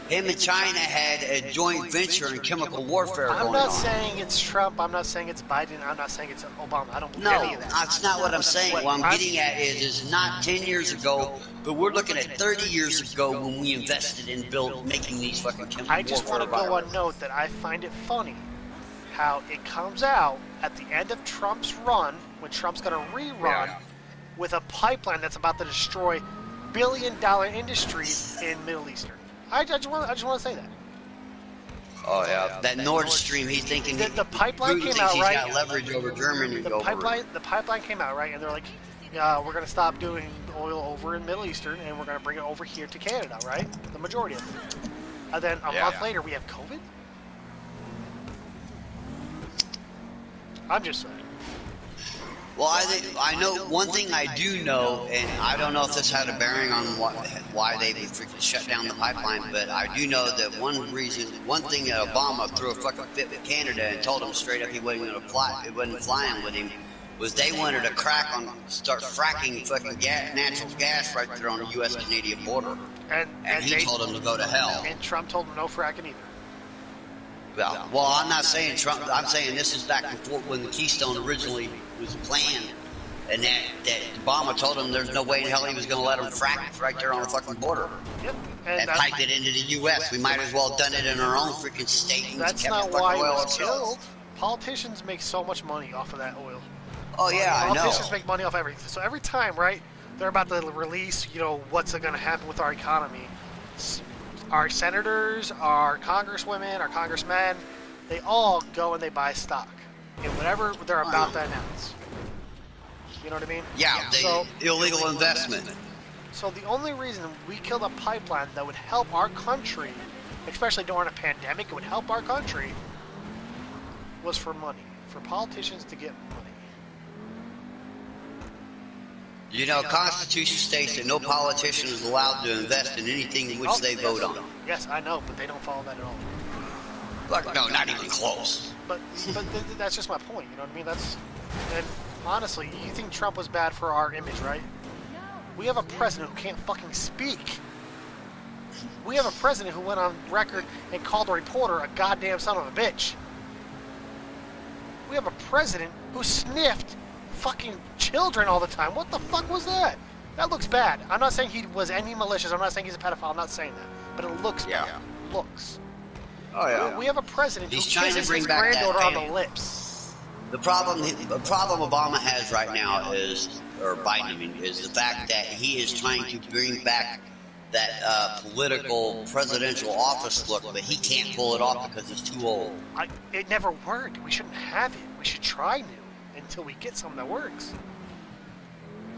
Speaker 7: him and China had a joint venture in chemical warfare going on.
Speaker 2: I'm not saying it's Trump. I'm not saying it's Biden. I'm not saying it's Obama. I don't believe any of that.
Speaker 7: No, that's not what I'm saying. What I'm getting at is not 10 years ago, but we're looking at 30 years ago when we invested in making these fucking chemical warfare.
Speaker 2: I just want to go on note that I find it funny how it comes out at the end of Trump's run, when Trump's going to rerun, with a pipeline that's about to destroy billion-dollar industries in Middle Eastern. I just want to say that.
Speaker 7: Oh yeah, that Nord Stream. He's thinking
Speaker 2: the pipeline came out right.
Speaker 7: He's got leverage over Germany.
Speaker 2: The pipeline came out right, and they're like, we're going to stop doing oil over in Middle Eastern, and we're going to bring it over here to Canada, right? The majority of it. And then a month later, we have COVID. I'm just saying.
Speaker 7: Well, I know one thing I do know, and I don't know if this had a bearing on why they would freaking shut down the pipeline, but I do know that one thing that Obama threw a fucking fit with Canada and told him straight up he wasn't going to fly, it wasn't flying with him, was they wanted to start fracking fucking natural gas right there on the U.S.-Canadian border, and he told them to go to hell.
Speaker 2: And Trump told them no fracking either.
Speaker 7: Well, I'm not saying Trump. I'm saying this is back before when the Keystone originally was planned, and that Obama told him there's no way in hell he was going to let them frack right there on the fucking border.
Speaker 2: Yep.
Speaker 7: And pipe it into the U.S. We might as well have done it in our own freaking state. And
Speaker 2: that's
Speaker 7: kept
Speaker 2: not why it
Speaker 7: oil
Speaker 2: was killed. Politicians make so much money off of that oil.
Speaker 7: Oh yeah, I know.
Speaker 2: Politicians make money off everything. So every time, right, they're about to release, what's going to happen with our economy. Our senators, our congresswomen, our congressmen, they all go and they buy stock in whatever they're about to announce. You know what I mean?
Speaker 7: Yeah, illegal investment.
Speaker 2: So the only reason we killed a pipeline that would help our country, especially during a pandemic, it would help our country, was for money. For politicians to get money.
Speaker 7: Constitution states that no politician is allowed to invest in anything in which they vote on.
Speaker 2: Yes, I know, but they don't follow that at all.
Speaker 7: Look, no, not even close.
Speaker 2: But that's just my point. You know what I mean? And honestly, you think Trump was bad for our image, right? We have a president who can't fucking speak. We have a president who went on record and called a reporter a goddamn son of a bitch. We have a president who sniffed fucking children all the time. What the fuck was that? That looks bad. I'm not saying he was any malicious. I'm not saying he's a pedophile. I'm not saying that. But it looks bad. Looks.
Speaker 7: Oh yeah.
Speaker 2: We have a president who
Speaker 7: trying
Speaker 2: kisses
Speaker 7: to bring
Speaker 2: his
Speaker 7: back
Speaker 2: granddaughter
Speaker 7: that
Speaker 2: on the lips.
Speaker 7: The problem Obama has right now is the fact that he is trying to bring back that political presidential office look, but he can't pull it off because he's too old.
Speaker 2: It never worked. We shouldn't have it. We should try new until we get something that works.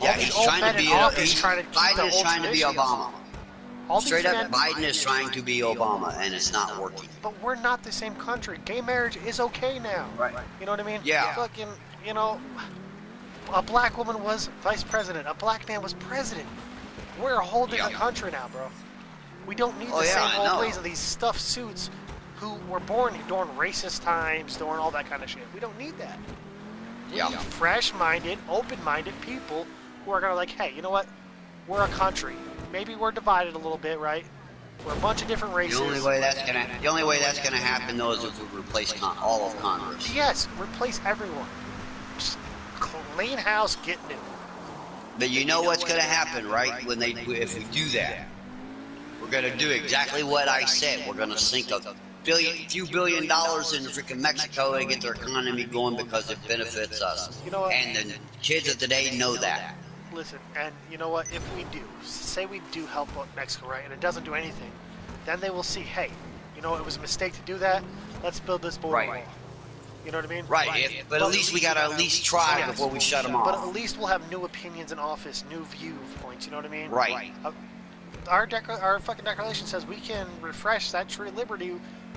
Speaker 7: Yeah, he's trying to be Biden is trying to be Obama. Straight up, Biden is trying to be Obama, and it's not working.
Speaker 2: But we're not the same country. Gay marriage is okay now.
Speaker 7: Right.
Speaker 2: You know what I mean?
Speaker 7: Yeah.
Speaker 2: Fucking, a black woman was vice president. A black man was president. We're a whole different country now, bro. We don't need the same old ways of these stuffed suits who were born during racist times, during all that kind of shit. We don't need that. We need fresh-minded, open-minded people who are going to hey, you know what? We're a country. Maybe we're divided a little bit, right? We're a bunch of different races.
Speaker 7: The only way that's gonna happen though is if we replace all of Congress.
Speaker 2: Yes, replace everyone. Just clean house, get new.
Speaker 7: But you know what's gonna happen, right? If we do that, we're gonna do exactly what I said. We're gonna sink a few billion dollars in freaking Mexico and get their economy going because it benefits us.
Speaker 2: You know what?
Speaker 7: And the kids of today know that.
Speaker 2: Listen, and you know what? If we do, say we do help Mexico, right, and it doesn't do anything, then they will see, hey, it was a mistake to do that. Let's build this border wall. You know what I mean?
Speaker 7: Right. But at least we gotta at least try before we shut them off.
Speaker 2: But at least we'll have new opinions in office, new viewpoints. You know what I mean?
Speaker 7: Right.
Speaker 2: Our fucking declaration says we can refresh that tree of liberty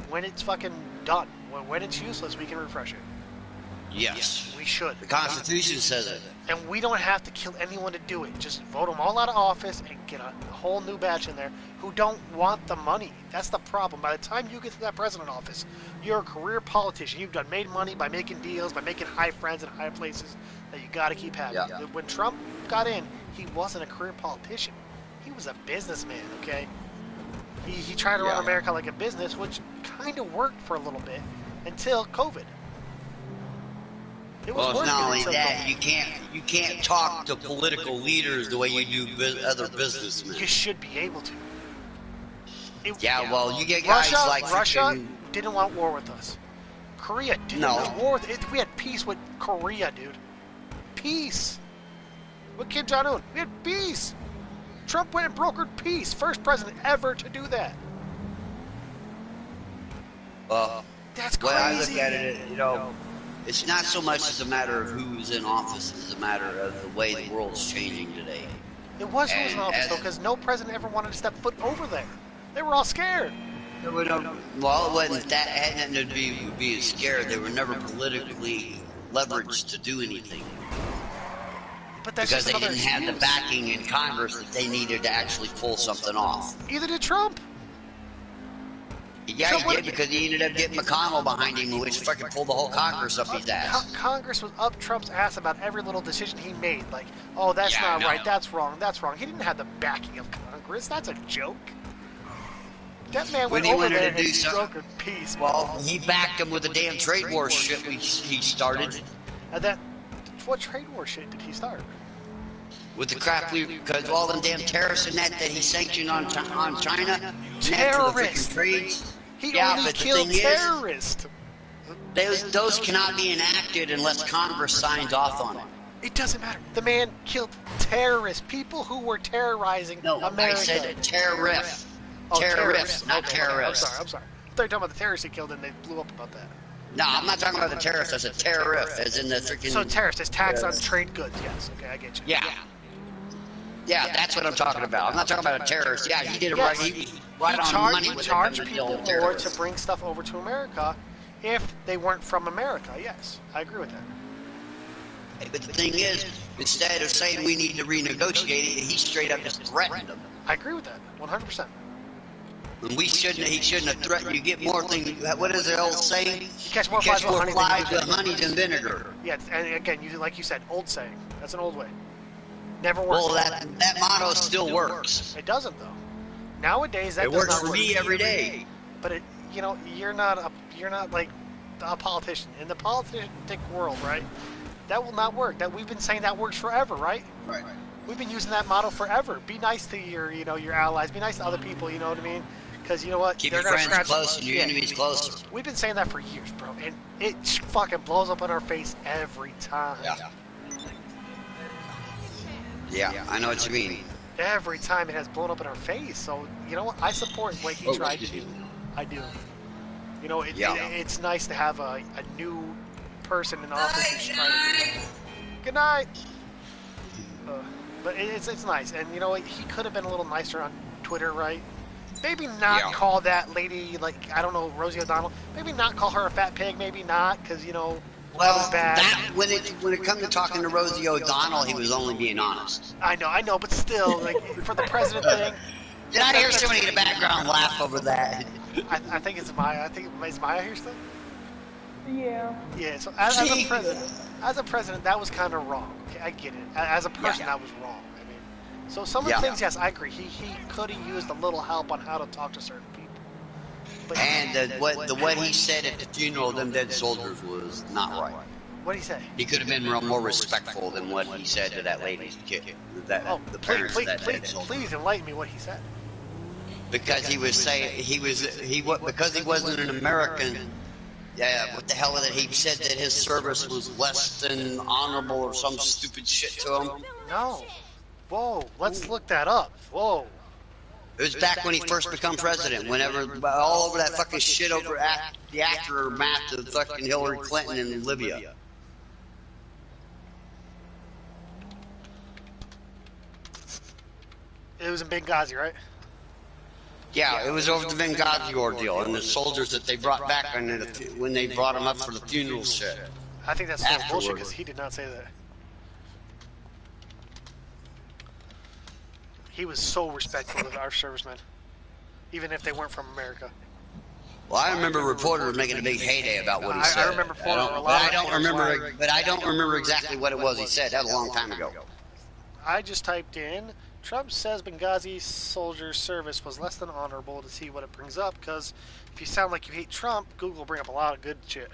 Speaker 2: when it's fucking done. When it's useless, we can refresh it.
Speaker 7: Yes.
Speaker 2: We should.
Speaker 7: The Constitution says it.
Speaker 2: And we don't have to kill anyone to do it. Just vote them all out of office and get a whole new batch in there who don't want the money. That's the problem. By the time you get to that president office, you're a career politician. You've made money by making deals, by making high friends in high places that you got to keep having. Yeah. When Trump got in, he wasn't a career politician. He was a businessman, okay? He tried to run America like a business, which kind of worked for a little bit until COVID.
Speaker 7: Well, it's not only that, you can't talk to political leaders the way you do other businessmen.
Speaker 2: You should be able to.
Speaker 7: Well, you get guys like
Speaker 2: Russia didn't want war with us. Korea didn't want war with us. We had peace with Korea, dude. Peace. With Kim Jong-un, we had peace. Trump went and brokered peace. First president ever to do that.
Speaker 7: Well,
Speaker 2: that's crazy.
Speaker 7: When I look at it, it's not so much as a matter of who's in office, it's a matter of the way the world's changing today.
Speaker 2: It was who was in office, though, because no president ever wanted to step foot over there. They were all scared.
Speaker 7: Well, it wasn't that. It had nothing to do with being scared. They were never politically leveraged to do anything.
Speaker 2: But that's
Speaker 7: because
Speaker 2: just
Speaker 7: they
Speaker 2: another
Speaker 7: didn't have the
Speaker 2: excuse.
Speaker 7: backing in Congress that they needed to actually pull something off.
Speaker 2: Either did Trump.
Speaker 7: Yeah, he did, because he ended up getting McConnell behind him, which fucking pulled the whole Congress up his ass.
Speaker 2: Congress was up Trump's ass about every little decision he made. Like, oh, that's
Speaker 7: Yeah, I
Speaker 2: not
Speaker 7: know.
Speaker 2: right, that's wrong, that's wrong. He didn't have the backing of Congress. That's a joke. That man
Speaker 7: When
Speaker 2: went
Speaker 7: he
Speaker 2: over
Speaker 7: wanted
Speaker 2: there
Speaker 7: to
Speaker 2: and
Speaker 7: do something-
Speaker 2: brokered peace.
Speaker 7: Well, he backed him with the damn trade war shit he started.
Speaker 2: And what trade war shit did he start?
Speaker 7: With the crap, because all them damn tariffs and that he sanctioned on China.
Speaker 2: Terrorists.
Speaker 7: Trades.
Speaker 2: He
Speaker 7: Yeah,
Speaker 2: only
Speaker 7: but the
Speaker 2: killed
Speaker 7: thing is-
Speaker 2: terrorists.
Speaker 7: Those cannot be enacted unless Congress signs off on it.
Speaker 2: It doesn't matter. The man killed terrorists, people who were terrorizing
Speaker 7: No,
Speaker 2: America.
Speaker 7: I said terrorists.
Speaker 2: Oh,
Speaker 7: Terrorists, not
Speaker 2: Okay,
Speaker 7: terrorists.
Speaker 2: I'm sorry. I thought you were talking about the terrorists he killed and they blew up about that.
Speaker 7: No, I'm not talking about the terrorists. I said tariff, as in the freaking.
Speaker 2: So terrorists is tax on trade goods. Yes. Okay, I get you.
Speaker 7: Yeah. Yeah, that's what I'm talking about. I'm not talking about a terrorist. Yeah, he did it right. He was right on the money
Speaker 2: He
Speaker 7: with
Speaker 2: charged
Speaker 7: the
Speaker 2: people more
Speaker 7: terrorists.
Speaker 2: to bring stuff over to America if they weren't from America. Yes, I agree with that.
Speaker 7: But the thing is, instead of saying we need to renegotiate it, he straight up just threatened them.
Speaker 2: I agree with that, 100%.
Speaker 7: And he shouldn't have threatened. You get more things. What is the old saying?
Speaker 2: You catch more
Speaker 7: You catch more
Speaker 2: flies
Speaker 7: flies
Speaker 2: with
Speaker 7: with honey than vinegar.
Speaker 2: Yeah, and again, like you said, old saying. That's an old way. Never works.
Speaker 7: Well, that motto still works.
Speaker 2: It doesn't though. Nowadays, that
Speaker 7: It
Speaker 2: does
Speaker 7: works
Speaker 2: not
Speaker 7: for
Speaker 2: work.
Speaker 7: me every day.
Speaker 2: But you're not like a politician in the politic world, right? That will not work. That we've been saying that works forever, right?
Speaker 7: Right.
Speaker 2: We've been using that motto forever. Be nice to your allies. Be nice to other people. You know what I mean? Because you know what?
Speaker 7: Keep
Speaker 2: They're
Speaker 7: your
Speaker 2: gonna
Speaker 7: friends
Speaker 2: scratch
Speaker 7: close and your enemies closer.
Speaker 2: We've been saying that for years, bro, and it fucking blows up in our face every time.
Speaker 7: Yeah, I know what you mean.
Speaker 2: Every time it has blown up in our face. So you know what? I support what he tried to do. I do. You know, it's nice to have a new person in office who's trying to do it. Good night. But it's nice, and you know what? He could have been a little nicer on Twitter, right? Maybe not call that lady, like, I don't know, Rosie O'Donnell. Maybe not call her a fat pig. Maybe not, because that was bad.
Speaker 7: When it comes to talking to Rosie O'Donnell, he was only being honest.
Speaker 2: I know, but still, like, for the president thing.
Speaker 7: Did I hear somebody in the background laugh over that?
Speaker 2: I think it's Maya. Is Maya here still?
Speaker 4: Yeah.
Speaker 2: Yeah. So as a president, that was kind of wrong. Okay, I get it. As a person, that was wrong. I mean, so some of the things, yes, I agree. He could have used a little help on how to talk to certain people. But
Speaker 7: And what he said at the funeral of them dead soldiers was not right.
Speaker 2: what did he say?
Speaker 7: He could have been more respectful than what he said to that lady's kid, the parents of that dead soldier.
Speaker 2: Please enlighten me what he said.
Speaker 7: Because he was saying because he wasn't an American. Yeah, what the hell is it? He said that his service was less than honorable or some stupid shit to him.
Speaker 2: No. Whoa. Let's look that up. Whoa.
Speaker 7: It was back when he first became president. Whenever all over that fucking shit over the aftermath of fucking Hillary Clinton in Libya.
Speaker 2: It was in Benghazi, right?
Speaker 7: Yeah, it was over the Benghazi ordeal and the soldiers that they brought back when they brought him up for the funeral shit.
Speaker 2: I think that's total bullshit because he did not say that. He was so respectful of our servicemen, even if they weren't from America.
Speaker 7: Well, I remember reporters making a big heyday about what he said.
Speaker 2: I remember
Speaker 7: But I don't remember exactly what it was he said. That was a long time ago.
Speaker 2: I just typed in, Trump says Benghazi soldier service was less than honorable, to see what it brings up, because if you sound like you hate Trump, Google will bring up a lot of good shit.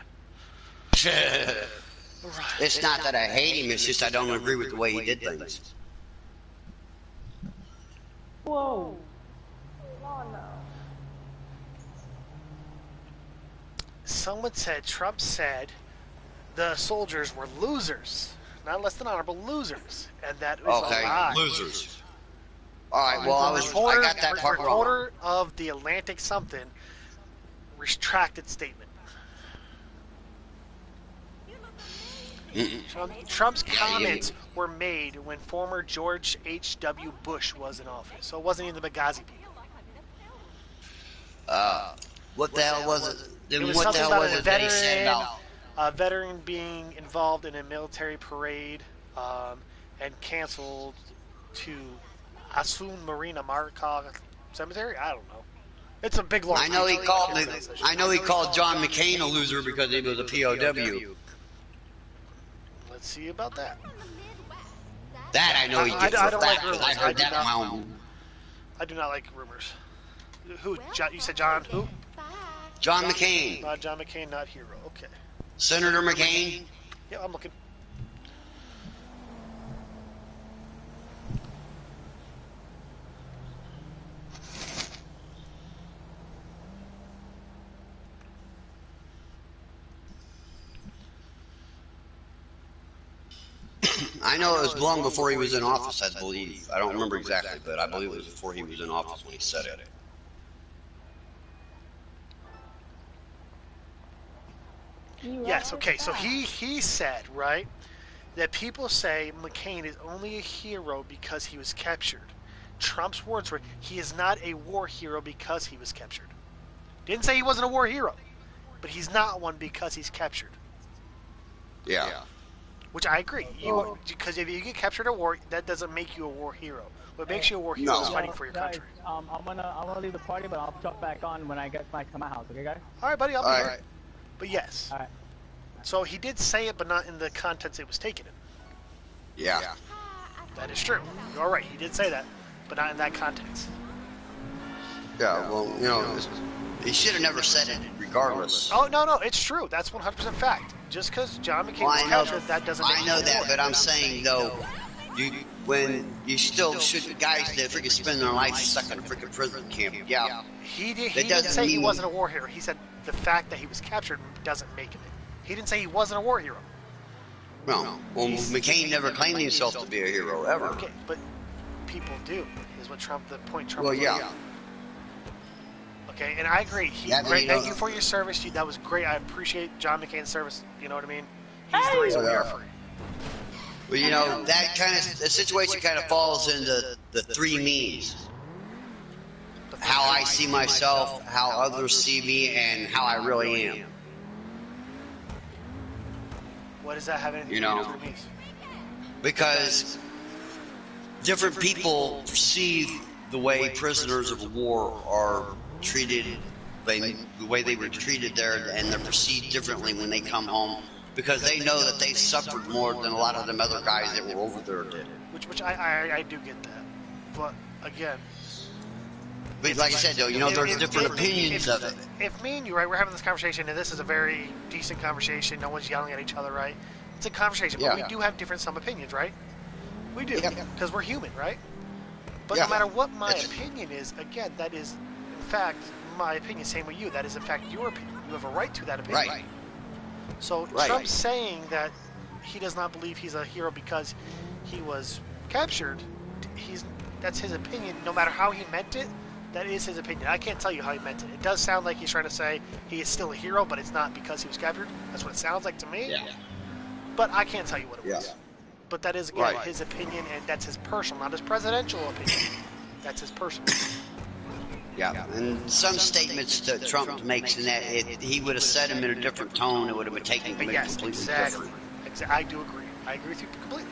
Speaker 7: It's not that I hate him, it's just I don't agree with the way he did things.
Speaker 4: Whoa. Oh no.
Speaker 2: Someone said, Trump said the soldiers were losers. Not less than honorable, losers. And that was a lie.
Speaker 7: Losers. Alright, well, I got that part wrong.
Speaker 2: Reporter of the Atlantic something retracted statement. Trump's comments were made when former George H.W. Bush was in office. So it wasn't even the Benghazi people.
Speaker 7: What the hell was it? Then
Speaker 2: It was
Speaker 7: what the
Speaker 2: something
Speaker 7: hell
Speaker 2: about
Speaker 7: was it they said about?
Speaker 2: a veteran being involved in a military parade, and canceled to Asun Marina Marca Cemetery. I don't know. It's a big long.
Speaker 7: I know he called John McCain a loser because he was a POW.
Speaker 2: Let's see about that.
Speaker 7: That I know he did.
Speaker 2: I don't like rumors.
Speaker 7: I heard that on my own.
Speaker 2: I do not like rumors. Who? You said John who?
Speaker 7: John McCain.
Speaker 2: John McCain, not hero. Okay.
Speaker 7: Senator McCain.
Speaker 2: Yeah, I'm looking.
Speaker 7: I know it was long before he was in office, I believe. I don't remember exactly, but I believe it was before he was in office when he said it.
Speaker 2: Yes, okay, so he said, right, that people say McCain is only a hero because he was captured. Trump's words were, he is not a war hero because he was captured. Didn't say he wasn't a war hero, but he's not one because he's captured.
Speaker 7: Yeah.
Speaker 2: Which I agree, because if you get captured in a war, that doesn't make you a war hero. What makes you a war hero is fighting for your country.
Speaker 1: I'm gonna leave the party, but I'll jump back on when I get back to my house. Okay, guys?
Speaker 2: All right, buddy, I'll be here. But yes.
Speaker 1: All right.
Speaker 2: So he did say it, but not in the context it was taken in.
Speaker 7: Yeah.
Speaker 2: That is true. You're right. He did say that, but not in that context.
Speaker 7: Yeah. Well, he should have never said it, regardless.
Speaker 2: Oh no, it's true. That's 100% fact. Just because John McCain was captured, that doesn't.
Speaker 7: I know that, but I'm saying though, you still should guys that freaking spend their life stuck in a freaking prison camp. Yeah.
Speaker 2: He didn't say he wasn't a war hero. He said the fact that he was captured doesn't make him it. He didn't say he wasn't a war hero.
Speaker 7: No. Well, McCain never claimed himself to be a hero, ever.
Speaker 2: Okay, but people do, is what the point Trump
Speaker 7: was
Speaker 2: making.
Speaker 7: yeah.
Speaker 2: Okay, and I agree. Great, thank you for your service. That was great. I appreciate John McCain's service. You know what I mean? He's the reason we are free.
Speaker 7: Well, that the situation kind of falls into the three me's. How I see myself, how others see me, and how I really am.
Speaker 2: What does that have anything to do with three me's?
Speaker 7: Because different people perceive the way prisoners of war are treated, the way they were treated there, and they're perceived differently when they come home, because they know that they suffered more than a lot of them other guys that were over there did.
Speaker 2: Which I do get that, but again.
Speaker 7: But like I said, though, there's different opinions of it.
Speaker 2: If me and you, right, we're having this conversation, and this is a very decent conversation, no one's yelling at each other, right? It's a conversation, but we do have some opinions, right? We do, because we're human, right? But no matter what my opinion is, again, that is, in fact, my opinion. Same with you. That is, in fact, your opinion. You have a right to that opinion.
Speaker 7: Right.
Speaker 2: So Trump saying that he does not believe he's a hero because he was captured, that's his opinion. No matter how he meant it, that is his opinion. I can't tell you how he meant it. It does sound like he's trying to say he is still a hero, but it's not because he was captured. That's what it sounds like to me.
Speaker 7: Yeah.
Speaker 2: But I can't tell you what it was. But that is, again, his opinion, and that's his personal, not his presidential opinion. That's his personal.
Speaker 7: Yeah, and some statements that Trump makes in that, he would have said them in a different tone, it would have been taken completely different.
Speaker 2: I do agree. I agree with you completely.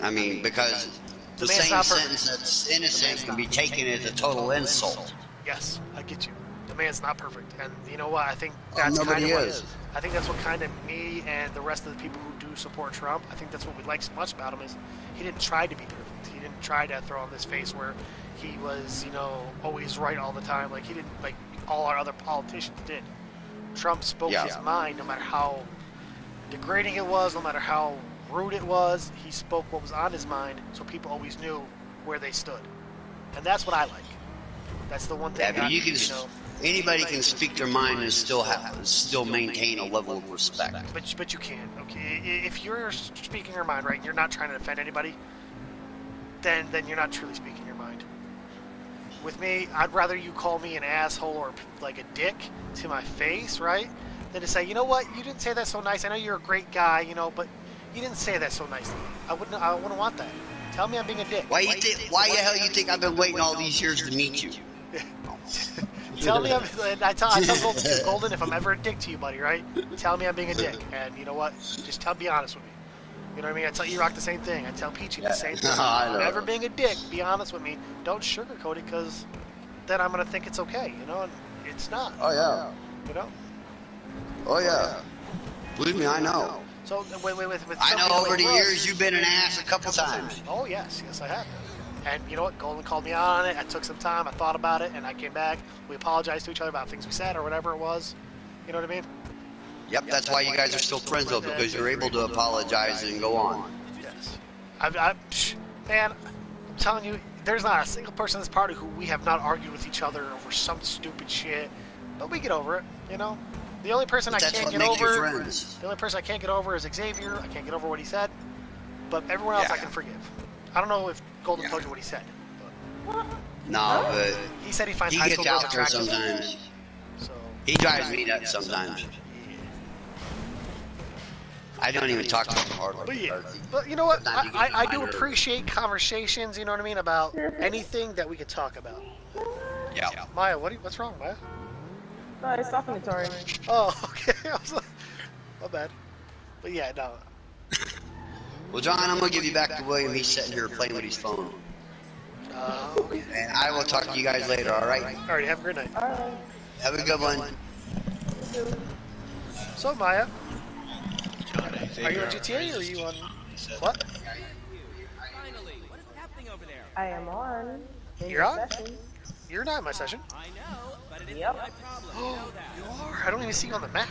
Speaker 7: I mean, because the same sentence that's innocent can be taken as a total insult.
Speaker 2: Yes, I get you. The man's not perfect, and you know what? I think that's I think that's what kind of me and the rest of the people who do support Trump. I think that's what we like so much about him is he didn't try to be perfect. He didn't try to throw on this face where he was, always right all the time. Like he didn't, like all our other politicians did. Trump spoke his mind, no matter how degrading it was, no matter how rude it was. He spoke what was on his mind, so people always knew where they stood, and that's what I like. That's the one thing.
Speaker 7: Anybody can speak their mind and still maintain a level of respect.
Speaker 2: But you can. Okay, if you're speaking your mind, right, and you're not trying to offend anybody, then you're not truly speaking your mind. With me, I'd rather you call me an asshole or like a dick to my face, right, than to say, you know what, you didn't say that so nice. I know you're a great guy, but you didn't say that so nicely. I wouldn't want that. Tell me I'm being a dick.
Speaker 7: Why the hell you think I've been waiting all these years to meet you?
Speaker 2: Tell me I tell Golden, if I'm ever a dick to you, buddy, right? Tell me I'm being a dick, and you know what? Just be honest with me. You know what I mean? I tell E-Rock the same thing. I tell Peachy the same thing.
Speaker 7: I know.
Speaker 2: Never being a dick. Be honest with me. Don't sugarcoat it, because then I'm gonna think it's okay. You know, and it's not.
Speaker 7: Oh yeah.
Speaker 2: You know.
Speaker 7: Oh yeah. Believe me, I know.
Speaker 2: So with
Speaker 7: I know
Speaker 2: somebody
Speaker 7: over the
Speaker 2: like Russ-
Speaker 7: years you've been an ass a couple times.
Speaker 2: Oh yes, yes I have. And you know what? Golden called me out on it. I took some time. I thought about it, and I came back. We apologized to each other about things we said or whatever it was. You know what I mean?
Speaker 7: Yep, that's why you guys are still friends though, because you're able to apologize and go on.
Speaker 2: Yes. Man, I'm telling you, there's not a single person in this party who we have not argued with each other over some stupid shit. But we get over it, you know? The only person I
Speaker 7: That's
Speaker 2: can't
Speaker 7: what
Speaker 2: get
Speaker 7: makes you
Speaker 2: over,
Speaker 7: friends.
Speaker 2: the only person I can't get over is Xavier. I can't get over what he said. But everyone else I can forgive. I don't know if Golden told you what he said.
Speaker 7: No, but
Speaker 2: He said he finds
Speaker 7: he
Speaker 2: high
Speaker 7: gets
Speaker 2: school girls
Speaker 7: out there
Speaker 2: attractive.
Speaker 7: sometimes.
Speaker 2: So
Speaker 7: He drives me nuts sometimes. I don't even talk to him hard.
Speaker 2: But yeah, but you know what? I do appreciate conversations. You know what I mean, about anything that we could talk about.
Speaker 7: Yeah.
Speaker 2: Maya, what's wrong, Maya?
Speaker 4: No, it's talking to Tori.
Speaker 2: Oh, okay. I was like, my bad. But yeah, no.
Speaker 7: Well, John, I'm gonna give you back to William. He's sitting here playing with his phone.
Speaker 2: Okay.
Speaker 7: And I will talk to you guys later. All right.
Speaker 2: All right. Have a great night.
Speaker 4: Alright.
Speaker 7: Have a good one.
Speaker 2: So Maya, are you on GTA or are you on what?
Speaker 4: I am on.
Speaker 2: You're on?
Speaker 4: Session.
Speaker 2: You're not in my session.
Speaker 4: Yep.
Speaker 2: Oh, you are. I don't even see you on the map.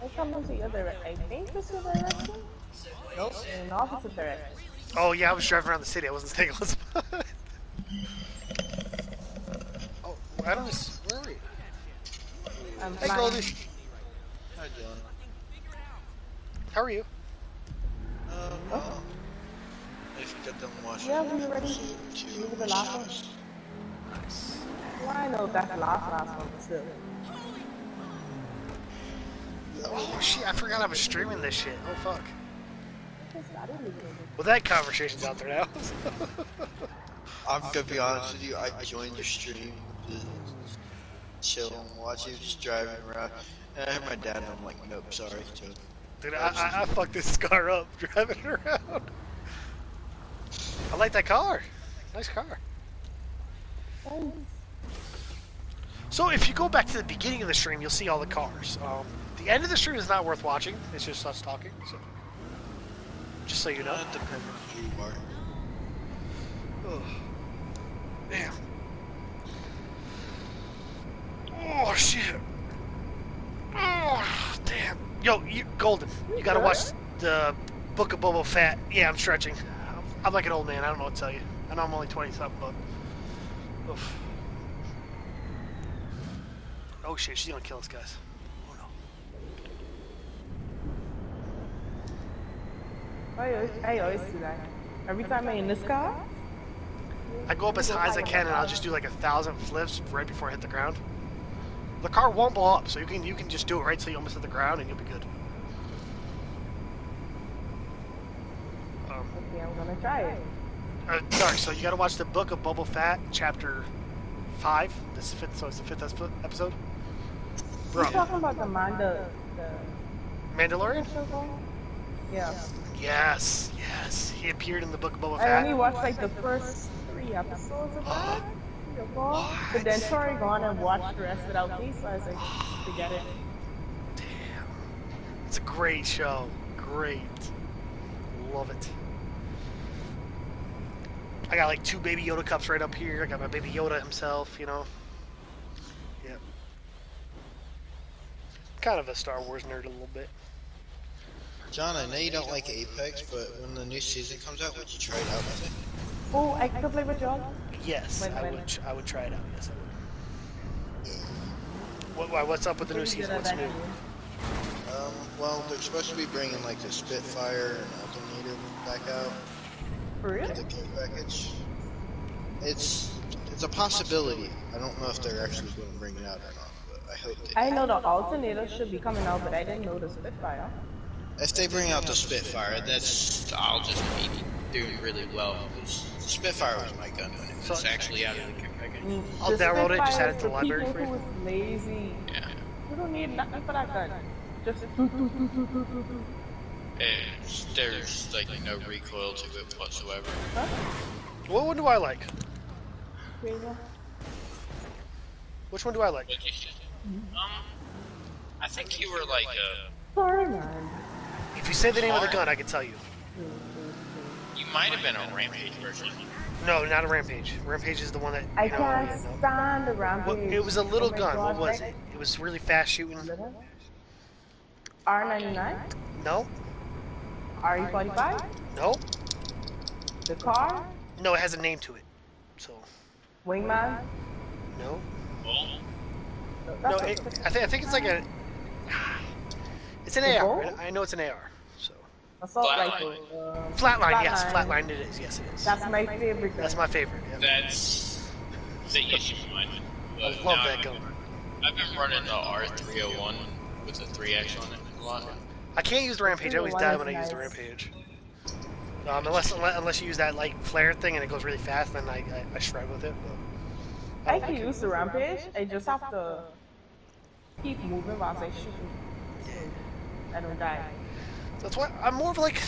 Speaker 4: I come into your direction. I think this is direction? Nope, in the opposite direction.
Speaker 2: Oh yeah, I was driving around the city. I wasn't staying on the spot. Oh, I don't. Where are you? Hey,
Speaker 4: fine.
Speaker 2: Goldie.
Speaker 9: Hi, John.
Speaker 2: How are you?
Speaker 9: Well, if you got them watching.
Speaker 4: Yeah, we ready. You were the last one.
Speaker 2: Nice.
Speaker 4: Well, I know if that's the last one, but still.
Speaker 2: Oh shit! I forgot I was streaming this shit. Oh fuck.
Speaker 4: It's not illegal.
Speaker 2: Well, that conversation's out there now.
Speaker 9: I'm gonna be honest with you, I joined your stream to chill and watch you just driving around. And I heard my dad and I'm like, nope, sorry, Joe.
Speaker 2: Dude, I fucked this car up driving around. I like that car. Nice car. So if you go back to the beginning of the stream, you'll see all the cars. The end of the stream is not worth watching. It's just us talking. So, just so you know.
Speaker 9: It depends on who you are.
Speaker 2: Oh, damn. Oh shit. Oh damn. Yo, Golden, you gotta watch the Book of Boba Fett. Yeah, I'm stretching. I'm like an old man. I don't know what to tell you. I know I'm only 20-something, but. Oof. Oh shit, she's gonna kill us, guys. Oh no.
Speaker 4: I always do that. Every time I'm in this car,
Speaker 2: I go up as high as I can and I'll just do like 1,000 flips right before I hit the ground. The car won't blow up, so you can just do it right till you almost hit the ground and you'll be good.
Speaker 4: okay, I'm gonna try it.
Speaker 2: Sorry, so you gotta watch the Book of Boba Fett, chapter 5. This is fifth, so it's the 5th episode.
Speaker 4: You're talking about the
Speaker 2: Mandalorian?
Speaker 4: Yeah.
Speaker 2: Yes, yes. He appeared in the Book of Boba
Speaker 4: I
Speaker 2: Fett.
Speaker 4: only watched like the first 3 episodes of that. 3 or 4. But then Tori gone and watched the rest without me, so I was like, forget it.
Speaker 2: Damn. It's a great show. Great. Love it. I got like 2 Baby Yoda cups right up here. I got my Baby Yoda himself, you know. Yep. Kind of a Star Wars nerd a little bit.
Speaker 9: John, I know you don't like Apex, but when the new season comes out, would you try it out with me?
Speaker 4: Oh, I could play with y'all?
Speaker 2: Yes, I would try it out. Yes, I would. What's up with the new season? What's new?
Speaker 9: Well, they're supposed to be bringing like the Spitfire and Alternator back out.
Speaker 4: For real?
Speaker 9: The kit package. It's a possibility. I don't know if they're actually going to bring it out or not, but I hope they do.
Speaker 4: I know the alternator should be coming out, but I didn't know the Spitfire.
Speaker 9: If they bring out the Spitfire, I'll just be doing really well. Because the Spitfire was my gun when it was actually out of the kit package.
Speaker 2: I'll download it, just add it to the library for you.
Speaker 4: People who is lazy.
Speaker 9: Yeah.
Speaker 4: You don't need nothing for that gun. Just
Speaker 10: There's like no recoil to it whatsoever.
Speaker 4: Huh?
Speaker 2: What one do I like?
Speaker 4: Razor?
Speaker 2: Which one do I like?
Speaker 10: I think you were like
Speaker 4: Sorry, man.
Speaker 2: If you say the name of the gun, I can tell you.
Speaker 10: you might have been a Rampage version.
Speaker 2: No, not a Rampage. Rampage is the one that
Speaker 4: I
Speaker 2: you know.
Speaker 4: can't
Speaker 2: Yeah, no.
Speaker 4: stand the
Speaker 2: Well,
Speaker 4: Rampage.
Speaker 2: it was a little
Speaker 4: Oh my
Speaker 2: gun.
Speaker 4: God,
Speaker 2: What was
Speaker 4: like
Speaker 2: it? It was really fast shooting.
Speaker 4: R99?
Speaker 2: No,
Speaker 4: RE45?
Speaker 2: no,
Speaker 4: The car?
Speaker 2: no. It has a name to it. So
Speaker 4: Wingman?
Speaker 2: no,
Speaker 10: Well,
Speaker 2: no.
Speaker 4: That's
Speaker 2: I think it's like a. It's an
Speaker 4: The
Speaker 2: AR.
Speaker 4: bolt?
Speaker 2: I know it's an AR. So
Speaker 4: assault
Speaker 10: Flatline.
Speaker 4: rifle.
Speaker 2: flatline, yes, flatline. It is. Yes, it is.
Speaker 4: That's my favorite gun.
Speaker 2: That's my favorite. Yeah.
Speaker 10: that's the issue of mine.
Speaker 2: I love that gun.
Speaker 10: I've been running the R301 with a 3X on it a lot.
Speaker 2: I can't use the Rampage. I always die when I use the
Speaker 4: Nice.
Speaker 2: Rampage. Unless you use that like flare thing and it goes really fast, then I shred with it. But
Speaker 4: I can use the Rampage. I just have to keep moving while I shoot. I don't die.
Speaker 2: that's why I'm more of like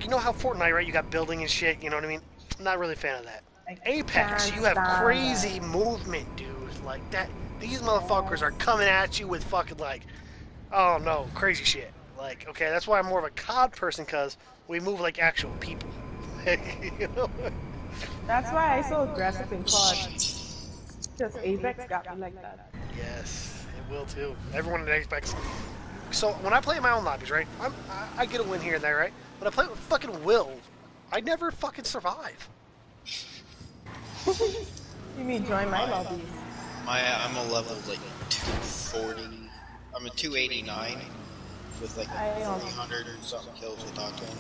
Speaker 2: you know how Fortnite, right? You got building and shit. You know what I mean? I'm not really a fan of that.
Speaker 4: I
Speaker 2: Apex,
Speaker 4: can't
Speaker 2: you have
Speaker 4: stand
Speaker 2: crazy movement, dude. Like that. These motherfuckers are coming at you with fucking like, oh no, crazy shit. Like, okay, that's why I'm more of a COD person, cause we move like actual people. You know?
Speaker 4: That's why I so aggressive in COD. Because Apex got me like that.
Speaker 2: Yes, it will too. Everyone in Apex. So when I play in my own lobbies, right? I get a win here and there, right? When I play with fucking Will, I never fucking survive.
Speaker 4: You mean join my lobbies?
Speaker 9: I'm a level like 240. I'm a 289 with like
Speaker 4: I am.
Speaker 9: 300 and something kills with Octane.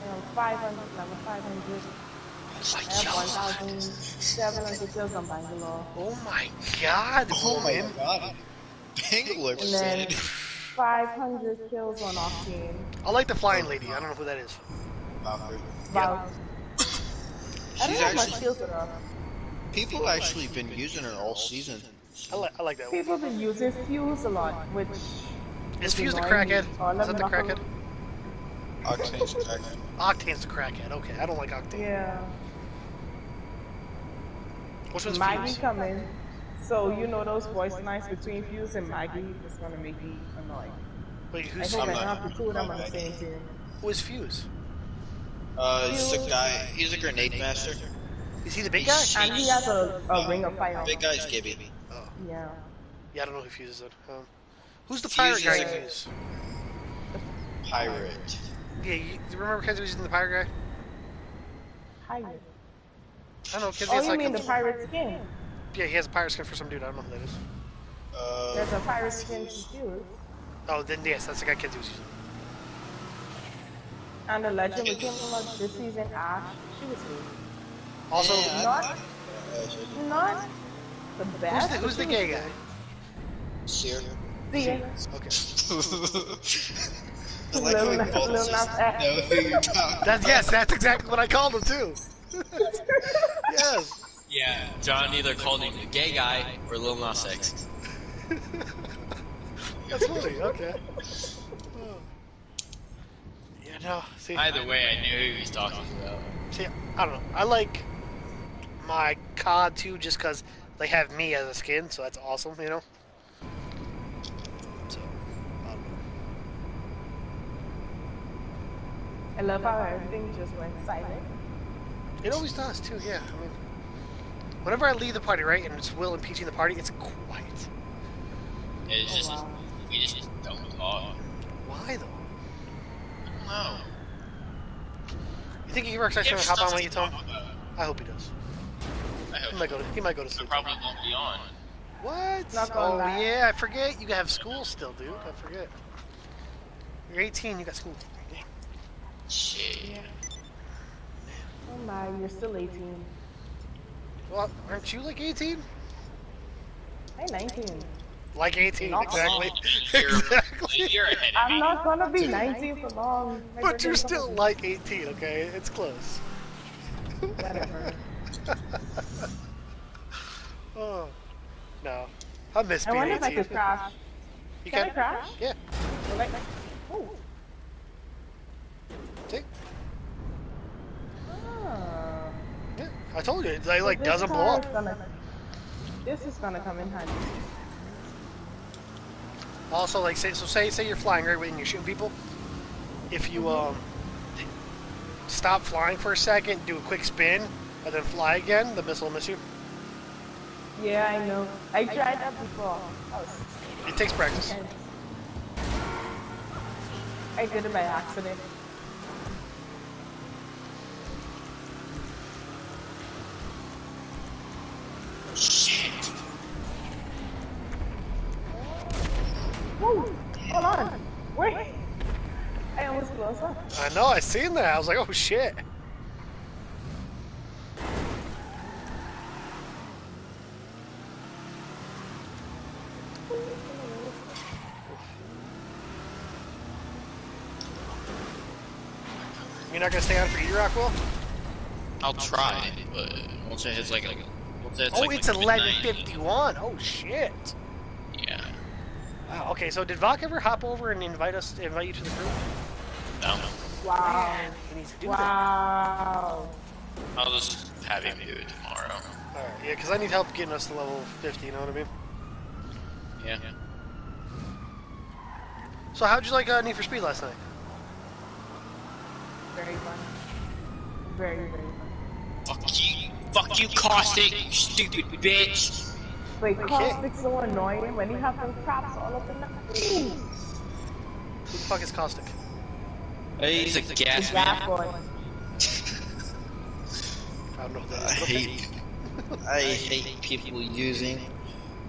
Speaker 4: I am 500, level 500. I have 1,700 kills on Bangalore.
Speaker 2: Oh my god,
Speaker 9: Oh my
Speaker 2: woman.
Speaker 9: god. Bangalore
Speaker 4: And then
Speaker 9: said.
Speaker 4: 500 kills on Octane.
Speaker 2: I like the flying lady. I don't know who that is.
Speaker 9: Valkyrie.
Speaker 4: About. I don't
Speaker 9: She's
Speaker 4: have much
Speaker 9: actually,
Speaker 4: kills with her.
Speaker 9: people actually been using her all season.
Speaker 2: I like that one.
Speaker 4: People been using Fuse a lot, which
Speaker 2: Is Fuse the
Speaker 4: annoying.
Speaker 2: crackhead?
Speaker 4: All
Speaker 2: Is that
Speaker 4: of
Speaker 2: the
Speaker 4: them are-
Speaker 2: crackhead?
Speaker 9: Octane's crackhead.
Speaker 2: Octane's the crackhead. Okay, I don't like Octane.
Speaker 4: Yeah.
Speaker 2: Which one's
Speaker 4: Maggie
Speaker 2: Fuse?
Speaker 4: coming. So you know those voice lines between Fuse and Maggie is gonna make me annoyed.
Speaker 2: Wait,
Speaker 4: I
Speaker 2: who's
Speaker 4: hope I
Speaker 9: I'm
Speaker 4: don't
Speaker 9: not-
Speaker 4: have the two of them on the
Speaker 9: Maggie.
Speaker 4: same team.
Speaker 2: who is Fuse?
Speaker 9: He's a guy, he's a grenade master.
Speaker 2: Is he the big guy?
Speaker 4: And he has a ring of fire.
Speaker 9: Big guy's Gibby.
Speaker 2: Oh,
Speaker 4: Yeah.
Speaker 2: yeah, I don't know who Fuse is. Who's the pirate guy you use?
Speaker 9: Pirate.
Speaker 2: Yeah, you remember Kenzie was using the pirate guy?
Speaker 4: Pirate.
Speaker 2: I don't know, Kenzie
Speaker 4: Oh,
Speaker 2: has
Speaker 4: you
Speaker 2: like
Speaker 4: mean the pirate skin?
Speaker 2: Yeah, he has a pirate skin for some dude. I don't know who that is.
Speaker 4: There's a pirate skin to Fuse.
Speaker 2: Oh, then yes, that's the guy Kenzie was using.
Speaker 4: And the legend we came from this season, Ash, she was good.
Speaker 2: Also,
Speaker 4: Not the best.
Speaker 2: who's the gay guy?
Speaker 9: Seer.
Speaker 4: The
Speaker 2: Okay.
Speaker 9: I like how we
Speaker 4: Lil
Speaker 9: both
Speaker 4: Nas
Speaker 9: just
Speaker 4: X.
Speaker 9: know who you're talking
Speaker 2: Yes, that's exactly what I called him too. Yes.
Speaker 10: Yeah, John either called him the gay guy or Lil Nas X.
Speaker 2: That's funny. Okay. Oh. Yeah, no. See,
Speaker 10: Either way, I knew who he was talking about.
Speaker 2: see, I don't know. I like my COD too, just because they have me as a skin, so that's awesome, you know. So, I don't know.
Speaker 4: I love how everything just went silent.
Speaker 2: It always does too. Yeah. I mean, whenever I leave the party, right, and it's Will and Peachy in the party, it's quiet.
Speaker 10: It's just,
Speaker 4: wow.
Speaker 10: we just don't talk.
Speaker 2: Why though?
Speaker 10: No.
Speaker 2: You think he works actually hop on when he gets home? I hope he does.
Speaker 10: I hope
Speaker 2: He might go to
Speaker 10: I
Speaker 2: sleep.
Speaker 10: probably won't be on.
Speaker 2: What?
Speaker 4: Not going
Speaker 2: Oh
Speaker 4: back.
Speaker 2: yeah, I forget. You have school still, dude. I forget. You're 18. You got school. Yeah.
Speaker 10: Shit.
Speaker 4: Oh my, you're still 18.
Speaker 2: Well, aren't you like 18?
Speaker 4: I'm 19.
Speaker 2: Like 18,
Speaker 4: Not
Speaker 2: exactly.
Speaker 10: You're,
Speaker 2: Exactly.
Speaker 10: you're ahead of
Speaker 4: I'm
Speaker 10: me.
Speaker 4: not gonna be 19 for long. My
Speaker 2: But you're
Speaker 4: birthday's
Speaker 2: still
Speaker 4: coming.
Speaker 2: like 18, okay? It's close.
Speaker 4: Whatever.
Speaker 2: Oh, no. I miss
Speaker 4: I
Speaker 2: being
Speaker 4: wonder
Speaker 2: 18.
Speaker 4: if I could crash.
Speaker 2: You
Speaker 4: Can I crash?
Speaker 2: Yeah.
Speaker 4: Like, oh.
Speaker 2: told you, it like
Speaker 4: This
Speaker 2: doesn't blow
Speaker 4: car
Speaker 2: up.
Speaker 4: is gonna. This is gonna come in handy.
Speaker 2: Also, like say you're flying right and you're shooting people. If you stop flying for a second, do a quick spin, and then fly again, the missile will miss you.
Speaker 4: Yeah, I know. I tried that before.
Speaker 2: It takes practice.
Speaker 4: Intense. I did it by accident.
Speaker 7: Shit.
Speaker 4: Woo! Hold on. Wait. I almost closed up.
Speaker 2: I know, I seen that. I was like, oh shit. You're not gonna stay on for E-Rock, Will?
Speaker 10: I'll try, but once it hits like
Speaker 2: it's 11:51. Oh shit.
Speaker 10: Yeah.
Speaker 2: Wow. Okay, so did Vok ever hop over and invite you to the crew?
Speaker 10: No.
Speaker 4: Wow.
Speaker 2: Man, he needs to do
Speaker 4: Wow.
Speaker 10: I'll just have him do it tomorrow.
Speaker 2: that. Alright, yeah, because I need help getting us to level 50, you know what I mean?
Speaker 10: Yeah.
Speaker 2: So how'd you like Need for Speed last night?
Speaker 4: Very fun. Very, very fun.
Speaker 7: Fuck you, Caustic, you stupid bitch.
Speaker 4: Wait, Caustic's so annoying when you have those props all up in the.
Speaker 2: Who the fuck is Caustic?
Speaker 7: He's a gas
Speaker 4: Gas
Speaker 7: man.
Speaker 4: boy.
Speaker 2: I don't know who that is.
Speaker 9: I hate people using.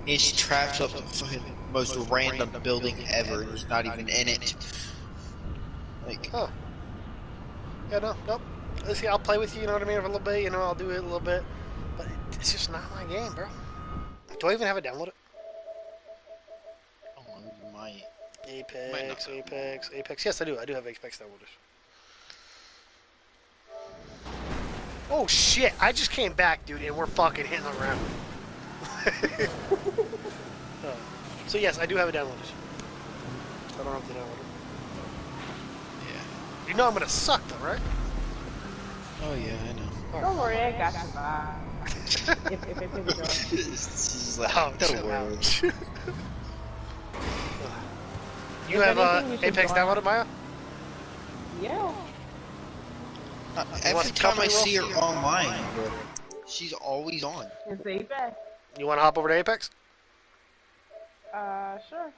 Speaker 9: He's trapped up the fucking most random building ever, and he's not even in it. Like,
Speaker 2: Huh. Yeah, nope. Let's see, I'll play with you, you know what I mean, for a little bit, you know, I'll do it a little bit. But it's just not my game, bro. Do I even have it downloaded?
Speaker 9: oh, you might.
Speaker 2: Apex. Yes, I do. I do have Apex downloaded. Oh shit! I just came back, dude, and we're fucking hitting the ground. So yes, I do have it downloaded. I don't have to download it.
Speaker 9: Yeah.
Speaker 2: You know I'm gonna suck, though, right?
Speaker 9: Oh yeah, I know.
Speaker 4: Don't worry, I got you back. if it goes.
Speaker 9: She's like, don't worry.
Speaker 2: You
Speaker 4: If
Speaker 2: have
Speaker 4: anything, you should
Speaker 2: Apex
Speaker 4: join.
Speaker 2: downloaded, Maya?
Speaker 4: Yeah.
Speaker 9: Every time I see her online, bro, she's always on.
Speaker 4: It's Apex.
Speaker 2: You want to hop over to Apex?
Speaker 4: Sure.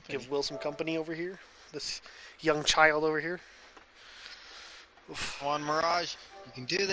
Speaker 2: Give Will some company over here. This young child over here.
Speaker 9: Come on, Mirage, you can do this.